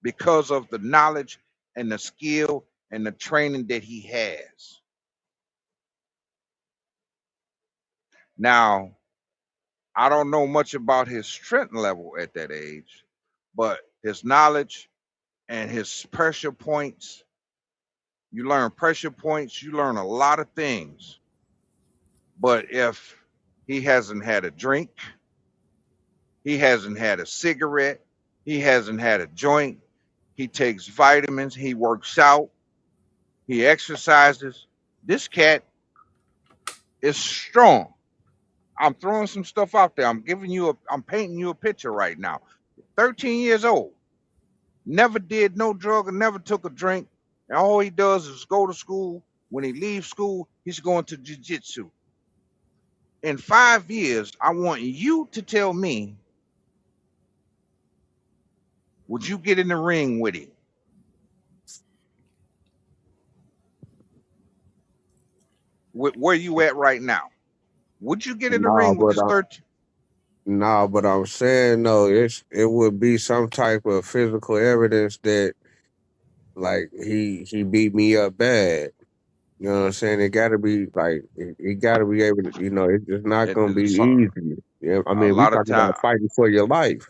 because of the knowledge and the skill and the training that he has. Now, I don't know much about his strength level at that age, but his knowledge and his pressure points, you learn pressure points, you learn a lot of things. But if he hasn't had a drink, he hasn't had a cigarette, he hasn't had a joint, he takes vitamins, he works out, he exercises, this cat is strong. I'm throwing some stuff out there. I'm painting you a picture right now. 13 years old, never did no drug and never took a drink. And all he does is go to school, When he leaves school, he's going to jiu-jitsu. In 5 years, I want you to tell me, would you get in the ring with him? Where you at right now? Would you get in the No, ring with but this 13? no, but I'm saying no. It would be some type of physical evidence that like he beat me up bad. You know what I'm saying? It got to be like it got to be able to. You know, it's just not It, gonna be it's easy. Yeah, I a mean, we lot of talking time. about fighting for your life.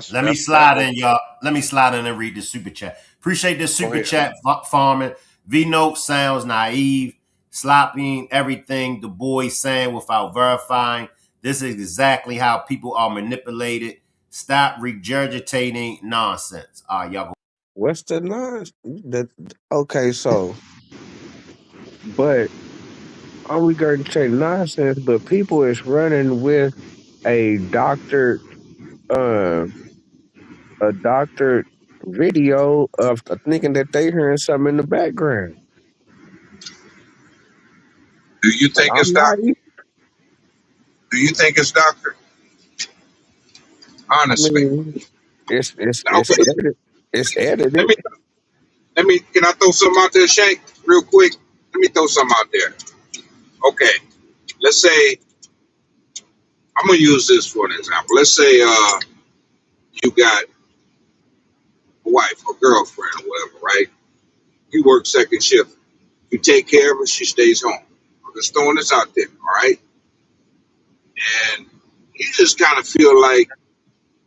Let me That slide in, y'all. Let me slide in and read the super chat. Appreciate this go super ahead. chat, farming. V Note sounds naive, slopping everything the boys saying without verifying. This is exactly how people are manipulated. Stop regurgitating nonsense. All right, y'all go. What's the nonsense? Okay, so but I'm regurgitating nonsense, but people is running with a doctored, um, a doctored video of thinking that they hearing something in the background. Do you think I'm it's not. doctor? Do you think it's doctor? I Honestly. mean, it's Okay. edited. It's Let edited. me can I throw something out there, Shank? Real quick. Let me throw something out there. Okay. Let's say I'm gonna use this for an example. Let's say you got a wife or girlfriend or whatever, right? You work second shift. You take care of her, she stays home. I'm just throwing this out there, all right? And you just kind of feel like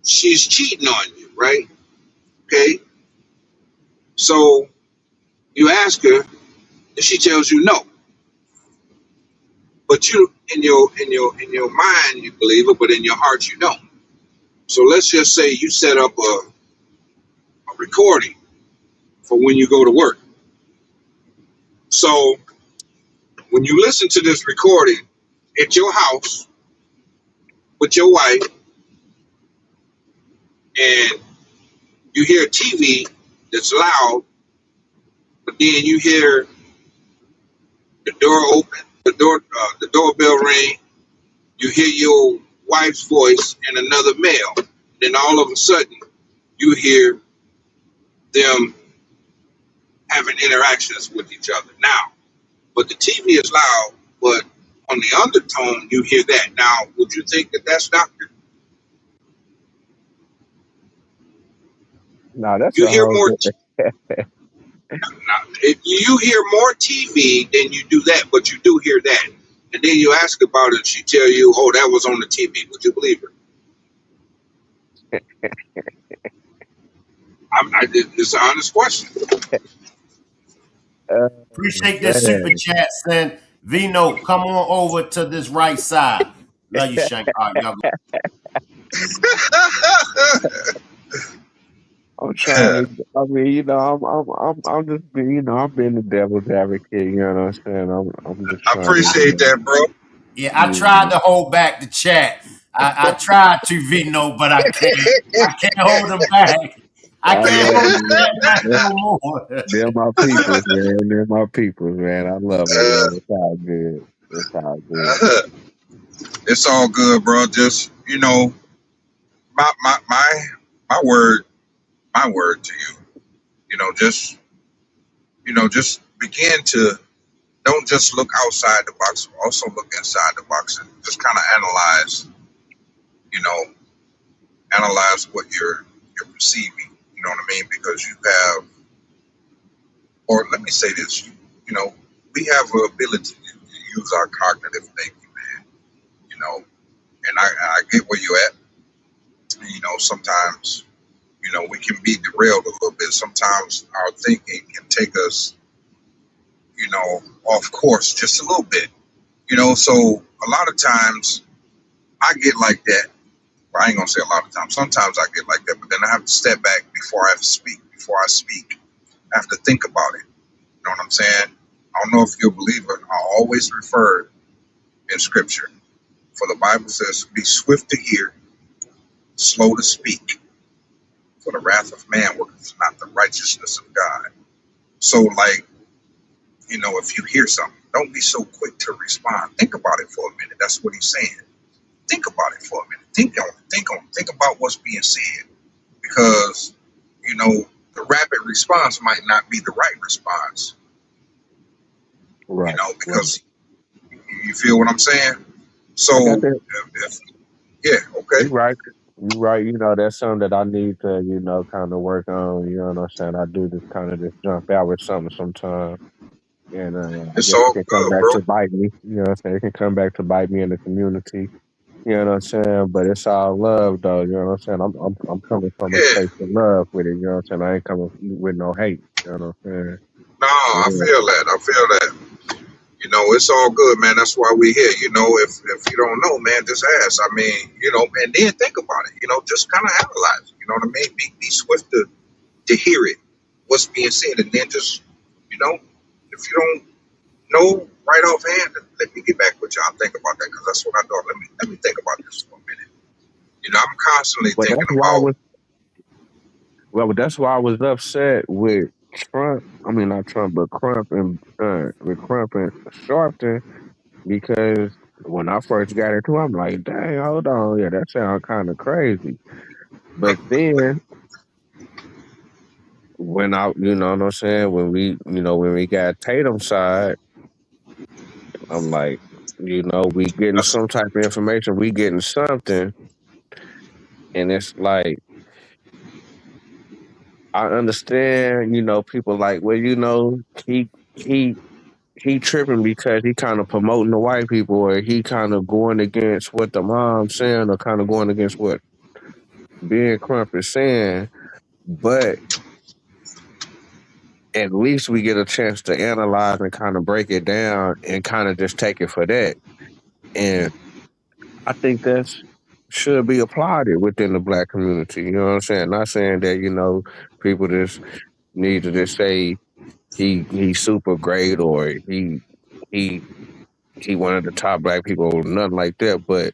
she's cheating on you, right? Okay. So you ask her and she tells you no. But you in your mind you believe it, but in your heart you don't. So let's just say you set up a recording for when you go to work. So when you listen to this recording at your house with your wife and you hear TV that's loud, but then you hear the door open, the doorbell ring, you hear your wife's voice and another male. Then all of a sudden you hear them having interactions with each other. Now, but the TV is loud, but on the undertone, you hear that. Now, would you think that that's doctor? No, that's You a hear whole more. different. Now, if you hear more TV than you do that, but you do hear that, and then you ask about it, and she tell you, "Oh, that was on the TV." Would you believe her? It's an honest question. Appreciate this super Man. chat, send V Note. Come on over to this right side. Love you, Shank. All right, y'all go. I'm trying to. I mean, you know, I'm just being, you know, I'm being the devil's advocate. You know what I'm saying? I'm just I trying to, you appreciate that, bro. Yeah, I tried know. to hold back the chat. I tried to V Note, but I can't. I can't hold them back. I I can't love hold the them. chat back They're, no more. they're my peoples, man. They're my peoples, man. I love them, man. It's all good. It's all good. It's all good, bro. Just my my word, my word to you. Just just begin to don't just look outside the box, also look inside the box and just kind of you know, analyze what you're perceiving. You know what I mean? Because you have, or let me say this, we have the ability to use our cognitive thinking, man. And I get where you're at. Sometimes we can be derailed a little bit. Sometimes our thinking can take us, off course just a little bit. So a lot of times I get like that. Well, I ain't gonna say a lot of times. Sometimes I get like that, but then I have to step back before I speak. Before I speak, I have to think about it. You know what I'm saying? I don't know if you're a believer. I always refer in scripture. For the Bible says, be swift to hear, slow to speak, for the wrath of man worketh not the righteousness of God. So, like, if you hear something, don't be so quick to respond. Think about it for a minute. That's what he's saying. Think about it for a minute. Think about what's being said, because the rapid response might not be the right response. Right. Right. Because you feel what I'm saying. I got So, that. yeah, okay, You right. You right. That's something that I need to, kind of work on. You know what I'm saying? I do just kind of just jump out with something sometimes. And I it's guess it all can come good, back bro. to bite me. You know what I'm saying? It can come back to bite me in the community. You know what I'm saying? But it's all love, though. You know what I'm saying? I'm coming from a Yeah, space of love with it. You know what I'm saying? I ain't coming with no hate. You know what I'm no, I saying? feel that. I feel that. It's all good, man. That's why we here. If you don't know, man, just ask. I mean, and then think about it. Just kind of analyze. You know what I mean? Be swift to hear it, what's being said, and then just, if you don't know right offhand, let me get back with y'all. Think about that, because that's what I thought. Let me think about this for a minute. I'm constantly But thinking that's why I about. was well. That's why I was upset with Trump. I mean, not Trump, but Crump and Sharpton, because when I first got into it, I'm like, dang, hold on, yeah, that sounds kind of crazy. But then when you know what I'm saying, when we got Tatum's side, I'm like, we getting That's some type of information, we getting something, and it's like I understand, people like, well, he he tripping because he kind of promoting the white people, or he kind of going against what the mom's saying, or kind of going against what Ben Crump is saying. But at least we get a chance to analyze and kind of break it down and kind of just take it for that. And I think that's should be applauded within the black community. You know what I'm saying? Not saying that, people just need to just say he's super great, or he he one of the top black people, or nothing like that. But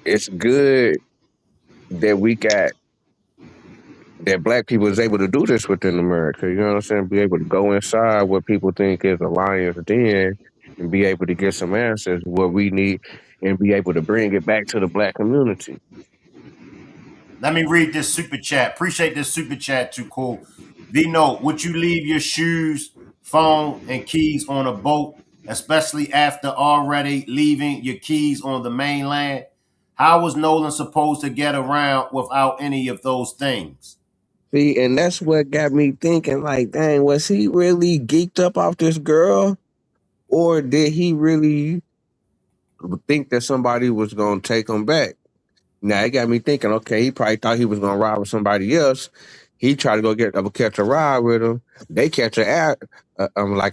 it's good that we got that black people is able to do this within America. You know what I'm saying? Be able to go inside what people think is a lion's den and be able to get some answers what we need, and be able to bring it back to the black community. Let me read this super chat. Appreciate this super chat too, cool. V note, would you leave your shoes, phone, and keys on a boat, especially after already leaving your keys on the mainland? How was Nolan supposed to get around without any of those things? See, and that's what got me thinking, like, dang, was he really geeked up off this girl? Or did he really think that somebody was gonna take him back? Now it got me thinking. Okay, he probably thought he was gonna ride with somebody else. He tried to go catch a ride with him. They catch like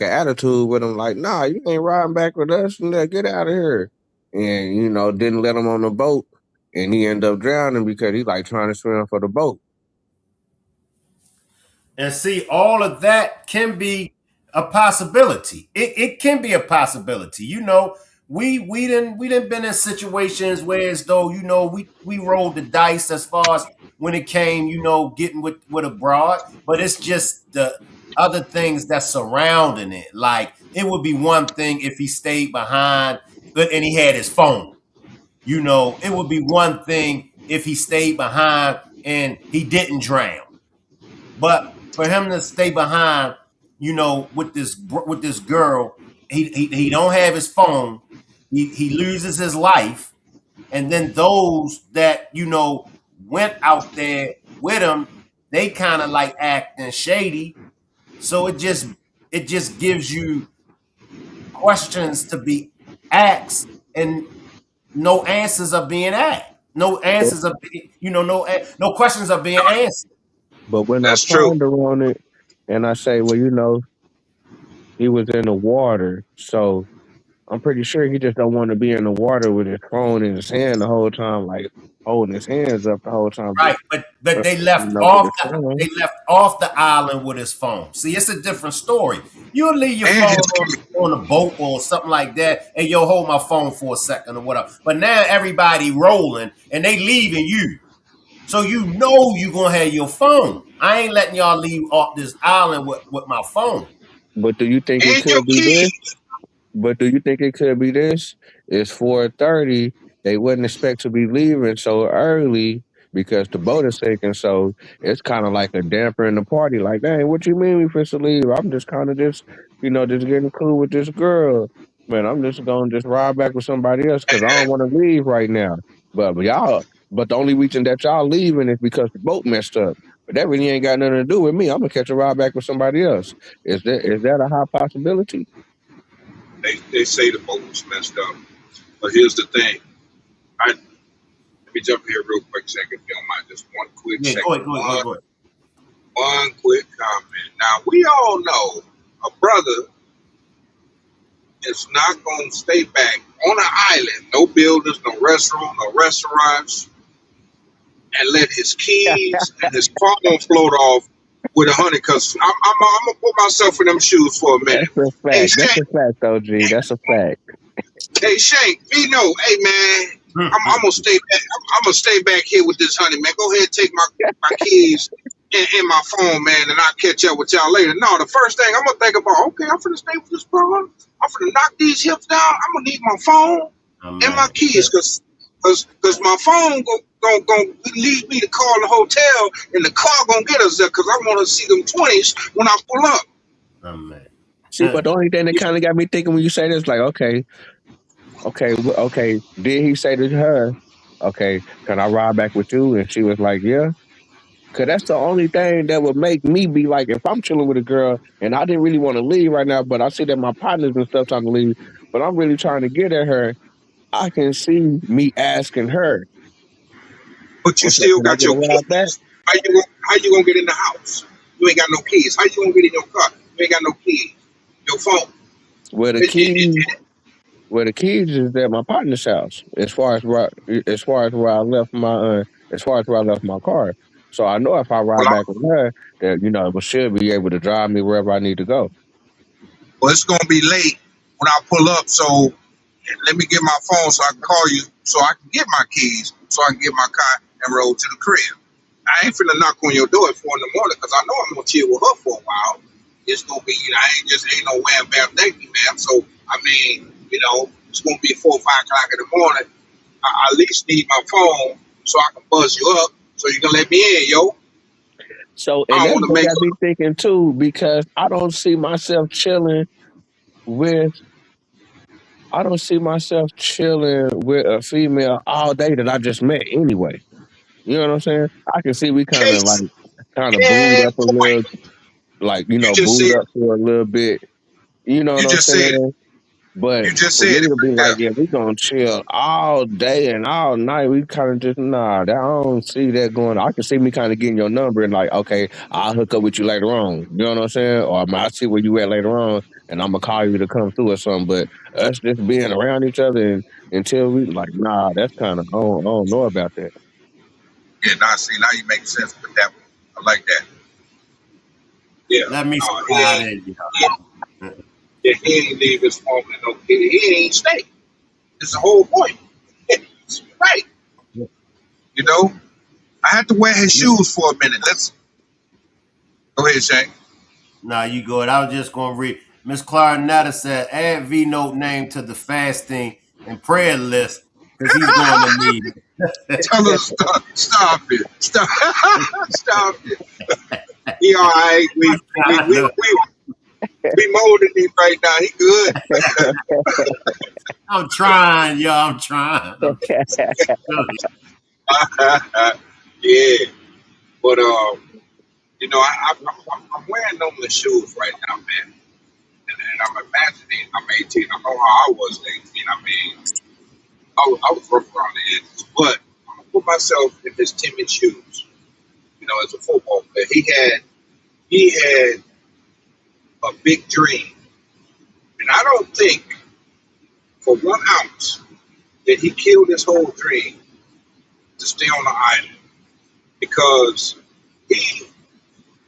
an attitude with him, like, nah, you ain't riding back with us. Get out of here. And didn't let him on the boat, and he ended up drowning because he like trying to swim for the boat. And see, all of that can be a possibility. It can be a possibility. We didn't been in situations where as though we rolled the dice as far as when it came, getting with a broad, but it's just the other things that's surrounding it. Like it would be one thing if he stayed behind, but and he had his phone. It would be one thing if he stayed behind and he didn't drown. But for him to stay behind, with this girl, he don't have his phone. He loses his life, and then those that went out there with him, they kind of like acting shady. So it just gives you questions to be asked, and no answers are being asked. No But, answers are, no questions are being answered. but when I That's true. ponder on it, and I say, well, he was in the water, so I'm pretty sure he just don't want to be in the water with his phone in his hand the whole time, like holding his hands up the whole time. Right, but they left With off his the phone. they left off the island with his phone. See, it's a different story. You'll leave your And phone his on a boat or something like that, and you'll hold my phone for a second or whatever. But now everybody rolling and they leaving you. So you know you gonna have your phone. I ain't letting y'all leave off this island with my phone. But do you think it And your could be this? key. But do you think it could be this? It's 4:30. They wouldn't expect to be leaving so early because the boat is sinking. So it's kind of like a damper in the party. Like, dang, what you mean we supposed to leave? I'm just kind of just getting cool with this girl. Man, I'm just gonna just ride back with somebody else because I don't want to leave right now. But the only reason that y'all leaving is because the boat messed up. But that really ain't got nothing to do with me. I'm gonna catch a ride back with somebody else. Is that a high possibility? They say the boat was messed up. But here's the thing. Let me jump here real quick second, if you don't mind. Just one quick Yeah, second. go ahead. One quick comment. Now we all know a brother is not gonna stay back on an island, no buildings, no restaurant, no restaurants, and let his keys and his phone float off with a honey. Cause I'm gonna put myself in them shoes for a minute. That's a Hey fact. That's Shank, a fact, OG. That's a fact. hey Shank, Vino, hey man, I'm Mm-mm. gonna stay back. I'm gonna stay back here with this honey, man. Go ahead, and take my keys and my phone, man, and I'll catch up with y'all later. No, the first thing I'm gonna think about, okay, I'm finna stay with this brother. I'm finna knock these hips down. I'm gonna need my phone Oh, and my man. keys, cause my phone gonna lead me to call the hotel, and the car gonna get us there, cause I want to see them 20s when I pull up. Oh, man. See, but the only thing that Yeah, kind of got me thinking when you say this, like, okay, did he say to her, okay, can I ride back with you? And she was like, yeah. Cause that's the only thing that would make me be like, if I'm chilling with a girl and I didn't really want to leave right now, but I see that my partners and stuff trying to leave, but I'm really trying to get at her. I can see me asking her, but you "What's up? still Can I got get a your ride back?" keys. How you gonna get in the house? You ain't got no keys. How you gonna get in your car? You ain't got no keys. Your phone. Where the It, it, keys, it, where the keys is at my partner's house. As far as where I left my car. So I know if I ride well, back with her, that we should be able to drive me wherever I need to go. it's gonna be late when I pull up. So let me get my phone so I can call you, so I can get my keys, so I can get my car and roll to the crib. I ain't finna knock on your door at 4 in the morning, because I know I'm gonna chill with her for a while. It's gonna be, I ain't no wham bam thank you, ma'am. So I mean, it's gonna be 4 or 5 o'clock in the morning. I at least need my phone so I can buzz you up, so you can let me in, yo. So, and I don't that's want to what make got me thinking too, because with, I don't see myself chilling with a female all day that I just met anyway. You know what I'm saying? I can see we case kind of booed in up a point. little, like, You just booed said up for a little bit. You know you what I'm just said it. saying? But You just for said me it to be right like, there. yeah, we gonna chill all day and all night, we kind of just that I don't see that going. I can see me kind of getting your number and like, okay, I'll hook up with you later on. You know what I'm saying? Or I see where you at later on, and I'm gonna call you to come through or something. But us just being around each other until we like, that's kind of I don't know about that. Yeah, now see, now you make sense with that one. I like that. Yeah. Let me No, slide in, he, yeah, he ain't leave his phone in no kitty. He ain't stay. It's the whole point. Right. y'all. You know, I had to wear his shoes for a minute. Let's go ahead, Shane. Nah, you good. I was just gonna read. Miss Clarinetta said, add V Note name to the fasting and prayer list because he's going to need it. Tell him to stop it. Stop. Stop it. He all right. We I we know. we we molding him right now. He good. I'm trying, y'all. I'm trying. Yeah, but I'm wearing Nolan shoes right now, man, and I'm imagining I'm 18. I know how I was at 18. I mean, I was rough around the edges, but I'm gonna put myself in his Timmy shoes. As a football player, he had a big dream, and I don't think for 1 ounce that he killed his whole dream to stay on the island, because he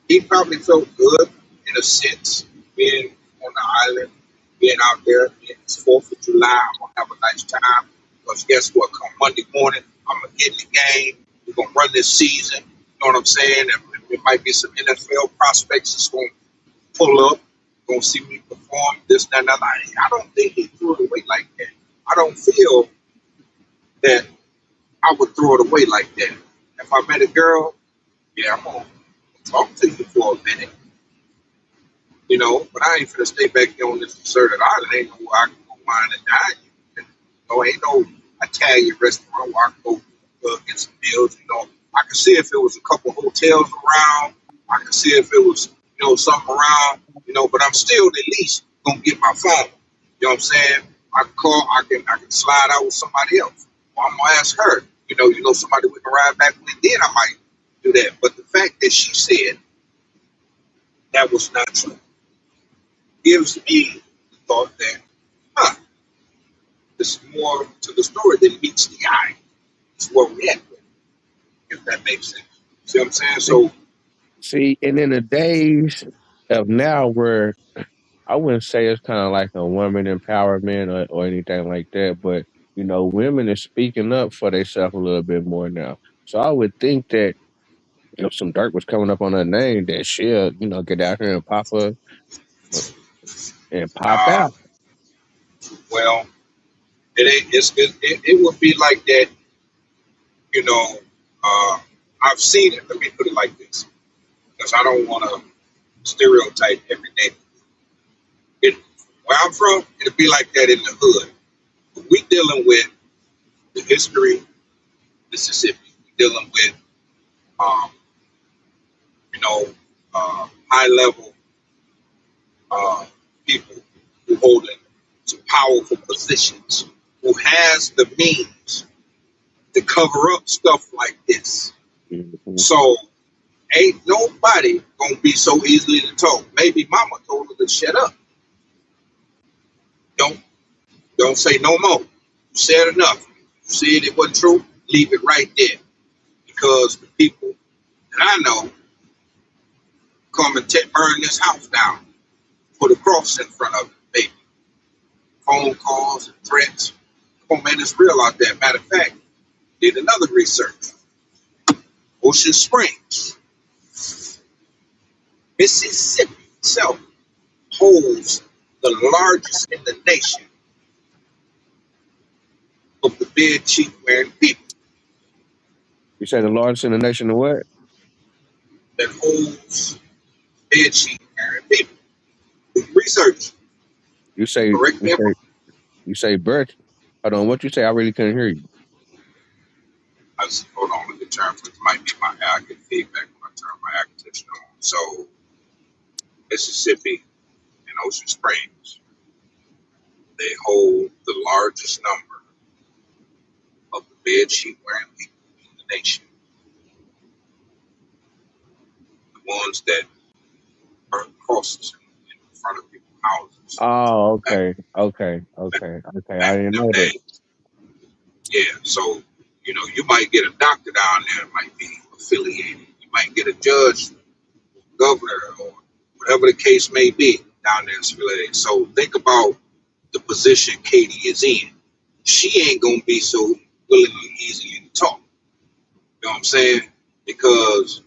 he probably felt good in a sense being on the island, being out there. It's 4th of July. I'm gonna have a nice time. Because guess what? Come Monday morning, I'm gonna get in the game. We're gonna run this season. You know what I'm saying? It might be some NFL prospects that's gonna pull up, gonna see me perform this, that, and that. I don't think he threw it away like that. I don't feel that I would throw it away like that. If I met a girl, yeah, I'm gonna talk to you for a minute, you know, but I ain't finna stay back here on this deserted island. Ain't no where I can go wine and dine you. No, ain't no Italian restaurant where I can go get some meals. You know, I could see if it was a couple hotels around. I could see if it was, you know, something around. You know, but I'm still at least gonna get my phone. You know what I'm saying? I can call. I can slide out with somebody else. Or I'm gonna ask her. You know, somebody we can ride back with. Then I might do that. But the fact that she said that was not true gives me the thought that, huh, there's more to the story than meets the eye. It's where we at, if that makes sense. See what I'm saying? So, See, and in the days of now, where I wouldn't say it's kind of like a woman empowerment or anything like that, but women are speaking up for themselves a little bit more now. So I would think that if some dirt was coming up on her name, that she'll get out here and pop up and pop uh, out. well, it ain't. It would be like that. You know, I've seen it. Let me put it like this, because I don't want to stereotype every day. Where I'm from, it'll be like that in the hood. We dealing with the history, Mississippi. We dealing with, um, you know, high level uh, people who holding some powerful positions, who has the means to cover up stuff like this. Hmm. So ain't nobody gonna be so easily to talk. Maybe mama told her to shut up. Don't don't say no more. You said enough. You said it wasn't true. Leave it right there. Because the people that I know come and burn this house down, put a cross in front of it, baby. Phone calls and threats. Come on, man, it's real out there. Matter of fact, did another research. Ocean Springs, Mississippi itself holds the largest in the nation of the bed sheet wearing people You say the largest in the nation of what? that holds bed sheet wearing people. Research, You say correct you me if say you say birth. Hold on, what you say? I really couldn't hear you. I said, hold on, let me turn for it might be my air. I get feedback when I turn my air conditioner on. So Mississippi and Ocean Springs, they hold the largest number of the bed sheet wearing people in the nation. The ones that burn crosses in front of people's houses Oh, back, okay, okay, okay, okay. I back in didn't them know that. days. Yeah, so you might get a doctor down there, might be affiliated. You might get a judge, governor, or whatever the case may be down there is affiliated. So think about the position Katie is in. She ain't gonna be so willingly easily to talk. You know what I'm saying? Because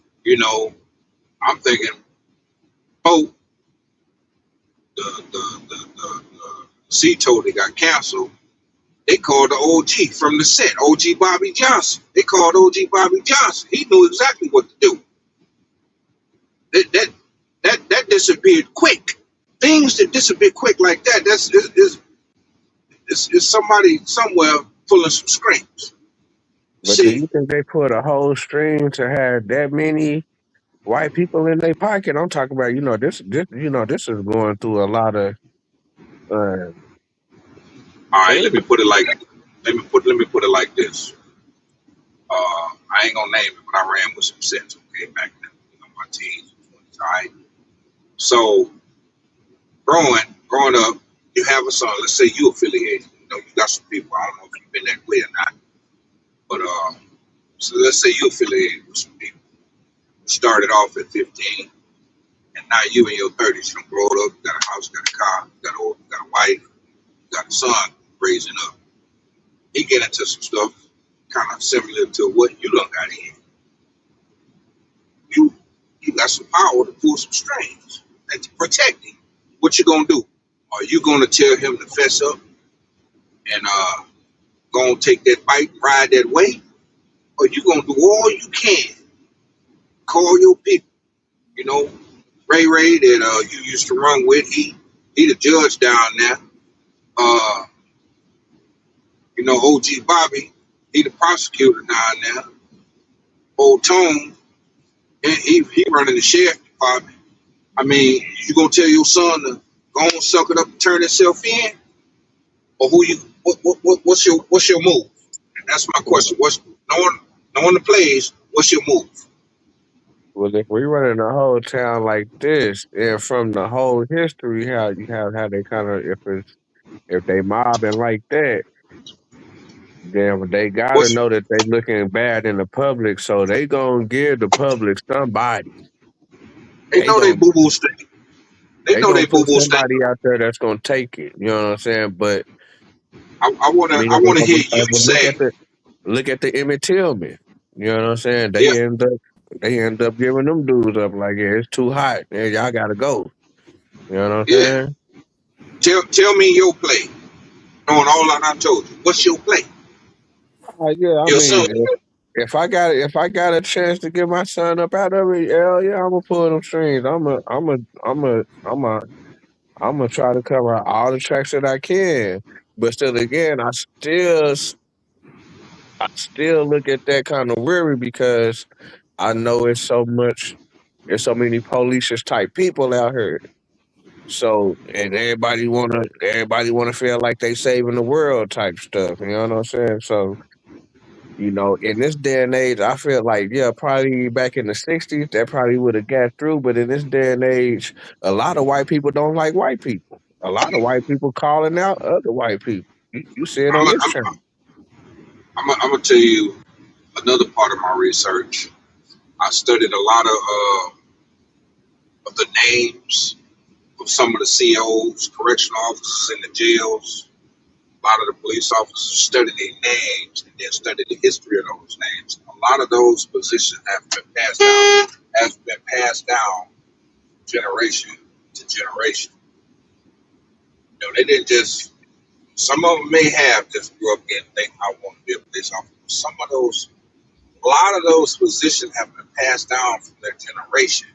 I'm thinking, oh, the C told they got canceled. They called the OG from the set, OG Bobby Johnson. They called OG Bobby Johnson. He knew exactly what to do. That disappeared quick. Things that disappear quick like that, is somebody somewhere pulling some strings. But do See, you think they put a whole string to have that many white people in their pocket? I'm talking about, this is going through a lot of uh, all right, things. let me put it like this. I ain't gonna name it, but I ran with some sets, okay, back then, my teens and 20s. All right. So growing up, you have a son. Let's say you affiliated. You got some people. I don't know if you've been that way or not, but so let's say you affiliated with some people. You started off at 15, and now you in your 30s. You done grown up. You got a house, got a car, you got a wife, you got a son raising up. He get into some stuff. kind of similar to what you done got in. You you got some power to pull some strings and to protect him. What you gonna do? Are you gonna tell him to fess up and gonna take that bite and ride that way? Or you gonna do all you can, call your people, you know, Ray that you used to run with, he the judge down there. Uh, you know, OG Bobby, he the prosecutor down there. Old Tone, he running the sheriff department. I mean, you gonna tell your son to go on, suck it up, and turn himself in, or who you? What's your move? And that's my question. Well, What's knowing the plays? What's your move? well, if we running a whole town like this, and from the whole history, how you have how they kind of if they mobbing like that, then they gotta What's know that they looking bad in the public, so they gonna give the public somebody. they They know they gonna boo boo stink. They they know gonna they boo put boo stink. somebody out there that's gonna take it. You know what I'm saying? But I mean, I wanna hear you look say, at the Emmett Tillman. You know what I'm saying? yeah, They end up giving them dudes up like, yeah, it's too hot. Yeah, y'all gotta go. You know what I'm yeah. saying? Tell me your play. Knowing all I done told you, what's your play? Yeah, I Your son. mean, if I got a chance to get my son up out of it, hell yeah, I'm gonna pull them strings. I'm gonna try to cover all the tracks that I can. But still, again, I still look at that kind of weary because I know there's so many police type people out here. So and everybody wanna feel like they saving the world type stuff. You know what I'm saying? So in this day and age, I feel like yeah, probably back in the '60s that probably would have got through. But in this day and age, a lot of white people don't like white people. A lot of white people calling out other white people. You see it I'm on i this I'm channel. I'm gonna tell you another part of my research. I studied a lot of the names of some of the COs, correctional officers in the jails. A lot of the police officers studied their names and then studied the history of those names. A lot of those positions have been passed down generation to generation. You know, they didn't just. Some of them may have just grew up and think I want to be a police officer. A lot of those positions have been passed down from their generation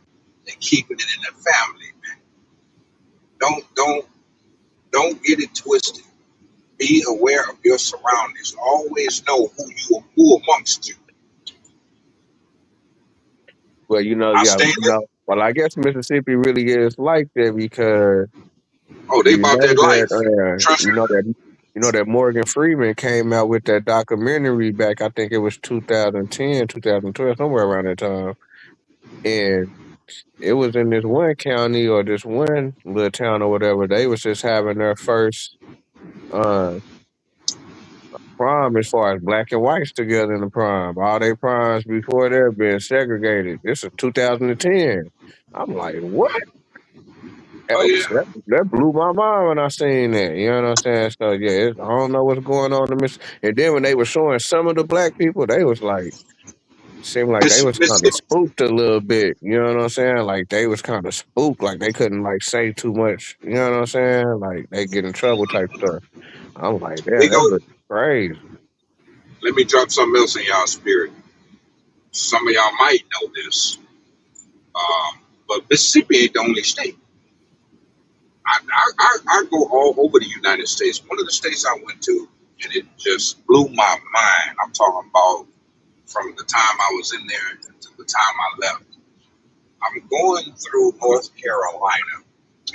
and keeping it in their family. Man. Don't get it twisted. Be aware of your surroundings. Always know who amongst you. Well, I yeah, stand it. well, I guess Mississippi really is like that because Oh, they you about know that that life. Trust me. Morgan Freeman came out with that documentary back. I think it was 2010, 2012, somewhere around that time, and it was in this one county or this one little town or whatever. They was just having their first uh prom as far as black and whites together in the prom. All their proms before that been segregated. This is 2010. I'm like, what? Oh yeah. That blew my mind when I seen that. You know what I'm saying? So yeah, I don't know what's going on in Miss. And then when they were showing some of the black people, they was like, seemed like they was kind of Mississippi. spooked a little bit. You know what I'm saying? Like they was kind of spooked. Like they couldn't like say too much. You know what I'm saying? Like they get in trouble type stuff. I'm like, They damn, go. that look crazy. Let me drop something else in y'all spirit. Some of y'all might know this, but Mississippi ain't the only state. I go all over the United States. One of the states I went to, and it just blew my mind. I'm talking about from the time I was in there to the time I left. I'm going through North Carolina,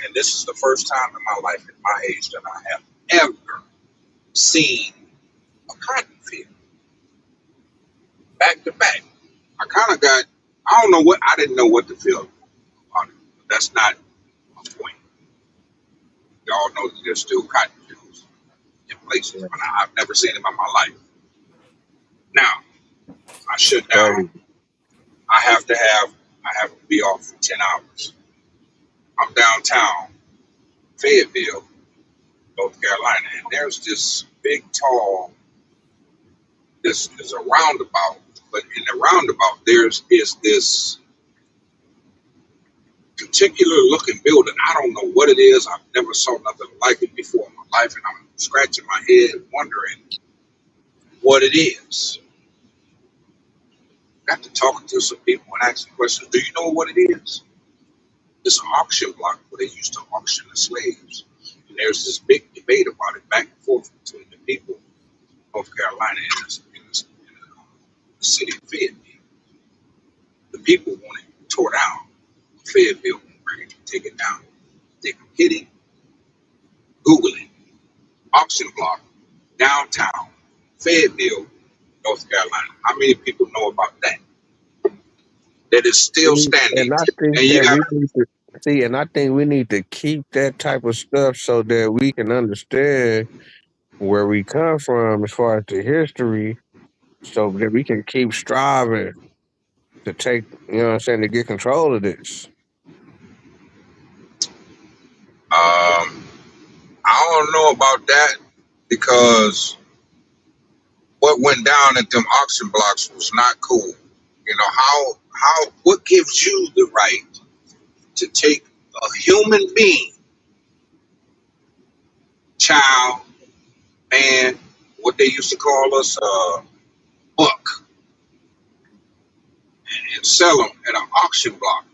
and this is the first time in my life, at my age, that I have ever seen a cotton field back to back. I kind of got, I don't know what, I didn't know what to feel about it. But that's not my point. Y'all know that there's still cotton fields in places, but I've never seen them in my life. Now, I shut down. Crazy. I have to be off for 10 hours. I'm downtown, Fayetteville, North Carolina, and there's this big, tall this is a roundabout, but in the roundabout there's is this particular looking building. I don't know what it is. I've never saw nothing like it before in my life, and I'm scratching my head wondering what it is. Got to talking to some people and asking questions. Do you know what it is? It's an auction block where they used to auction the slaves. And there's this big debate about it back and forth between the people of North Carolina and the city of Fayetteville. The people want it tore down. Fayetteville won't bring it, take it down. They can hit it, Google it, auction block, downtown, Fayetteville, North Carolina. How many people know about that? That is still See, standing. and I think And you that got we need to see, and I think we need to keep that type of stuff so that we can understand where we come from as far as the history, so that we can keep striving to take, you know what I'm saying, to get control of this. I don't know about that because what went down at them auction blocks was not cool. You know, what gives you the right to take a human being, child, man, what they used to call us, buck, and sell them at an auction block?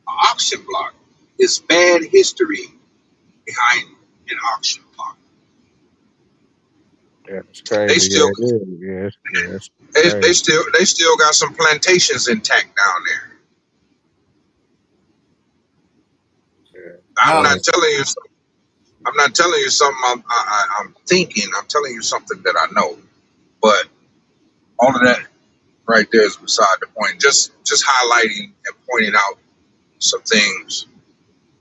An auction block is bad history behind an auction block. Yeah, it's They crazy. still, Yeah, it is. Yeah, it's they crazy. still, they still got some plantations intact down there. Yeah, I'm yeah. not Fellas, telling you. I'm not telling you something I'm thinking. I'm telling you something that I know. But all of that right there is beside the point. Just highlighting and pointing out some things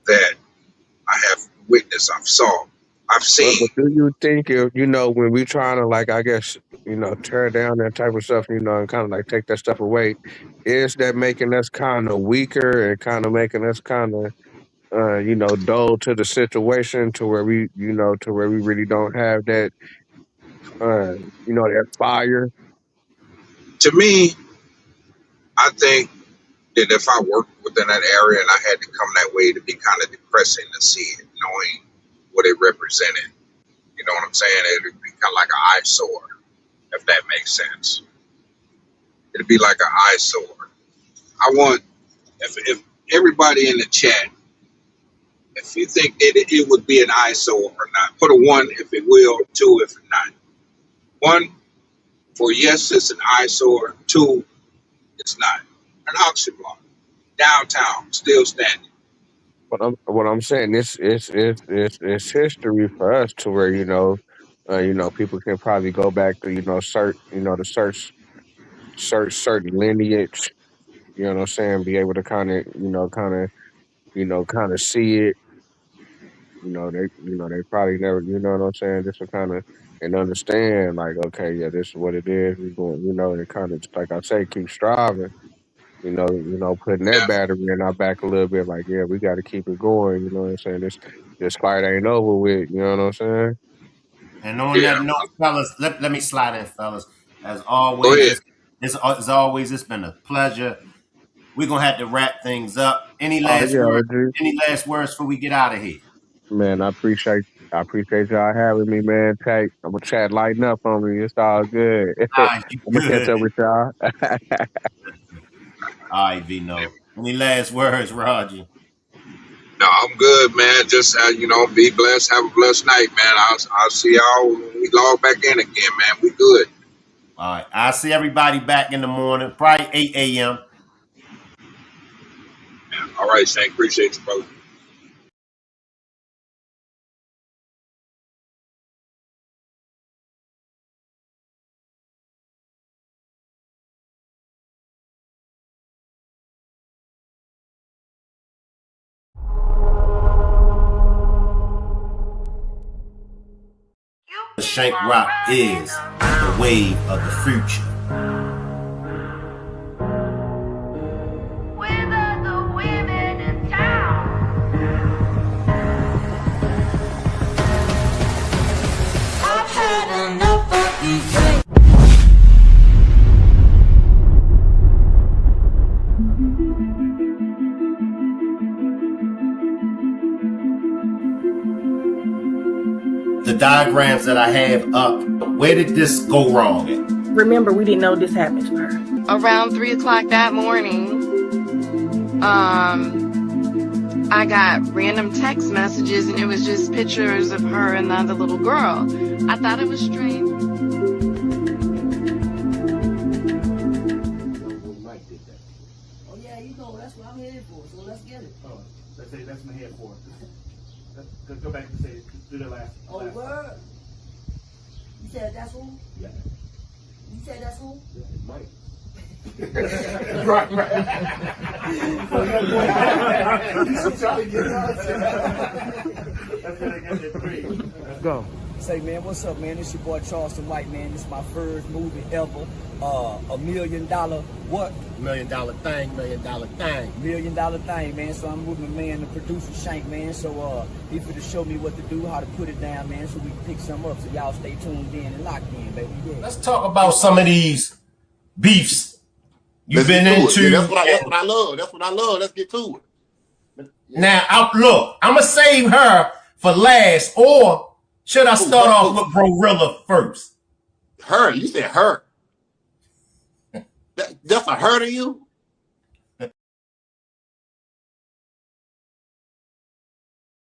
that I have witnessed, I've But seen. do you think if when we trying to, like, I guess, tear down that type of stuff, and kind of like take that stuff away, is that making us kind of weaker and kind of making us kind of dull to the situation, to where we really don't have that uh that fire? To me, I think that if I worked within that area and I had to come that way, it'd be kind of depressing to see it, knowing what it represented. You know what I'm saying? It'd be kind of like an eyesore, if that makes sense. It'd be like an eyesore. I want if everybody in the chat, if you think it would be an eyesore or not, put a one if it will, two if not. One for yes, it's an eyesore. Two, it's not. An auction block downtown, still standing. What I'm saying, it's history for us, to where people can probably go back to search certain lineage. You know what I'm saying? Be able to kind of see it. They probably never. You know what I'm saying? Just to kind of and understand, like, okay, yeah, this is what it is. We going, and kind of, like I say, keep striving. Putting that Yeah, battery in our back a little bit. Like, yeah, we got to keep it going. You know what I'm saying? This fight ain't over with. You know what I'm saying? and on yeah. that note, fellas, let me slide in, fellas. As Go always, ahead. it's been a pleasure. We're gonna have to wrap things up. Oh yeah, OG. Any last words before we get out of here? Man, I appreciate y'all having me, man. I'm gonna chat lighten up on me. It's all good. All right, you I'm gonna catch good. up with y'all. All right, Vino. Any last words, Roger? No, I'm good, man. Just be blessed. Have a blessed night, man. I'll see y'all when we log back in again, man. We good. All right. I'll see everybody back in the morning, probably 8 a.m. All right, Shane. Appreciate you, brother. Shank Rock is the wave of the future. I've had enough of these the diagrams that I have up. Where did this go wrong at? Remember, we didn't know this happened to her. Around 3 o'clock that morning, I got random text messages, and it was just pictures of her and the other little girl. I thought it was strange. Oh yeah, you know, that's what I'm headed for, so let's get it. Oh, let's say that's my head for. Go back and say, do the last. Oh, word? You said that's who? Yeah. You said that's who? Yeah, it's Mike. right. I'm trying to get out. That's gonna get the three. Let's go. Say, man, what's up, man? This your boy Charleston White, man. This is my first movie ever. $1 million what? $1 million thing, $1 million thing. $1 million thing, man. So I'm with my man, the producer Shank, man. So he finna show me what to do, how to put it down, man, so we can pick some up. So y'all stay tuned in and locked in, baby. Yeah. Let's talk about some of these beefs you've been into. Yeah, that's what I love. That's what I love. Let's get to it. Yeah. Now, look, I'm going to save her for last, or should I start off with Gorilla first? Her? You said her. That's a her to you?